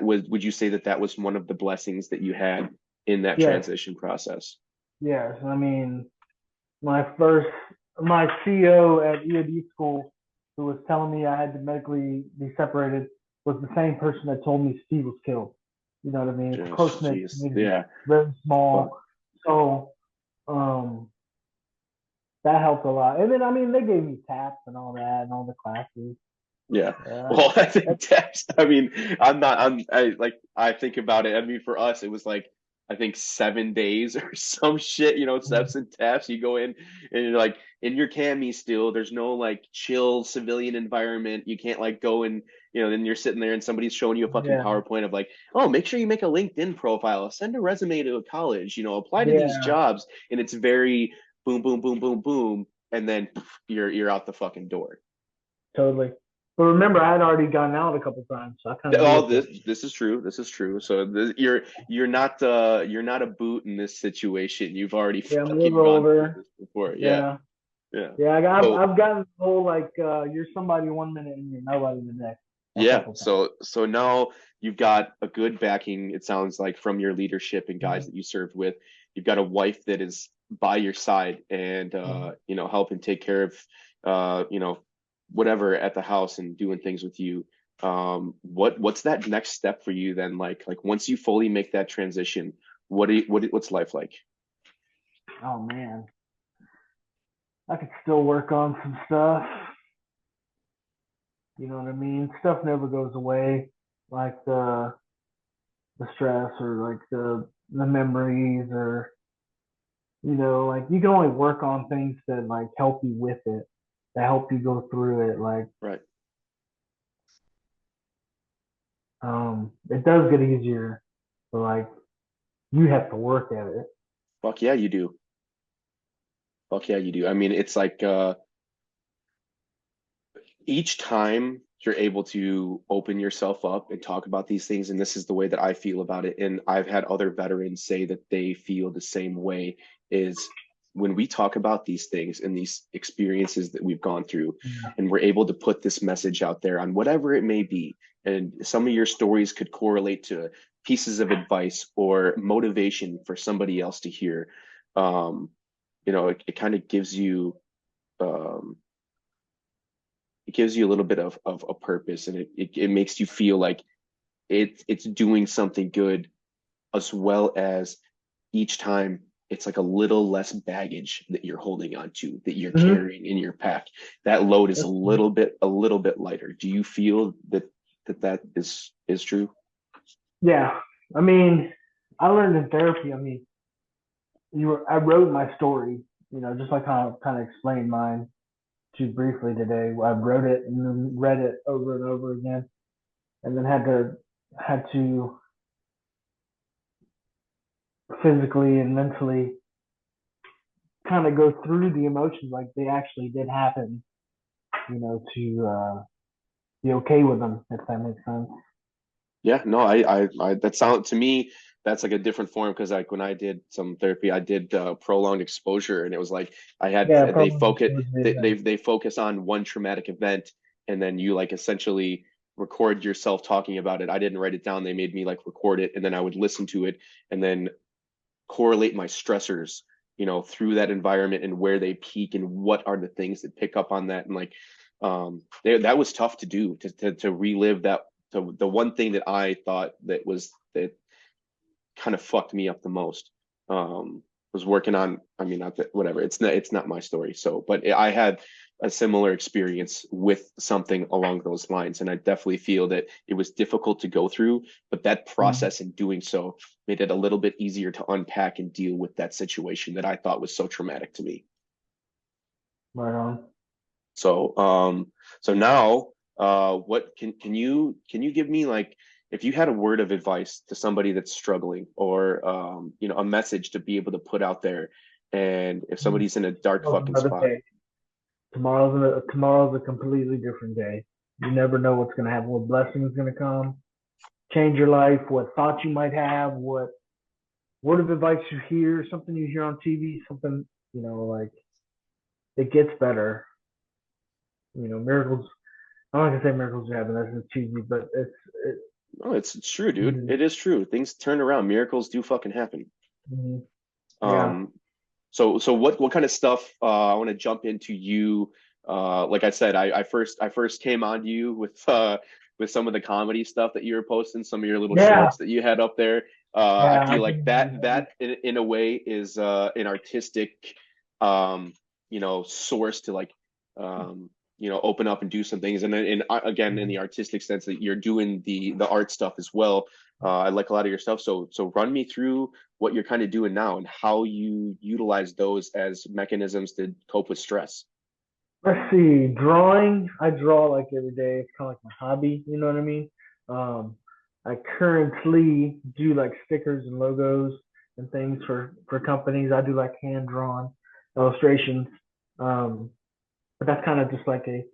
would you say that that was one of the blessings that you had in that Yes, transition process? yes. I mean, my first my CO at EOD school who was telling me I had to medically be separated was the same person that told me Steve was killed. You know what I mean? It's a close Just knit jeez, community, yeah. very Fuck. small. So um that helped a lot. And then I mean they gave me taps and all that and all the classes. Yeah. Uh, Well, I think taps, I mean, I think about it. I mean, for us, it was like, I think 7 days or some shit, steps and taps. You go in and you're like in your cami still. There's no like chill civilian environment. You can't like go and, then you're sitting there and somebody's showing you a fucking yeah, PowerPoint of like, oh, make sure you make a LinkedIn profile, send a resume to a college, apply to these yeah, jobs. And it's very boom, boom, boom, boom, boom. And then poof, you're out the fucking door. totally. But remember, I had already gone out a couple times, so I kind of knew Oh, what this is true. This is true. So you're not a boot in this situation. You've already yeah, I'm a fucking little gone through older. this before. Yeah, Yeah. yeah. Yeah, So I've gotten the whole like you're somebody 1 minute and you're nobody the next a yeah, couple times. so now you've got a good backing, it sounds like, from your leadership and guys Mhm. that you served with. You've got a wife that is by your side and Mhm. helping take care of whatever at the house and doing things with you. What's that next step for you then? Like once you fully make that transition, what's life like? Oh man, I could still work on some stuff. You know what I mean? Stuff never goes away, like the stress or like the memories or like you can only work on things that like help you with it, that help you go through it. Like Right. it does get easier, but like you have to work at it. Fuck yeah, you do. Fuck yeah, you do. I mean, it's like each time you're able to open yourself up and talk about these things, and this is the way that I feel about it, and I've had other veterans say that they feel the same way, is when we talk about these things and these experiences that we've gone through, and we're able to put this message out there on whatever it may be, and some of your stories could correlate to pieces of advice or motivation for somebody else to hear. um, it kind of um, gives you a little bit of a purpose, and it makes you feel like it's doing something good, as well as each time it's like a little less baggage that you're holding on to, that you're Mm-hmm. carrying in your pack. That load is a little bit lighter. Do you feel that is true? Yeah, I mean, I learned in therapy. I mean, I wrote my story, just like kind of explained mine to briefly today. I wrote it and then read it over and over again, and then had to physically and mentally kind of go through the emotions like they actually did happen, to be okay with them, if that makes sense. Yeah, no, that sound to me that's like a different form because like when I did some therapy, I did prolonged exposure, and it was like I had Yeah, they probably. focus they focus on one traumatic event, and then you like essentially record yourself talking about it. I didn't write it down; they made me like record it, and then I would listen to it, and then correlate my stressors, through that environment and where they peak and what are the things that pick up on that. And like, that was tough to do to relive that. The one thing that I thought that kind of fucked me up the most, was working on, I mean, not that, whatever, it's not my story. So, but I had a similar experience with something along those lines. And I definitely feel that it was difficult to go through, but that Mhm. process in doing so made it a little bit easier to unpack and deal with that situation that I thought was so traumatic to me. Right on. So, so now, what can you give me like if you had a word of advice to somebody that's struggling, or a message to be able to put out there, and if somebody's in a dark Tomorrow's fucking another spot. day. Tomorrow's a completely different day. You never know what's gonna happen, what blessing is gonna come, change your life, what thoughts you might have, what word of advice you hear, something you hear on TV, something like it gets better. Miracles. I'm not gonna say miracles are happening. That's just cheesy, but it. No, it's true, dude. Mhm. It is true. Things turn around. Miracles do fucking happen. Mhm. Yeah. Um, so what kind of stuff, I want to jump into you. Like I said, I first came on to you with some of the comedy stuff that you were posting, some of your little Yeah. shorts that you had up there. I Yeah. I feel like can that in a way is an artistic, source to like, open up and do some things. And again, in the artistic sense that you're doing the art stuff as well. I like a lot of your stuff. So run me through what you're kind of doing now and how you utilize those as mechanisms to cope with stress. Let's see. Drawing. I draw like every day. It's kind of like my hobby. You know what I mean? Um, I currently do like stickers and logos and things for companies. I do like hand drawn illustrations. Um, but that's kind of just like a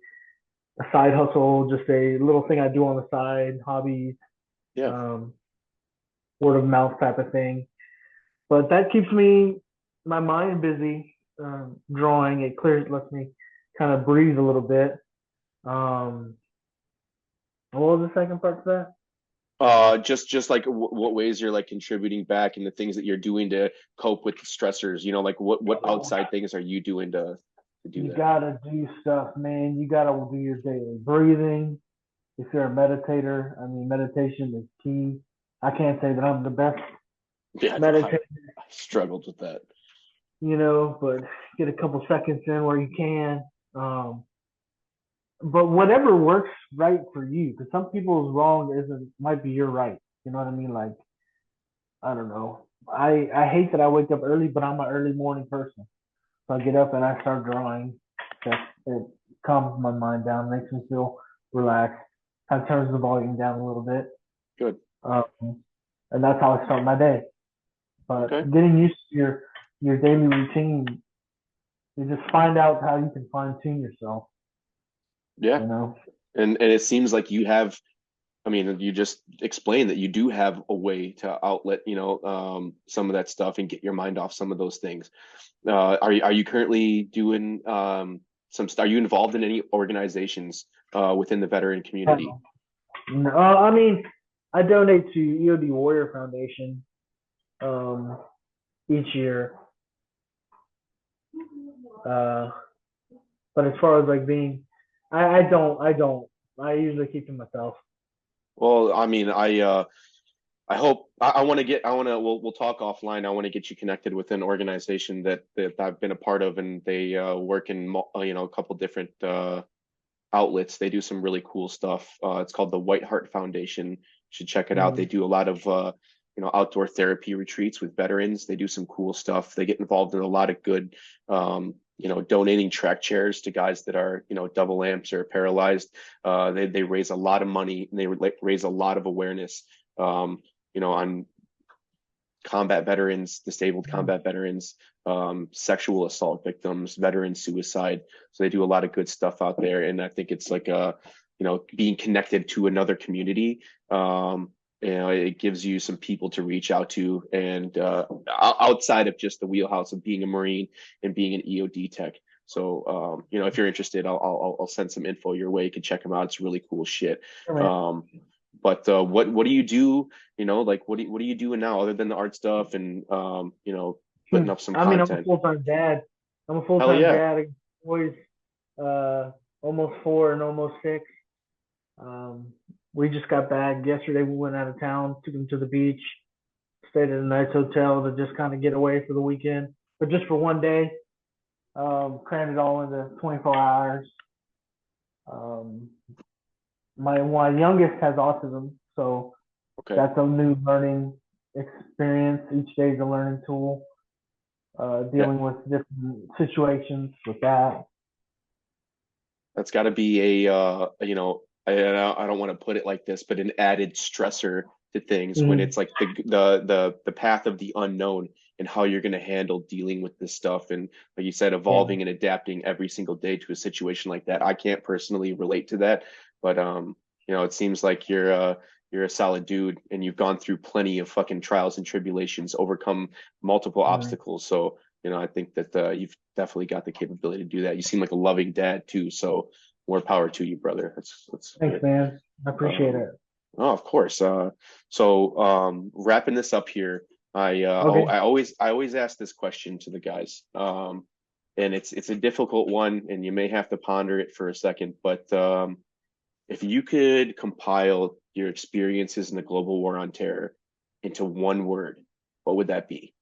side hustle, just a little thing I do on the side, hobbies, Yeah. um, word of mouth type of thing. But that keeps me my mind busy. Drawing it clears, lets me kind of breathe a little bit. Um, what was the second part to that? Just like what ways you're like contributing back and the things that you're doing to cope with the stressors, like what outside things are you doing to do You that? gotta do stuff, man. You gotta do your daily breathing. If you're a meditator, I mean, meditation is key. I can't say that I'm the best Yeah, no, I, meditator, I struggled with that. but get a couple seconds in where you can. But whatever works right for you, because some people's wrong isn't might be your right. You know what I mean? Like, I don't know. I hate that I wake up early, but I'm an early morning person. So I get up and I start drawing. It calms my mind down, makes me feel relaxed. Kind of turns the volume down a little bit. Good. Um, and that's how I start my day. But Okay. getting used to your daily routine, you just find out how you can fine tune yourself. Yeah. You know, And it seems like you have, I mean, you just explained that you do have a way to outlet, some of that stuff and get your mind off some of those things. Are you currently doing are you involved in any organizations within the veteran community? I mean, I donate to EOD Warrior Foundation um, each year. Uh, but as far as like being, I don't. I usually keep to myself. Well, I mean, I hope I want to we'll talk offline. I want to get you connected with an organization that I've been a part of, and they work in a couple different outlets. They do some really cool stuff. It's called the White Heart Foundation. You should check it out. They Mm, do a lot of outdoor therapy retreats with veterans. They do some cool stuff. They get involved in a lot of good donating track chairs to guys that are, double amps or paralyzed. They raise a lot of money, and they raise a lot of awareness, on combat veterans, disabled combat veterans, sexual assault victims, veteran suicide. So they do a lot of good stuff out there, and I think it's like being connected to another community. It gives you some people to reach out to, and outside of just the wheelhouse of being a Marine and being an EOD tech. So, if you're interested, I'll send some info your way. You can check them out. It's really cool shit. Sure, man. Um, but what do you do? Like what are you doing now other than the art stuff and putting up some I mean, I'm a content? full-time dad. I'm a Hell full-time yeah. dad. I got boys, almost 4 and almost 6. Um, we just got back yesterday. We went out of town, took them to the beach, stayed at a nice hotel to just kind of get away for the weekend, but just for one day. Crammed it all into 24 hours. Um, my youngest has autism, so Okay. that's a new learning experience. Each day is a learning tool. Yeah. Dealing with different situations with that. That's got to be I don't want to put it like this, but an added stressor to things when Mm-hmm. it's like the path of the unknown and how you're going to handle dealing with this stuff. And like you said, Yeah. evolving and adapting every single day to a situation like that. I can't personally relate to that, but it seems like you're a solid dude, and you've gone through plenty of fucking trials and tribulations, overcome multiple Mm-hmm. obstacles. So I think that you've definitely got the capability to do that. You seem like a loving dad too, so more power to you, brother. That's Thanks, good. man. I appreciate Um, it. oh, of course. So wrapping this up here, Okay. I always ask this question to the guys, and it's a difficult one, and you may have to ponder it for a second. But if you could compile your experiences in the global war on terror into one word, what would that be?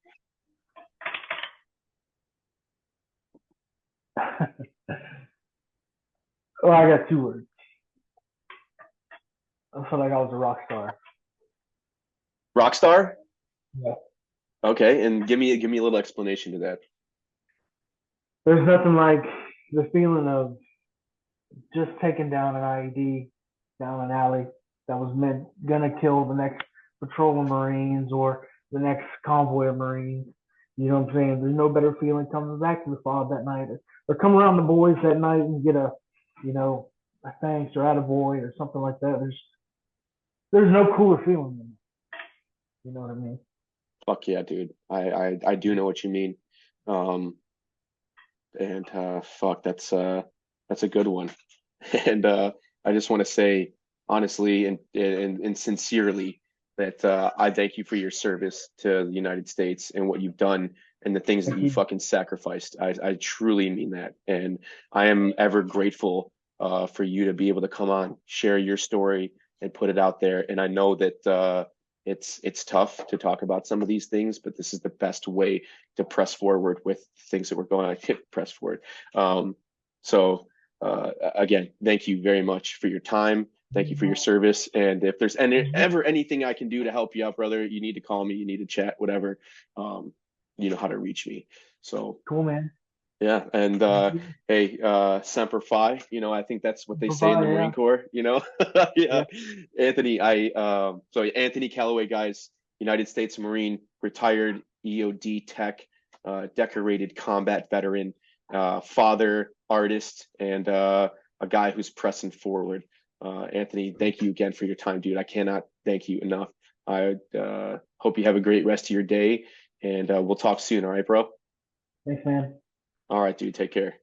Well, I got 2 words. I feel like I was a rock star. Rockstar? Yeah. Okay, and give me a little explanation to that. There's nothing like the feeling of just taking down an IED down an alley that was meant gonna kill the next patrol of Marines or the next convoy of Marines. You know what I'm saying? There's no better feeling coming back to the fob that night or come around the boys that night and get you know, a thanks or attaboy or something like that. There's no cooler feeling than that. You know what I mean? Fuck yeah, dude. I do know what you mean. Um, and fuck, that's a good one. And I just want to say honestly and sincerely that I thank you for your service to the United States and what you've done and the things that Thank you you. fucking sacrificed. I truly mean that, and I am ever grateful for you to be able to come on, share your story, and put it out there. And I know that it's tough to talk about some of these things, but this is the best way to press forward with things that we're going on. Press forward. Um, so again, thank you very much for your time. Thank you for your service. And if there's ever anything I can do to help you out, brother, you need to call me, you need to chat, whatever. Um, you know how to reach me. So Cool, man. yeah, and Thank you. hey, Semper Fi, I think that's what they Bye say in the bye. Marine Yeah. Corps, Yeah. Yeah. Anthony, Anthony Calloway, guys, United States Marine, retired EOD tech, decorated combat veteran, father, artist, and a guy who's pressing forward. Anthony, thank you again for your time, dude. I cannot thank you enough. I hope you have a great rest of your day, and we'll talk soon. All right, bro? Thanks, man. All right, dude. Take care.